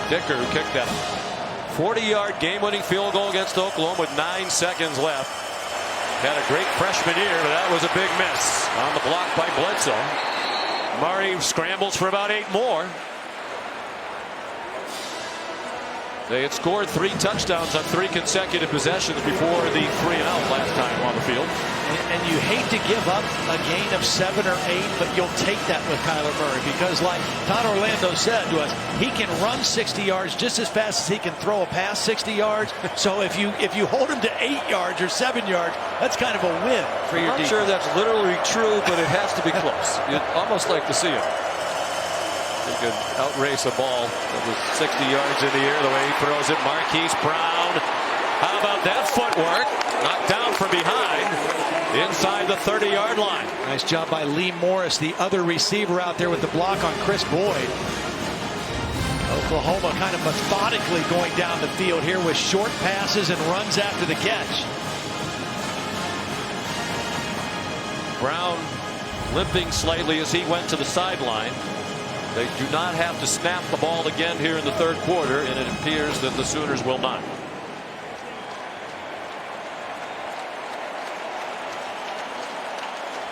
Dicker, who kicked that 40-yard game-winning field goal against Oklahoma with 9 seconds left. Had a great freshman year, but that was a big miss on the block by Bledsoe. Murray scrambles for about 8 more. They had scored 3 touchdowns on 3 consecutive possessions before the 3-and-out last time on the field. And you hate to give up a gain of 7 or 8, but you'll take that with Kyler Murray because, like Todd Orlando said to us, he can run 60 yards just as fast as he can throw a pass 60 yards. So if you hold him to 8 yards or 7 yards, that's kind of a win for your defense. I'm not sure that's literally true, but it has to be close. You'd almost like to see it. He could outrace a ball that was 60 yards in the air the way he throws it. Marquise Brown. How about that footwork? Knocked down from behind inside the 30-yard line. Nice job by Lee Morris, the other receiver out there with the block on Chris Boyd. Oklahoma kind of methodically going down the field here with short passes and runs after the catch. Brown limping slightly as he went to the sideline. They do not have to snap the ball again here in the third quarter, and it appears that the Sooners will not.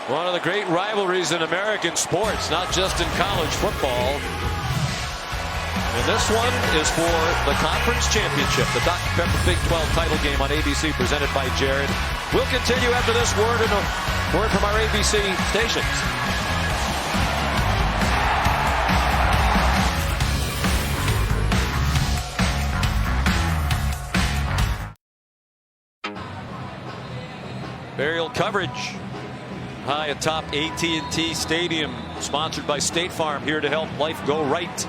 One of the great rivalries in American sports, not just in college football. And this one is for the conference championship, the Dr. Pepper Big 12 title game on ABC, presented by Jared. We'll continue after this word and a word from our ABC stations. Aerial coverage high atop AT&T Stadium, sponsored by State Farm, here to help life go right.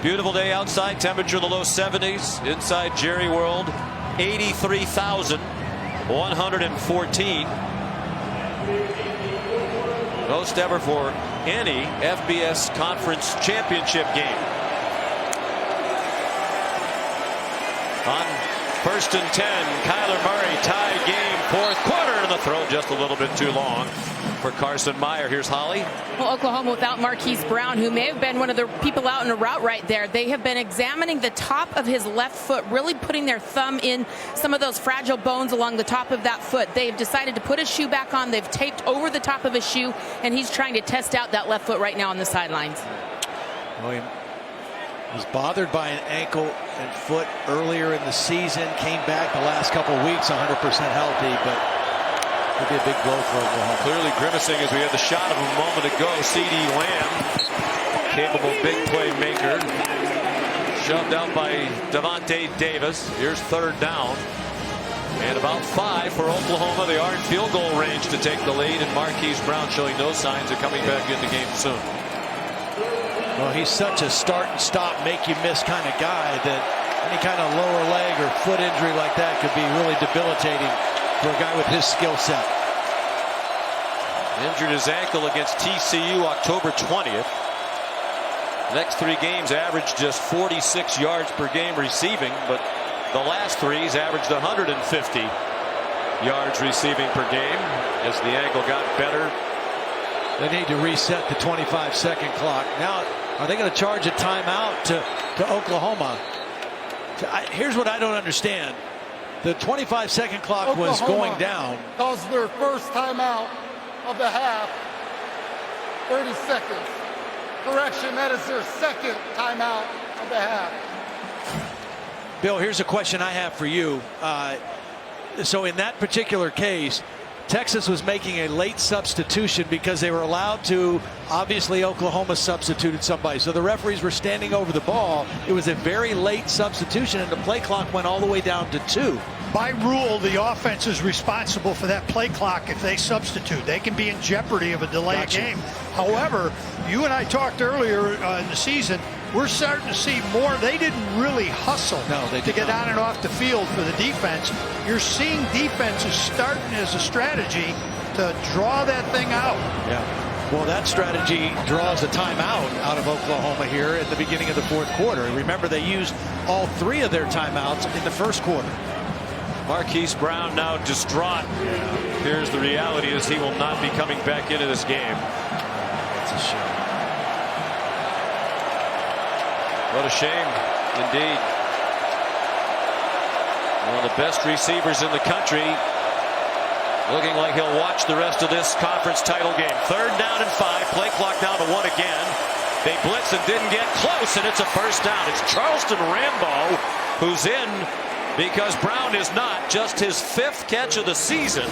Beautiful day outside, temperature in the low 70s. Inside Jerry World, 83,114. Most ever for any FBS conference championship game. On 1st and 10. Kyler Murray tie game, 4th quarter, and the throw just a little bit too long for Carson Meyer. Here's Holly. Well, Oklahoma without Marquise Brown, who may have been one of the people out in a route right there. They have been examining the top of his left foot, really putting their thumb in some of those fragile bones along the top of that foot. They've decided to put his shoe back on. They've taped over the top of his shoe, and he's trying to test out that left foot right now on the sidelines. Well, he was bothered by an ankle and foot earlier in the season, came back the last couple of weeks 100% healthy, but it'll be a big blow for Oklahoma. Clearly grimacing as we had the shot of him a moment ago. CeeDee Lamb, capable big playmaker, shoved out by Devontae Davis. Here's 3rd down. And about 5 for Oklahoma. They are in field goal range to take the lead, and Marquise Brown showing no signs of coming back in the game soon. Well, he's such a start and stop, make you miss kind of guy that any kind of lower leg or foot injury like that could be really debilitating for a guy with his skill set. Injured his ankle against TCU October 20th. Next 3 games averaged just 46 yards per game receiving, but the last 3 he's averaged 150 yards receiving per game as the ankle got better. They need to reset the 25-second clock. Now, are they going to charge a timeout to Oklahoma? Here's what I don't understand. The 25-second clock Oklahoma was going down. Calls their first timeout of the half. 30 seconds. Correction, that is their 2nd timeout of the half. Bill, here's a question I have for you. So in that particular case, Texas was making a late substitution because they were allowed to. Obviously, Oklahoma substituted somebody. So the referees were standing over the ball. It was a very late substitution, and the play clock went all the way down to 2. By rule, the offense is responsible for that play clock if they substitute. They can be in jeopardy of a delayed game. However, you and I talked earlier in the season, we're starting to see more. They didn't really hustle to get on and off the field for the defense. You're seeing defenses starting as a strategy to draw that thing out. Yeah. Well, that strategy draws a timeout out of Oklahoma here at the beginning of the 4th quarter. Remember, they used all 3 of their timeouts in the 1st quarter. Marquise Brown now distraught. Here's the reality: is he will not be coming back into this game. That's a shame. What a shame, indeed. One of the best receivers in the country, looking like he'll watch the rest of this conference title game. 3rd down and 5. Play clock down to 1 again. They blitz and didn't get close, and it's a 1st down. It's Charleston Rambo who's in because Brown is not. Just his 5th catch of the season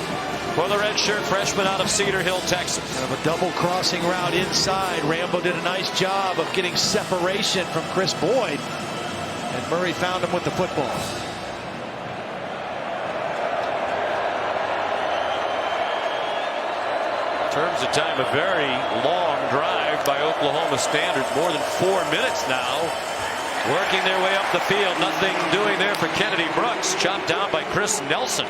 for the redshirt freshman out of Cedar Hill, Texas. Kind of a double crossing route inside. Rambo did a nice job of getting separation from Chris Boyd, and Murray found him with the football. In terms of time, a very long drive by Oklahoma standards, more than 4 minutes now. Working their way up the field, nothing doing there for Kennedy Brooks. Chopped down by Chris Nelson.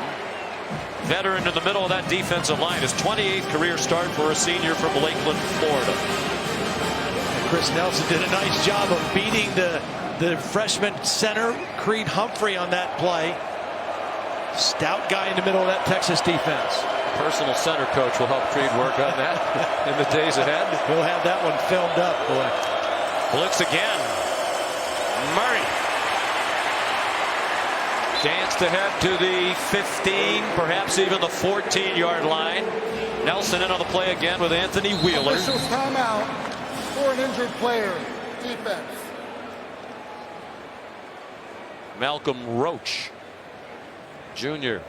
Veteran in the middle of that defensive line. His 28th career start for a senior from Lakeland, Florida. And Chris Nelson did a nice job of beating the freshman center, Creed Humphrey, on that play. Stout guy in the middle of that Texas defense. Personal center coach will help Creed work on that in the days ahead. We'll have that one filmed up, boy. Blitz again. Murray danced ahead to the 15, perhaps even the 14-yard line. Nelson in on the play again with Anthony Wheeler. Officials timeout for an injured player. Defense. Malcolm Roach, Jr.,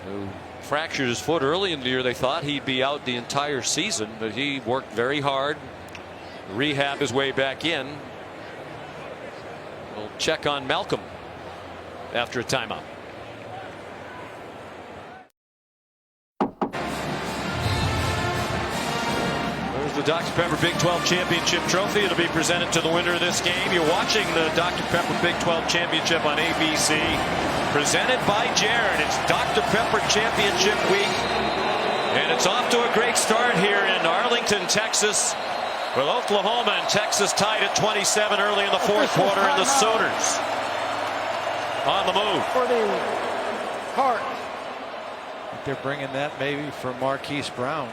who fractured his foot early in the year. They thought he'd be out the entire season, but he worked very hard, rehab his way back in. We'll check on Malcolm after a timeout. There's the Dr. Pepper Big 12 Championship Trophy. It'll be presented to the winner of this game. You're watching the Dr. Pepper Big 12 Championship on ABC. Presented by Jared. It's Dr. Pepper Championship Week. And it's off to a great start here in Arlington, Texas, with Oklahoma and Texas tied at 27 early in the 4th quarter, and the Sooners on the move. For the Cart. They're bringing that maybe for Marquise Brown.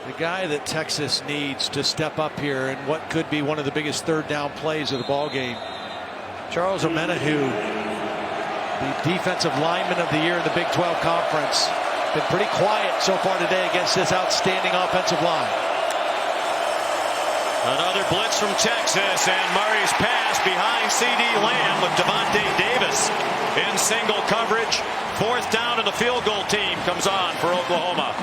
The guy that Texas needs to step up here in what could be one of the biggest third down plays of the ball game. Charles Omenihu, the defensive lineman of the year in the Big 12 Conference, been pretty quiet so far today against this outstanding offensive line. Another blitz from Texas, and Murray's pass behind CeeDee Lamb with Devontae Davis in single coverage. 4th down, and the field goal team comes on for Oklahoma.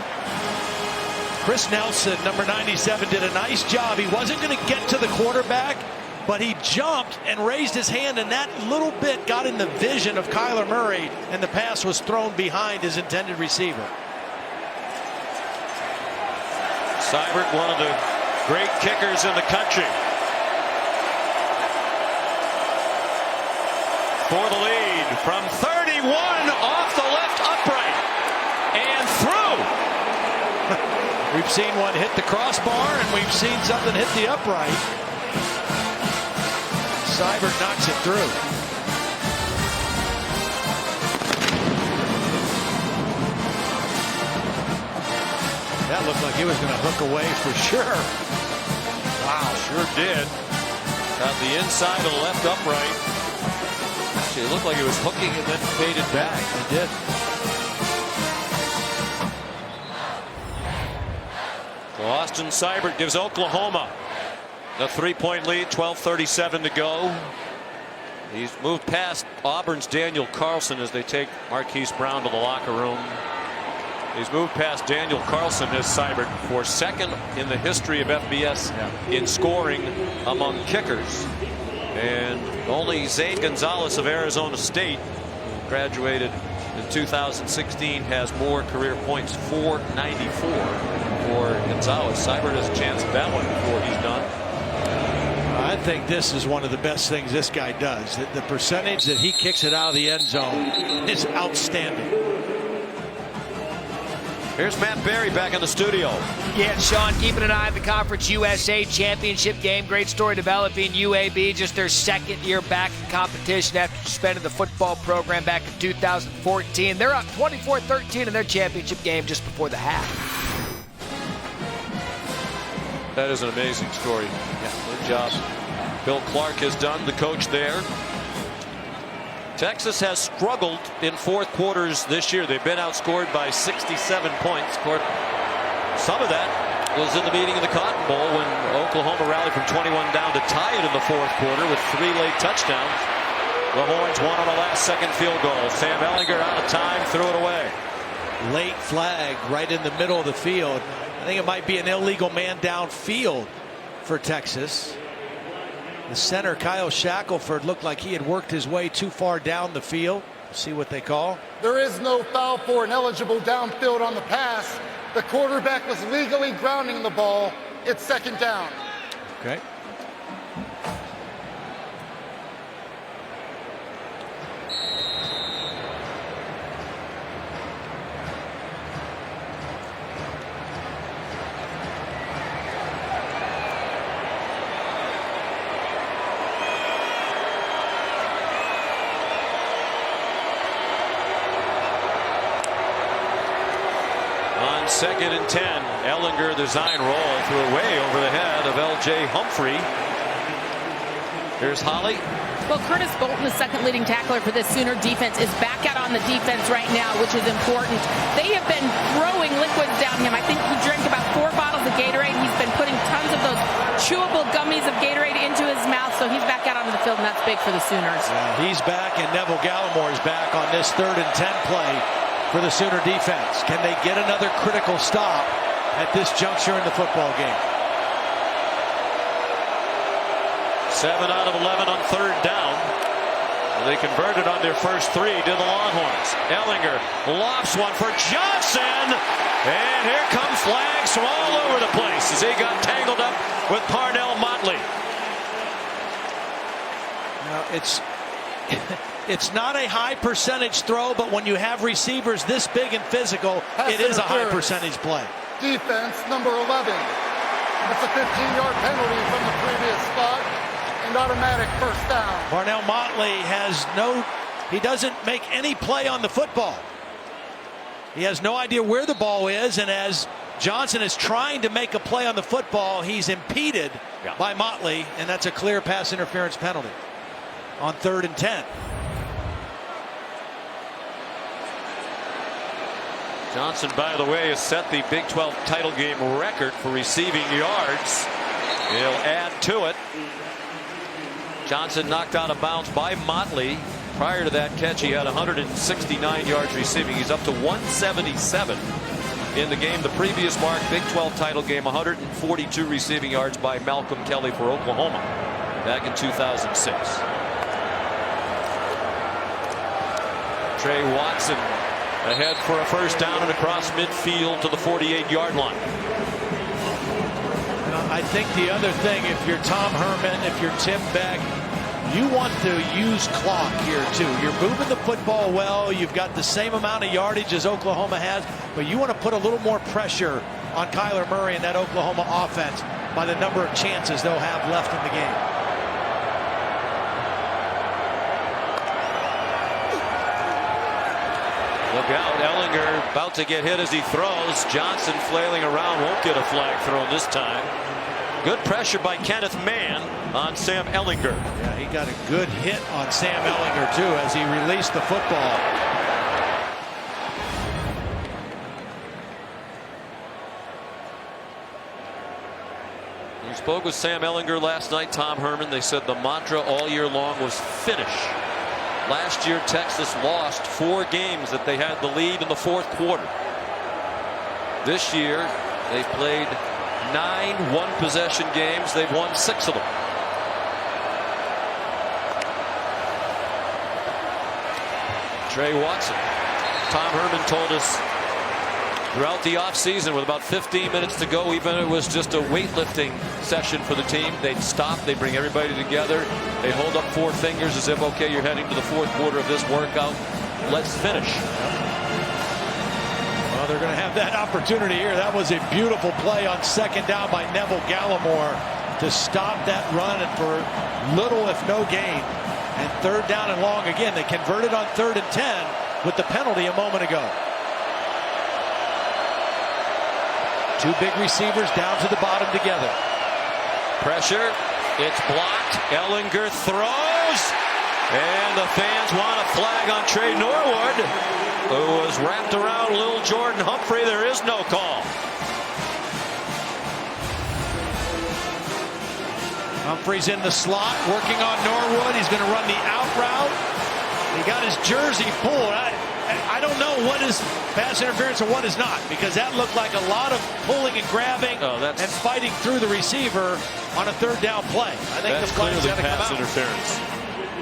Chris Nelson, number 97, did a nice job. He wasn't going to get to the quarterback, but he jumped and raised his hand, and that little bit got in the vision of Kyler Murray, and the pass was thrown behind his intended receiver. Seibert, one of the great kickers in the country. For the lead from 31 off the left upright and through. We've seen one hit the crossbar, and we've seen something hit the upright. Seibert knocks it through. That looked like he was going to hook away for sure. Wow, sure did. Got the inside of the left upright. Actually, it looked like it was hooking and then faded back. It did. So Austin Seibert gives Oklahoma the 3-point lead, 12:37 to go. He's moved past Auburn's Daniel Carlson as they take Marquise Brown to the locker room. He's moved past Daniel Carlson as Seibert for 2nd in the history of FBS in scoring among kickers. And only Zane Gonzalez of Arizona State, who graduated in 2016, has more career points, 494 for Gonzalez. Seibert has a chance at that one before he's done. I think this is one of the best things this guy does. The percentage that he kicks it out of the end zone is outstanding. Here's Matt Berry back in the studio. Yeah, Sean, keeping an eye on the Conference USA Championship game. Great story developing. UAB, just their 2nd year back in competition after suspending the football program back in 2014. They're up 24-13 in their championship game just before the half. That is an amazing story. Yeah, good job. Bill Clark has done, the coach there. Texas has struggled in 4th quarters this year. They've been outscored by 67 points. Some of that was in the meeting of the Cotton Bowl when Oklahoma rallied from 21 down to tie it in the 4th quarter with 3 late touchdowns. The Horns won on a last-second field goal. Sam Ehlinger out of time, threw it away. Late flag right in the middle of the field. I think it might be an illegal man downfield for Texas. The center, Kyle Shackelford, looked like he had worked his way too far down the field. See what they call. There is no foul for an eligible downfield on the pass. The quarterback was legally grounding the ball. It's 2nd down. Okay. On 2nd and 10, Ehlinger, the design roll, threw way over the head of L.J. Humphrey. Here's Holly. Well, Curtis Bolton, the 2nd leading tackler for this Sooner defense, is back out on the defense right now, which is important. They have been throwing liquids down him. I think he drank about 4 bottles of Gatorade. He's been putting tons of those chewable gummies of Gatorade into his mouth, so he's back out onto the field, and that's big for the Sooners. Yeah, he's back, and Neville Gallimore is back on this 3rd and 10 play for the Sooner defense. Can they get another critical stop at this juncture in the football game? 7 out of 11 on 3rd down. They converted on their first 3 to the Longhorns. Ehlinger lofts one for Johnson. And here comes flags from all over the place as he got tangled up with Parnell Motley. Now, it's not a high percentage throw, but when you have receivers this big and physical, it is a high percentage play. Defense number 11. That's a 15-yard penalty from the previous spot and automatic first down. Barnell Motley he doesn't make any play on the football. He has no idea where the ball is, and as Johnson is trying to make a play on the football, he's impeded by Motley, and that's a clear pass interference penalty on 3rd and 10. Johnson, by the way, has set the Big 12 title game record for receiving yards. He'll add to it. Johnson knocked out of bounds by Motley. Prior to that catch, he had 169 yards receiving. He's up to 177 in the game. The previous mark, Big 12 title game, 142 receiving yards by Malcolm Kelly for Oklahoma back in 2006. Trey Watson ahead for a first down and across midfield to the 48-yard line. I think the other thing, if you're Tom Herman, if you're Tim Beck, you want to use clock here too. You're moving the football well. You've got the same amount of yardage as Oklahoma has, but you want to put a little more pressure on Kyler Murray and that Oklahoma offense by the number of chances they'll have left in the game. Look out, Ehlinger about to get hit as he throws. Johnson flailing around, won't get a flag thrown this time. Good pressure by Kenneth Mann on Sam Ehlinger. Yeah, he got a good hit on Sam Ehlinger too as he released the football. We spoke with Sam Ehlinger last night, Tom Herman. They said the mantra all year long was finish. Last year, Texas lost 4 games that they had the lead in the 4th quarter. This year, they've played 9 one-possession games. They've won 6 of them. Trey Watson. Tom Herman told us throughout the offseason, with about 15 minutes to go, even if it was just a weightlifting session for the team, they'd stop, they'd bring everybody together, they'd hold up 4 fingers as if, okay, you're heading to the 4th quarter of this workout, let's finish. Well, they're going to have that opportunity here. That was a beautiful play on 2nd down by Neville Gallimore to stop that run and for little if no gain. And 3rd down and long again. They converted on 3rd and 10 with the penalty a moment ago. 2 big receivers down to the bottom together. Pressure. It's blocked. Ehlinger throws. And the fans want a flag on Trey Norwood, who was wrapped around Lil'Jordan Humphrey. There is no call. Humphrey's in the slot, working on Norwood. He's going to run the out route. He got his jersey pulled. I don't know what is pass interference and what is not, because that looked like a lot of pulling and grabbing and fighting through the receiver on a 3rd down play. I think that's the flag's got to come out. Pass interference.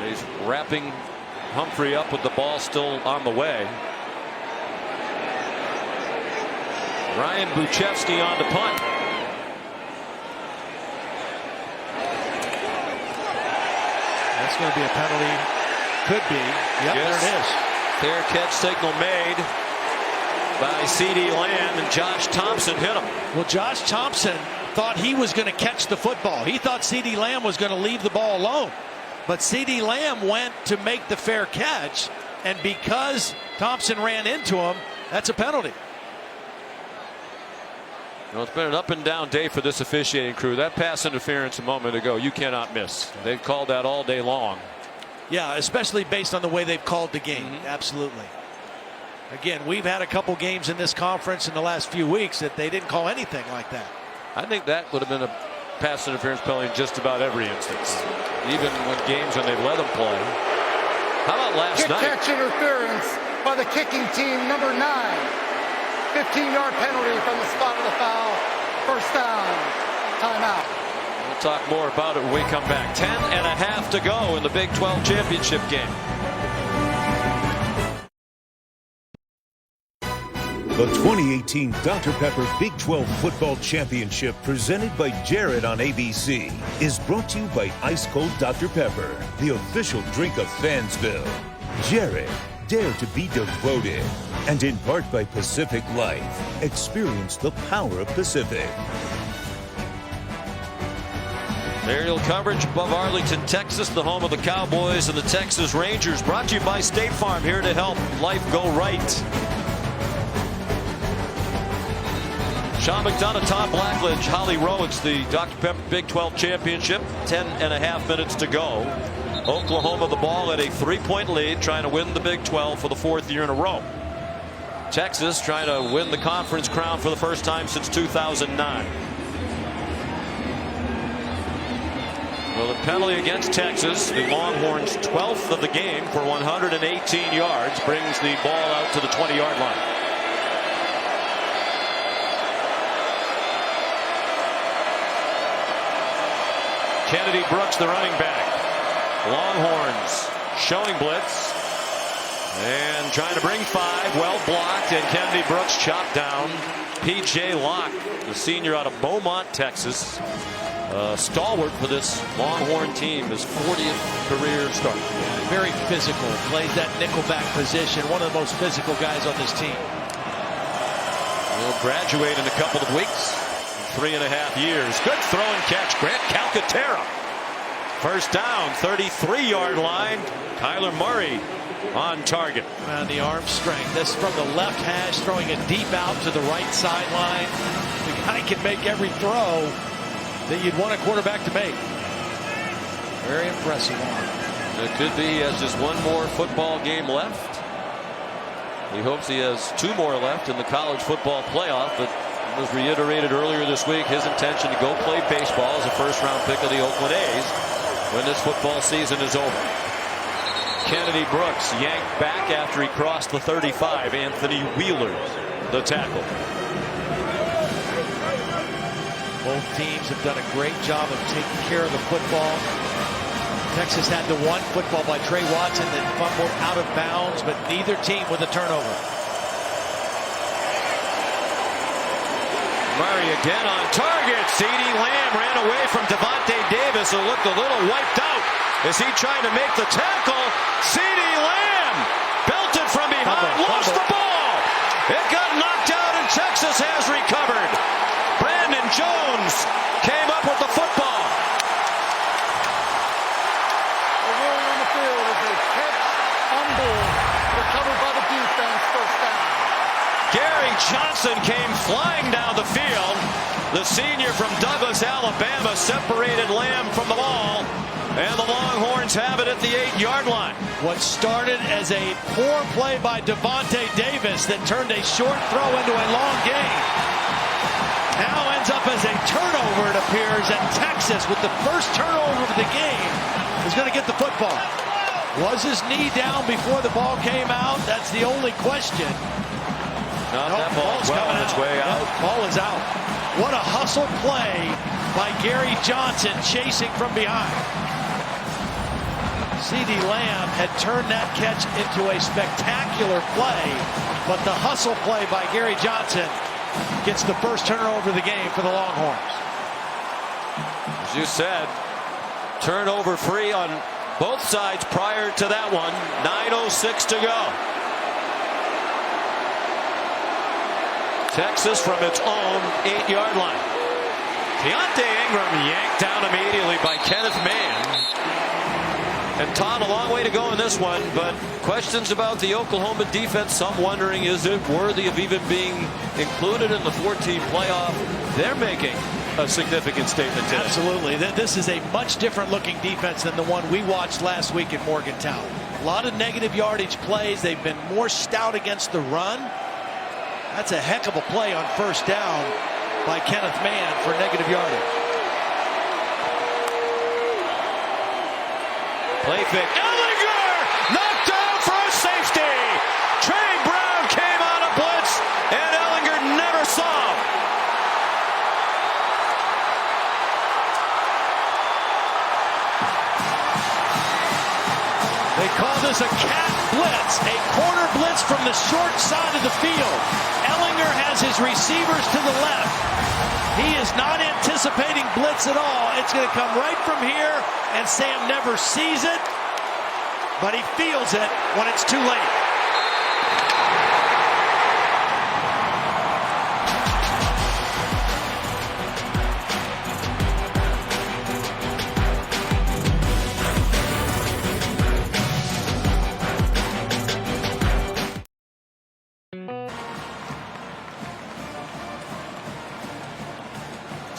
He's wrapping Humphrey up with the ball still on the way. Ryan Buchevsky on the punt. That's going to be a penalty. Could be. Yep, yes. There it is. Fair catch signal made by CeeDee Lamb, and Josh Thompson hit him. Well, Josh Thompson thought he was going to catch the football. He thought CeeDee Lamb was going to leave the ball alone. But CeeDee Lamb went to make the fair catch, and because Thompson ran into him, that's a penalty. Well, it's been an up and down day for this officiating crew. That pass interference a moment ago, you cannot miss. They've called that all day long. Yeah, especially based on the way they've called the game. Absolutely. Again, we've had a couple games in this conference in the last few weeks that they didn't call anything like that. I think that would have been a pass interference penalty in just about every instance, even when games when they've let them play. How about last night? Catch interference by the kicking team, number 9. 15-yard penalty from the spot of the foul. First down. Timeout. We'll talk more about it when we come back. 10.5 to go in the Big 12 championship game. The 2018 Dr. Pepper Big 12 Football Championship, presented by Jared on ABC, is brought to you by Ice Cold Dr. Pepper, the official drink of Fansville. Jared, dare to be devoted. And in part by Pacific Life. Experience the power of Pacific. Aerial coverage above Arlington, Texas, the home of the Cowboys and the Texas Rangers. Brought to you by State Farm, here to help life go right. Sean McDonough, Tom Blackledge, Holly Rowe. It's the Dr. Pepper Big 12 Championship. 10.5 minutes to go. Oklahoma the ball at a 3-point lead, trying to win the Big 12 for the 4th year in a row. Texas trying to win the conference crown for the first time since 2009. Well, the penalty against Texas, the Longhorns' 12th of the game for 118 yards, brings the ball out to the 20-yard line. Kennedy Brooks, the running back. Longhorns showing blitz and trying to bring 5. Well blocked, and Kennedy Brooks chopped down. P.J. Locke, the senior out of Beaumont, Texas. Stalwart for this Longhorn team, his 40th career start. Very physical, plays that nickelback position, one of the most physical guys on this team. He'll graduate in a couple of weeks, 3.5 years. Good throw and catch, Grant Calcaterra. First down, 33-yard line. Kyler Murray on target. And the arm strength. This from the left hash, throwing it deep out to the right sideline. The guy can make every throw that you'd want a quarterback to make. Very impressive arm. It could be he has just one more football game left. He hopes he has 2 more left in the college football playoff, but it was reiterated earlier this week his intention to go play baseball as a first-round pick of the Oakland A's when this football season is over. Kennedy Brooks yanked back after he crossed the 35. Anthony Wheeler, the tackle. Both teams have done a great job of taking care of the football. Texas had the one football by Trey Watson that fumbled out of bounds, but neither team with a turnover. Murray again on target. CeeDee Lamb ran away from Devontae Davis, who looked a little wiped out. Is he trying to make the tackle? CeeDee Lamb belted from behind, lost the ball. It got knocked out, and Texas has recovered. Brandon Jones came up with the football. The ruling on the field is a catch on ball, recovered by the defense, first down. Gary Johnson came flying down the field. The senior from Douglas, Alabama, separated Lamb from the ball, and the Longhorns have it at the 8-yard line. What started as a poor play by Devontae Davis that turned a short throw into a long gain now ends up as a turnover, it appears, and Texas, with the first turnover of the game, is going to get the football. Was his knee down before the ball came out? That's the only question. Not that ball's well on its way out. Ball is out. What a hustle play by Gary Johnson, chasing from behind. CeeDee Lamb had turned that catch into a spectacular play, but the hustle play by Gary Johnson gets the first turnover of the game for the Longhorns. As you said, turnover free on both sides prior to that one. 9:06 to go. Texas from its own 8-yard line. Deontay Ingram yanked down immediately by Kenneth Mann. And Todd, a long way to go in this one, but questions about the Oklahoma defense. Some wondering, is it worthy of even being included in the 14 playoff? They're making a significant statement today. Absolutely. This is a much different looking defense than the one we watched last week in Morgantown. A lot of negative yardage plays. They've been more stout against the run. That's a heck of a play on first down by Kenneth Mann for negative yardage. Play fake. Ehlinger knocked down for a safety. Trey Brown came on a blitz, and Ehlinger never saw him. They call this a cat blitz, a corner blitz from the short side of the field. Ehlinger has his receivers to the left. He is not anticipating blitz at all. It's going to come right from here, and Sam never sees it, but he feels it when it's too late.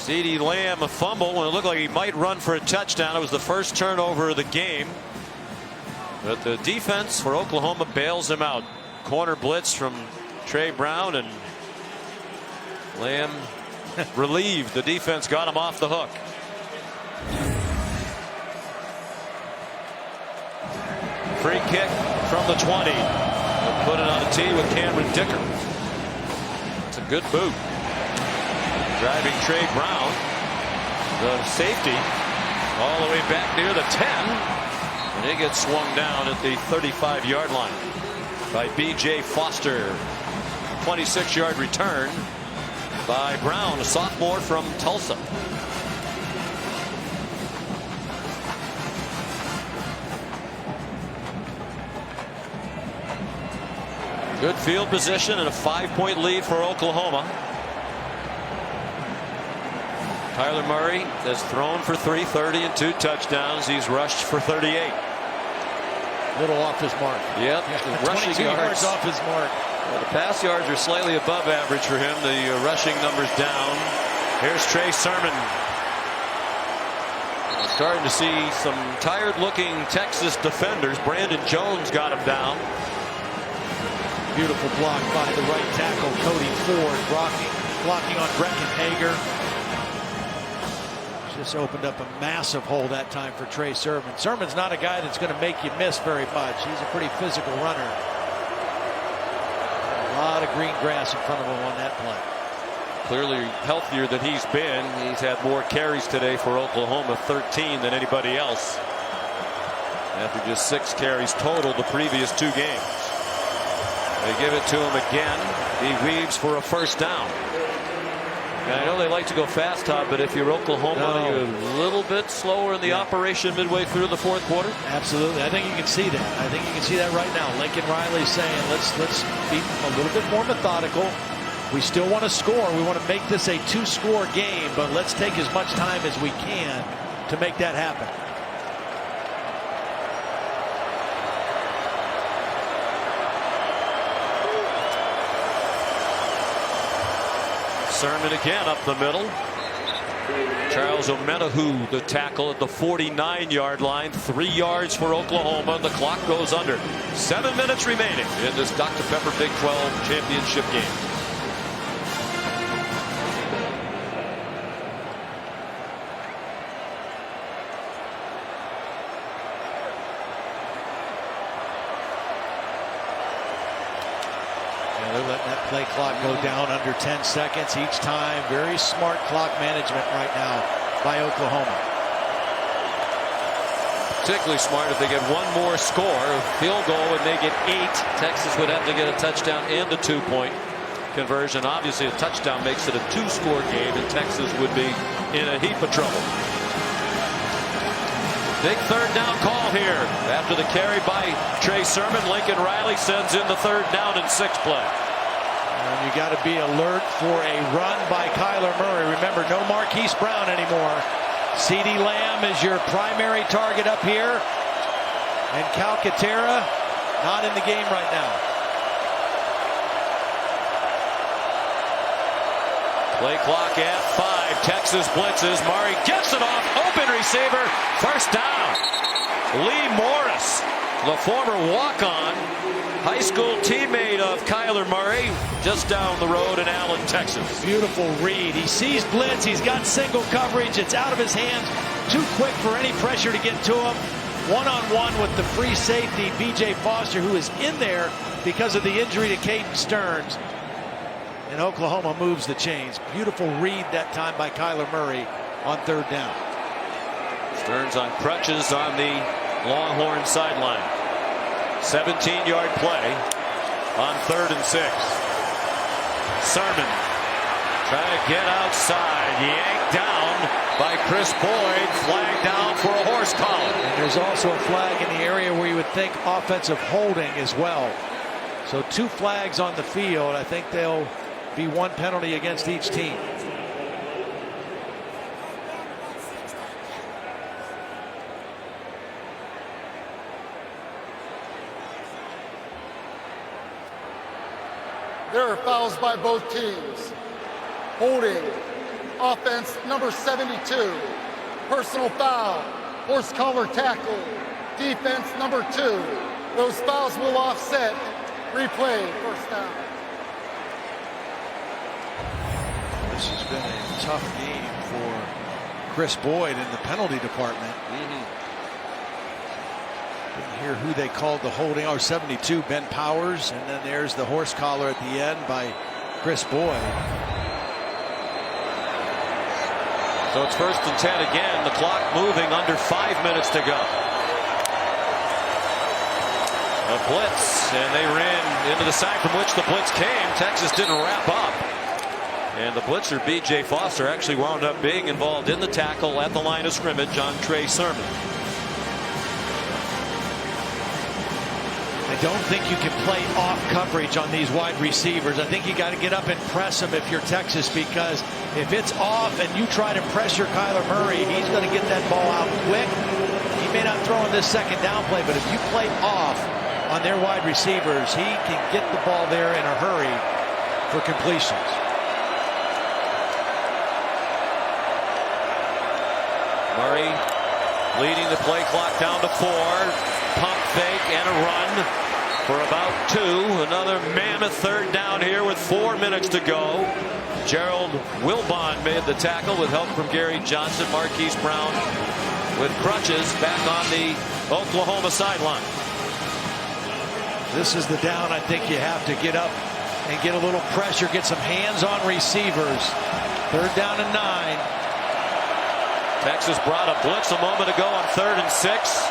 CeeDee Lamb a fumble when it looked like he might run for a touchdown. It was the first turnover of the game. But the defense for Oklahoma bails him out. Corner blitz from Trey Brown, and Lamb relieved. The defense got him off the hook. Free kick from the 20. They'll put it on a tee with Cameron Dicker. It's a good boot. Driving Trey Brown, the safety, all the way back near the 10. And he gets swung down at the 35-yard line by B.J. Foster. 26-yard return by Brown, a sophomore from Tulsa. Good field position and a 5-point lead for Oklahoma. Kyler Murray has thrown for 330 and 2 touchdowns. He's rushed for 38. Little off his mark. Yep, Yeah, the rushing 22 yards off his mark. Well, the pass yards are slightly above average for him. The rushing numbers down. Here's Trey Sermon. Starting to see some tired-looking Texas defenders. Brandon Jones got him down. Beautiful block by the right tackle, Cody Ford, blocking on Breckenhager. Just opened up a massive hole that time for Trey Sermon. Sermon's not a guy that's going to make you miss very much. He's a pretty physical runner. A lot of green grass in front of him on that play. Clearly healthier than he's been. He's had more carries today for Oklahoma, 13 than anybody else. After just 6 carries total the previous 2 games. They give it to him again. He weaves for a first down. And I know they like to go fast, Todd, but if you're Oklahoma, you're a little bit slower in the operation midway through the 4th quarter. Absolutely. I think you can see that. I think you can see that right now. Lincoln Riley's saying, let's be a little bit more methodical. We still want to score. We want to make this a 2-score game, but let's take as much time as we can to make that happen. Sermon again up the middle. Charles Omenihu, the tackle at the 49-yard line. 3 yards for Oklahoma. The clock goes under. 7 minutes remaining in this Dr. Pepper Big 12 championship game. They're letting that play clock go down under 10 seconds each time. Very smart clock management right now by Oklahoma. Particularly smart if they get one more score. A field goal would make it 8. Texas would have to get a touchdown and a 2-point conversion. Obviously, a touchdown makes it a 2-score game, and Texas would be in a heap of trouble. Big 3rd down call here. After the carry by Trey Sermon, Lincoln Riley sends in the 3rd down and 6 play. And you got to be alert for a run by Kyler Murray. Remember, no Marquise Brown anymore. CeeDee Lamb is your primary target up here. And Calcaterra not in the game right now. Play clock at 5. Texas blitzes. Murray gets it off. Open receiver. First down. Lee Morris, the former walk-on, high school teammate of Kyler Murray, just down the road in Allen, Texas. Beautiful read. He sees blitz. He's got single coverage. It's out of his hands. Too quick for any pressure to get to him. One-on-one with the free safety, B.J. Foster, who is in there because of the injury to Caden Stearns. And Oklahoma moves the chains. Beautiful read that time by Kyler Murray on 3rd down. Stearns on crutches on the Longhorn sideline. 17-yard play on 3rd and 6. Sermon trying to get outside. Yanked down by Chris Boyd. Flag down for a horse collar. And there's also a flag in the area where you would think offensive holding as well. So 2 flags on the field. I think they'll be 1 penalty against each team. There are fouls by both teams. Holding Offense number 72. Personal foul. Horse collar tackle. Defense number 2. Those fouls will offset. Replay, first down. This has been a tough game for Chris Boyd in the penalty department. Didn't hear who they called the holding. Oh, 72, Ben Powers. And then there's the horse collar at the end by Chris Boyd. So it's 1st and 10 again. The clock moving, under 5 minutes to go. A blitz, and they ran into the side from which the blitz came. Texas didn't wrap up. And the blitzer, B.J. Foster, actually wound up being involved in the tackle at the line of scrimmage on Trey Sermon. I don't think you can play off coverage on these wide receivers. I think you got to get up and press them if you're Texas, because if it's off and you try to pressure Kyler Murray, he's going to get that ball out quick. He may not throw in this second down play, but if you play off on their wide receivers, he can get the ball there in a hurry for completions. Murray leading the play clock down to 4. Pump fake and a run for about 2. Another mammoth third down here with 4 minutes to go. Gerald Wilbon made the tackle with help from Gary Johnson. Marquise Brown with crutches back on the Oklahoma sideline. This is the down I think you have to get up and get a little pressure, get some hands on receivers. 3rd down and 9. Texas brought a blitz a moment ago on 3rd and 6.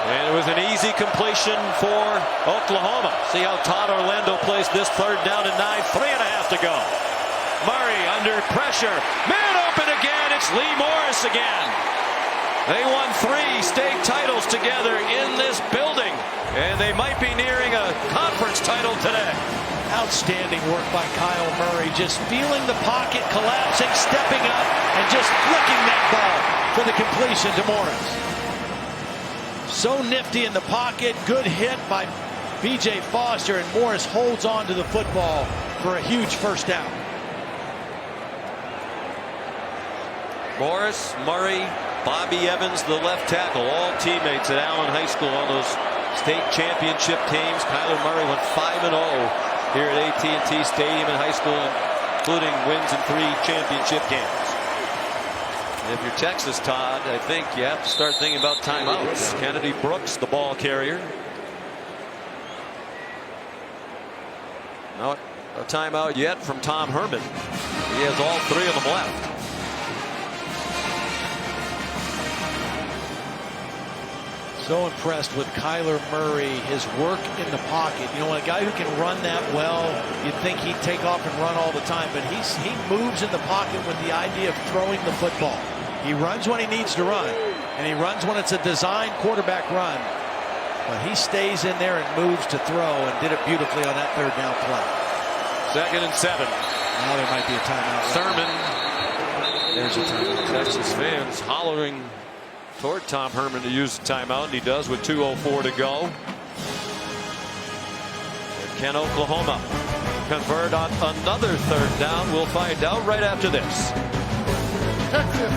And it was an easy completion for Oklahoma. See how Todd Orlando plays this 3rd down and 9. 3.5 to go. Murray under pressure. Man open again. It's Lee Morris again. They won 3 state titles together in this building. And they might be nearing a conference title today. Outstanding work by Kyle Murray, just feeling the pocket, collapsing, stepping up, and just flicking that ball for the completion to Morris. So nifty in the pocket, good hit by B.J. Foster, and Morris holds on to the football for a huge first down. Morris, Murray, Bobby Evans, the left tackle, all teammates at Allen High School on those state championship teams. Kyler Murray went 5-0 here at AT&T Stadium in high school, including wins in 3 championship games. And if you're Texas, Todd, I think you have to start thinking about timeouts. Kennedy Brooks, the ball carrier. Not a timeout yet from Tom Herman. He has all 3 of them left. So impressed with Kyler Murray, his work in the pocket. You know, when a guy who can run that well, you'd think he'd take off and run all the time, but he moves in the pocket with the idea of throwing the football. He runs when he needs to run, and he runs when it's a designed quarterback run. But he stays in there and moves to throw, and did it beautifully on that 3rd down play. 2nd and 7. Now there might be a timeout. Sermon. There's a timeout. Texas fans hollering toward Tom Herman to use the timeout, and he does with 2:04 to go. Can Oklahoma convert on another 3rd down? We'll find out right after this. Texas.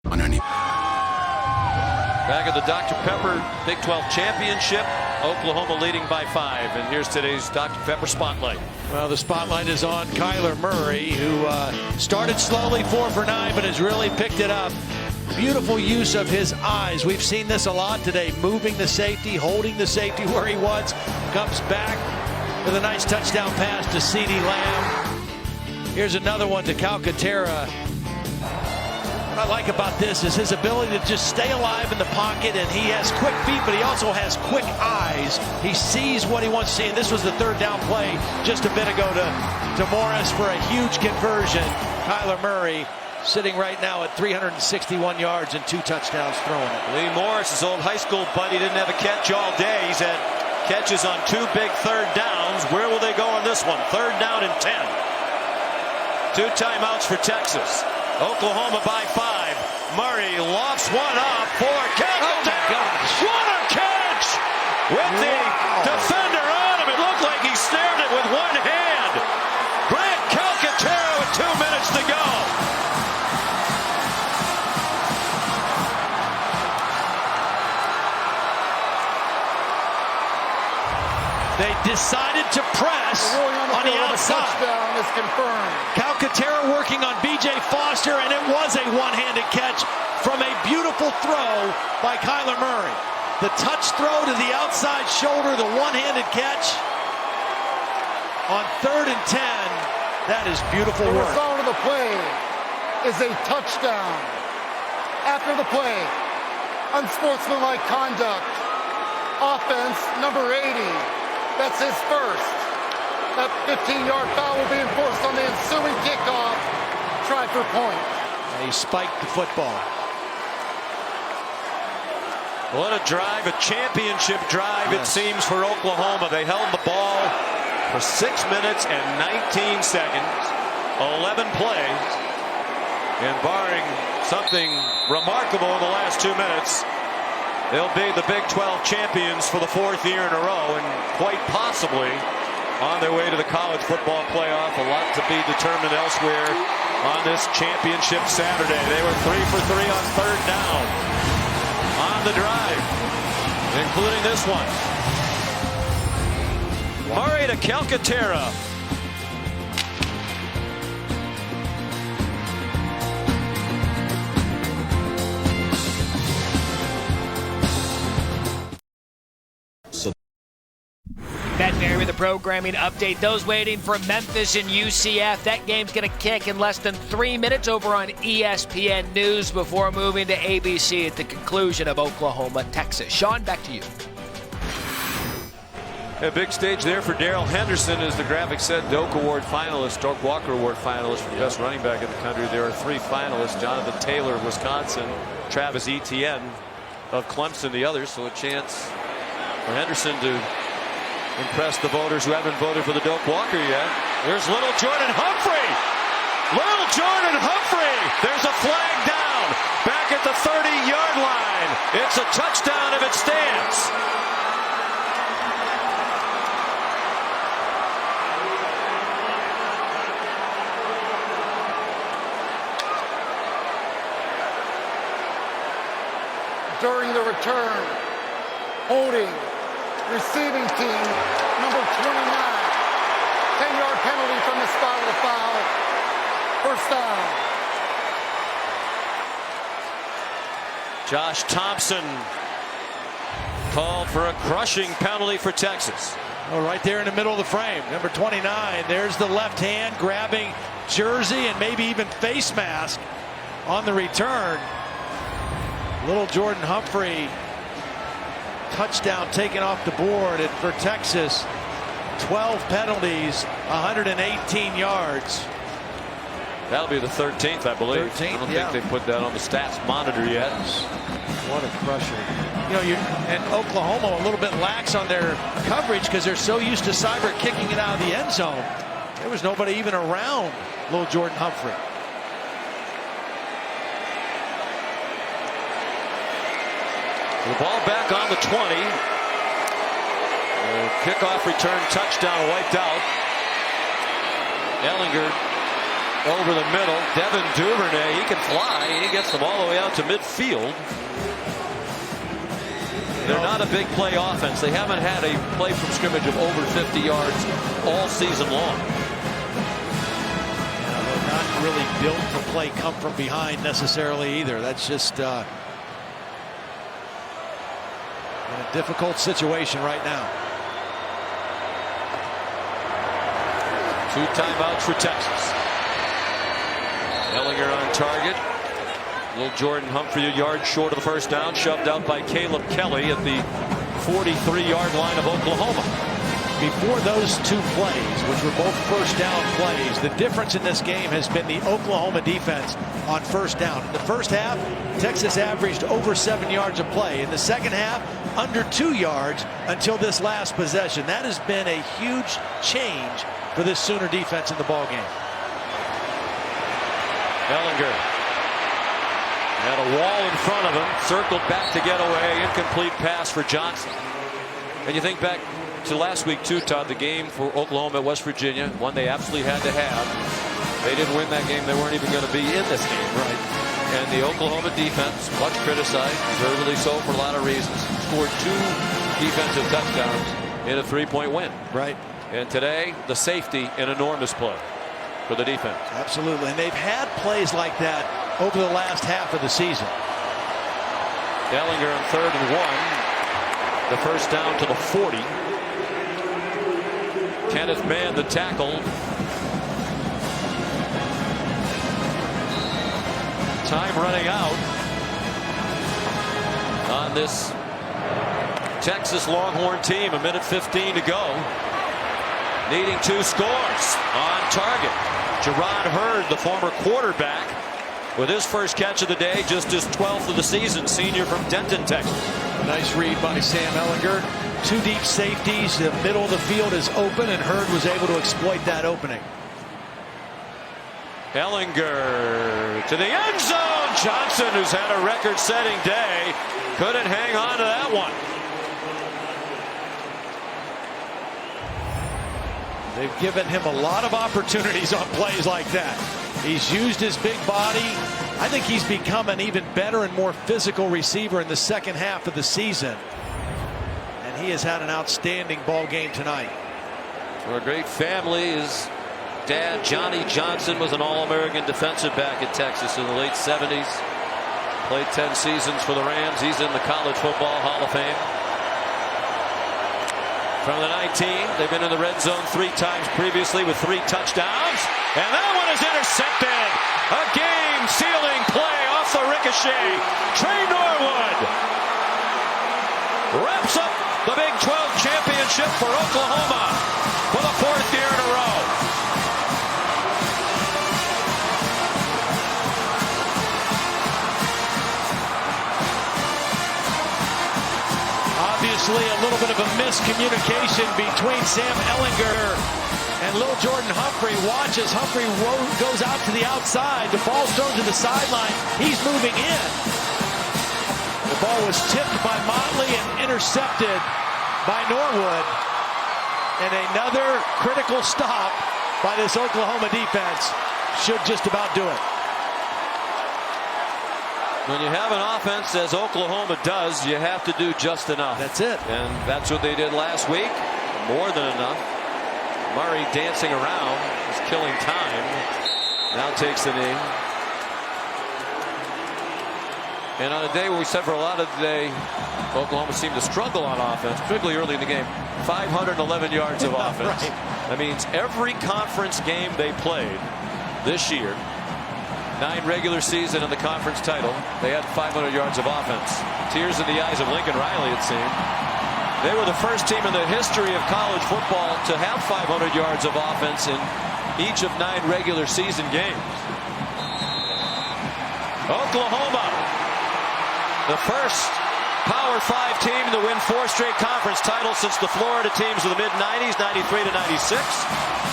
Underneath. Back at the Dr. Pepper Big 12 Championship. Oklahoma leading by 5. And here's today's Dr. Pepper Spotlight. Well, the spotlight is on Kyler Murray, who started slowly 4 for 9, but has really picked it up. Beautiful use of his eyes. We've seen this a lot today. Moving the safety, holding the safety where he was. Comes back with a nice touchdown pass to CeeDee Lamb. Here's another one to Calcaterra. What I like about this is his ability to just stay alive in the pocket, and he has quick feet, but he also has quick eyes. He sees what he wants to see, and this was the 3rd down play just a bit ago to Morris for a huge conversion. Kyler Murray sitting right now at 361 yards and 2 touchdowns throwing it. Lee Morris, his old high school buddy, didn't have a catch all day. He's had catches on 2 big 3rd downs. Where will they go on this one? 3rd down and 10. 2 timeouts for Texas. Oklahoma by 5. Murray lofts one up for Calcaterra. Oh, what a catch! With the defender on him, it looked like he snared it with one hand. Grant Calcaterra with 2 minutes to They decided to press on the outside. Touchdown is confirmed. Calcaterra working on B.J. Foster, and it was a one-handed catch from a beautiful throw by Kyler Murray. The touch throw to the outside shoulder, the one-handed catch on 3rd and 10. That is beautiful work. The result of the play is a touchdown. After the play, unsportsmanlike conduct. Offense, number 80. That's his first. That 15-yard foul will be enforced on the ensuing kickoff. Try for point. He spiked the football. What a drive, a championship drive, yes. It seems, for Oklahoma. They held the ball for 6 minutes and 19 seconds, 11 plays, and barring something remarkable in the last 2 minutes, they'll be the Big 12 champions for the 4th year in a row, and quite possibly on their way to the college football playoff. A lot to be determined elsewhere on this championship Saturday. They were 3 for 3 on 3rd down on the drive, including this one. Murray to Calcaterra. That Mary with a programming update. Those waiting for Memphis and UCF. That game's going to kick in less than 3 minutes over on ESPN News before moving to ABC at the conclusion of Oklahoma, Texas. Sean, back to you. A big stage there for Darrell Henderson, as the graphic said, Doak Award finalist, Doak Walker Award finalist for best running back in the country. There are 3 finalists: Jonathan Taylor of Wisconsin, Travis Etienne of Clemson, the others. So a chance for Henderson to impress the voters who haven't voted for the Doak Walker yet. There's Lil'Jordan Humphrey. Lil'Jordan Humphrey. There's a flag down back at the 30-yard line. It's a touchdown if it stands. During the return, holding receiving team, number 29. 10-yard penalty from the spot of the foul. First down. Josh Thompson called for a crushing penalty for Texas. Oh, right there in the middle of the frame, number 29. There's the left hand grabbing jersey and maybe even face mask on the return. Lil'Jordan Humphrey, touchdown taken off the board, and for Texas, 12 penalties, 118 yards. That'll be the 13th, I believe. 13th, I don't think they put that on the stats monitor yet. What a crusher. You know, and Oklahoma a little bit lax on their coverage because they're so used to Seibert kicking it out of the end zone. There was nobody even around Lil'Jordan Humphrey. The ball back on the 20. Kickoff return touchdown wiped out. Ehlinger over the middle. Devin Duvernay, he can fly. He gets them all the way out to midfield. They're not a big play offense. They haven't had a play from scrimmage of over 50 yards all season long. They're not really built to play come from behind necessarily either. That's just in a difficult situation right now. 2 timeouts for Texas. Ehlinger on target. Lil'Jordan Humphrey a yard short of the first down, shoved out by Caleb Kelly at the 43-yard line of Oklahoma. Before those 2 plays, which were both first down plays, the difference in this game has been the Oklahoma defense on first down. In the first half, Texas averaged over 7 yards a play. In the second half, under 2 yards until this last possession. That has been a huge change for this Sooner defense in the ballgame. Ehlinger had a wall in front of him, circled back to get away, incomplete pass for Johnson. And you think back to last week too, Todd, the game for Oklahoma at West Virginia, one they absolutely had to have. They didn't win that game. They weren't even going to be in this game. Right. And the Oklahoma defense, much criticized, deservedly so for a lot of reasons, scored 2 defensive touchdowns in a 3-point win. Right. And today, the safety, an enormous play for the defense. Absolutely. And they've had plays like that over the last half of the season. Ehlinger on 3rd and 1. The first down to the 40. Kenneth Mann, the tackle. Time running out on this Texas Longhorn team. 1:15 to go. Needing 2 scores on target. Jerron Hurd, the former quarterback, with his first catch of the day, just his 12th of the season, senior from Denton, Texas. Nice read by Sam Ehlinger. 2 deep safeties. The middle of the field is open, and Hurd was able to exploit that opening. Ehlinger to the end zone. Johnson, who's had a record-setting day, couldn't hang on to that one. They've given him a lot of opportunities on plays like that. He's used his big body. I think he's become an even better and more physical receiver in the second half of the season. And he has had an outstanding ball game tonight. For a great family, his dad, Johnny Johnson, was an All-American defensive back at Texas in the late 70s. Played 10 seasons for the Rams. He's in the College Football Hall of Fame. From the 19, they've been in the red zone 3 times previously with 3 touchdowns. And that one is intercepted. A game-sealing play off the ricochet. Trey Norwood wraps up the Big 12 championship for Oklahoma for the 4th year in a row. Obviously, a little bit of a miscommunication between Sam Ehlinger and Lil'Jordan Humphrey. Watch as Humphrey goes out to the outside. The ball's thrown to the sideline. He's moving in. The ball was tipped by Motley and intercepted by Norwood. And another critical stop by this Oklahoma defense should just about do it. When you have an offense, as Oklahoma does, you have to do just enough. That's it. And that's what they did last week. More than enough. Murray dancing around, is killing time. Now takes the knee. And on a day where we said for a lot of the day, Oklahoma seemed to struggle on offense, particularly early in the game. 511 yards of offense. Right. That means every conference game they played this year, 9 regular season and the conference title, they had 500 yards of offense. Tears in the eyes of Lincoln Riley, it seemed. They were the first team in the history of college football to have 500 yards of offense in each of 9 regular season games. Oklahoma, the first Power 5 team to win 4 straight conference titles since the Florida teams of the mid-90s, 93 to 96.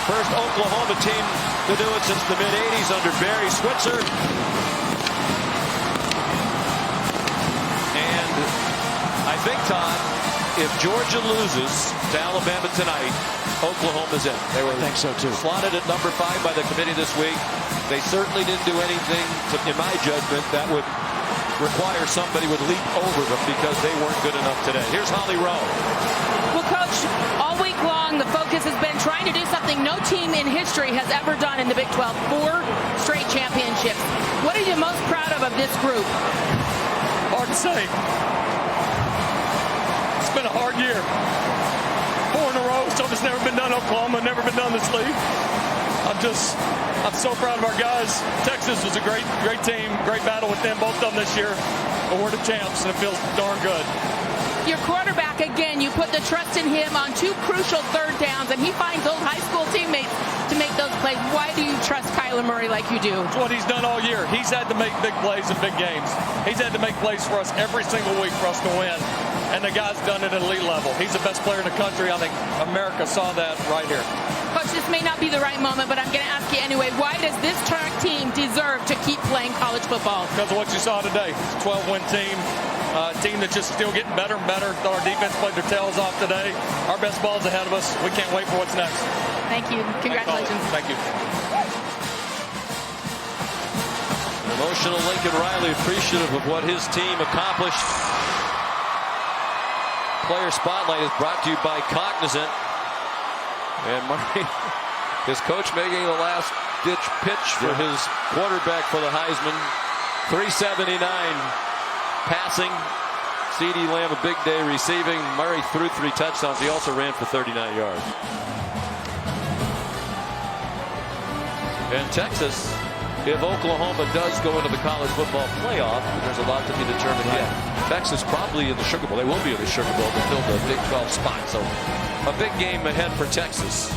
First Oklahoma team to do it since the mid-80s under Barry Switzer. And I think, Todd, if Georgia loses to Alabama tonight, Oklahoma's in. I think so too. Slotted at number 5 by the committee this week. They certainly didn't do anything, in my judgment, that would require somebody would leap over them because they weren't good enough today. Here's Holly Rowe. Well, Coach, all week long the focus has been trying to do something no team in history has ever done in the Big 12. 4 straight championships. What are you most proud of this group? Hard to say. It's been a hard year. 4 in a row, something's never been done in Oklahoma, never been done in this league. I'm so proud of our guys. Texas was a great team, great battle with them, both of them this year. But we're the champs, and it feels darn good. Your quarterback, again, you put the trust in him on 2 crucial 3rd downs, and he finds old high school teammates to make those plays. Why do you trust Kyler Murray like you do? It's what he's done all year. He's had to make big plays in big games. He's had to make plays for us every single week for us to win. And the guy's done it at elite level. He's the best player in the country. I think America saw that right here. Coach, this may not be the right moment, but I'm going to ask you anyway. Why does this track team deserve to keep playing college football? Because of what you saw today. It's a 12-win team. Team that's just still getting better and better. Our defense played their tails off today. Our best ball's ahead of us. We can't wait for what's next. Thank you. Congratulations. Thank you. Emotional Lincoln Riley, appreciative of what his team accomplished Player Spotlight is brought to you by Cognizant. And Murray, his coach, making the last-ditch pitch for his quarterback for the Heisman. 379 passing. CeeDee Lamb, a big day receiving. Murray threw 3 touchdowns. He also ran for 39 yards. And Texas, if Oklahoma does go into the college football playoff, there's a lot to be determined yet. Texas probably in the Sugar Bowl. They will be in the Sugar Bowl to fill the Big 12 spot. So a big game ahead for Texas.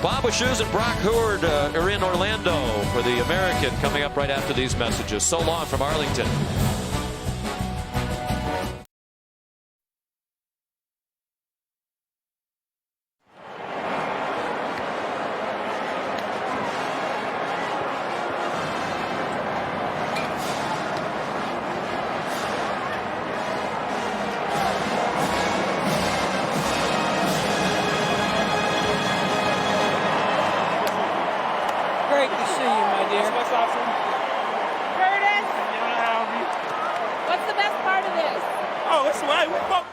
Bob Shoes and Brock Howard are in Orlando for the American, coming up right after these messages. So long from Arlington. Great to see you, my dear. Curtis, what's the best part of this? Oh, it's why we fuck.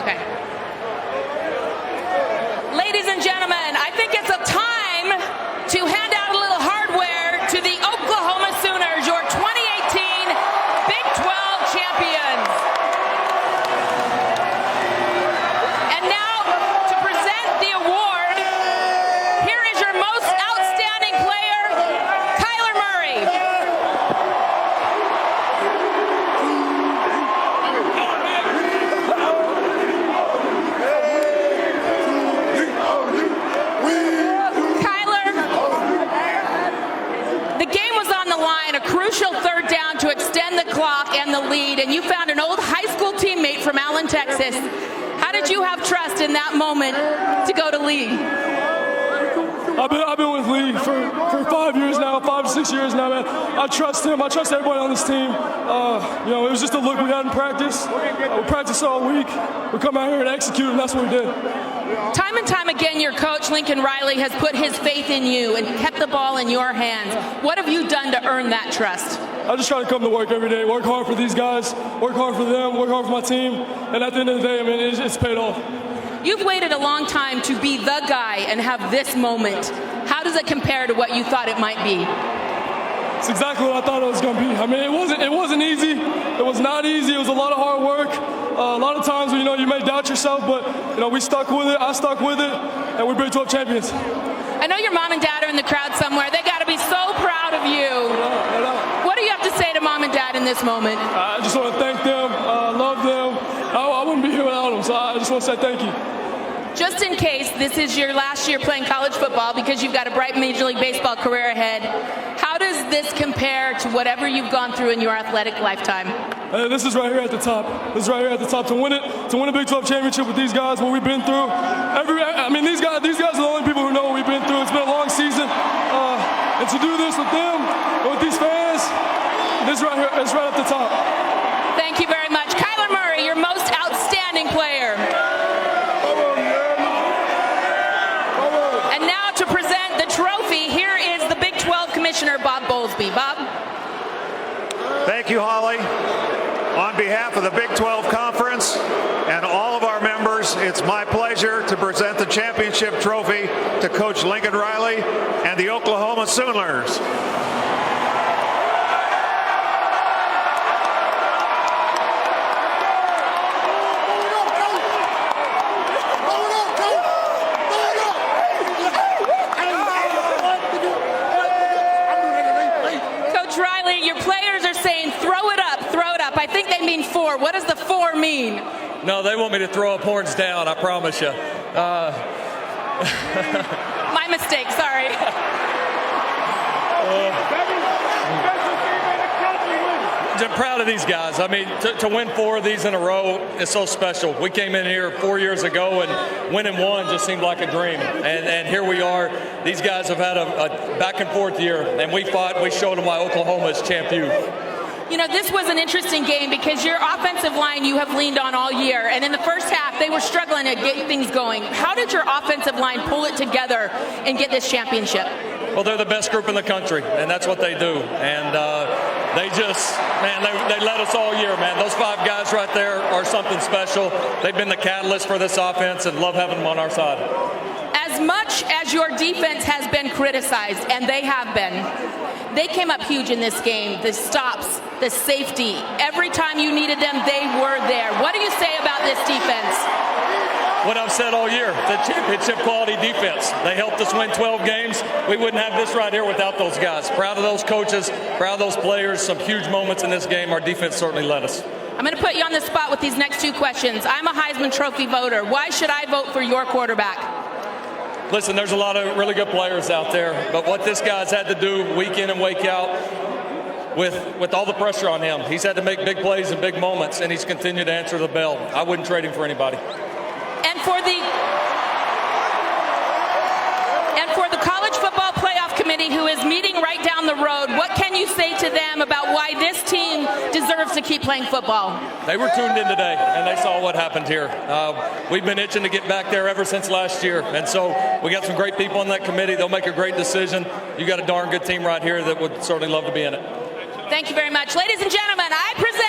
Okay. Ladies and gentlemen, I think it's a time to hand out a little hardware to the Oklahoma Sooners, your 2018 Big 12 champions. And now, to present the award, here is your most outstanding player, Kyler Murray. The game was on the line, a crucial third down to extend the clock and the lead, and you found an old high school teammate from Allen, Texas. How did you have trust in that moment to go to Lee? I've been with Lee for 5 years now, 5 to 6 years now, man. I trust him. I trust everybody on this team. It was just a look we had in practice. We practiced all week. We come out here and execute, and that's what we did. Time and time again, your coach, Lincoln Riley, has put his faith in you and kept the ball in your hands. What have you done to earn that trust? I just try to come to work every day, work hard for these guys, work hard for them, work hard for my team, and at the end of the day, I mean, it's paid off. You've waited a long time to be the guy and have this moment. How does it compare to what you thought it might be? It's exactly what I thought it was going to be. I mean, it wasn't easy. It was not easy. It was a lot of hard work. A lot of times, you may doubt yourself, but we stuck with it. I stuck with it, and we're Big 12 champions. I know your mom and dad are in the crowd somewhere. They got to be so proud of you. What do you have to say to mom and dad in this moment? I just want to thank them. Love them. I wouldn't be here without them, so I just want to say thank you. Just in case this is your last year playing college football because you've got a bright Major League Baseball career ahead, how does this compare to whatever you've gone through in your athletic lifetime? This is right here at the top. This is right here at the top. To win a Big 12 championship with these guys, what we've been through. These guys are the only people who know what we've been through. It's been a long season, and to do this with them, with these fans, this right here, it's right at the top. Thank you very much, Kyler Murray, your most outstanding player. And now to present the trophy, here is the Big 12 Commissioner, Bob Bowlesby. Bob? Thank you, Holly. On behalf of the Big 12 Conference and all of our members, it's my pleasure to present the championship trophy to Coach Lincoln Riley and the Oklahoma Sooners. I think they mean 4. What does the 4 mean? No, they want me to throw up horns down, I promise you. My mistake, sorry. I'm proud of these guys. I mean, to win 4 of these in a row is so special. We came in here 4 years ago, and winning 1 just seemed like a dream. And here we are. These guys have had a back and forth year, and we fought. We showed them why Oklahoma is champ youth. This was an interesting game because your offensive line you have leaned on all year, and in the first half they were struggling to get things going. How did your offensive line pull it together and get this championship? Well, they're the best group in the country, and that's what they do. And they led us all year, man. Those 5 guys right there are something special. They've been the catalyst for this offense, and love having them on our side. As much as your defense has been criticized, and they have been, they came up huge in this game. The stops, the safety, every time you needed them, they were there. What do you say about this defense? What I've said all year, the championship quality defense. They helped us win 12 games. We wouldn't have this right here without those guys. Proud of those coaches, proud of those players. Some huge moments in this game. Our defense certainly led us. I'm going to put you on the spot with these next 2 questions. I'm a Heisman Trophy voter. Why should I vote for your quarterback? Listen, there's a lot of really good players out there, but what this guy's had to do week in and week out with all the pressure on him, he's had to make big plays and big moments, and he's continued to answer the bell. I wouldn't trade him for anybody. And for the College Football Playoff Committee, who is meeting right down the road, what can you say to them about why this team deserves to keep playing football? They were tuned in today, and they saw what happened here. We've been itching to get back there ever since last year, and so we got some great people on that committee. They'll make a great decision. You got a darn good team right here that would certainly love to be in it. Thank you very much. Ladies and gentlemen, I present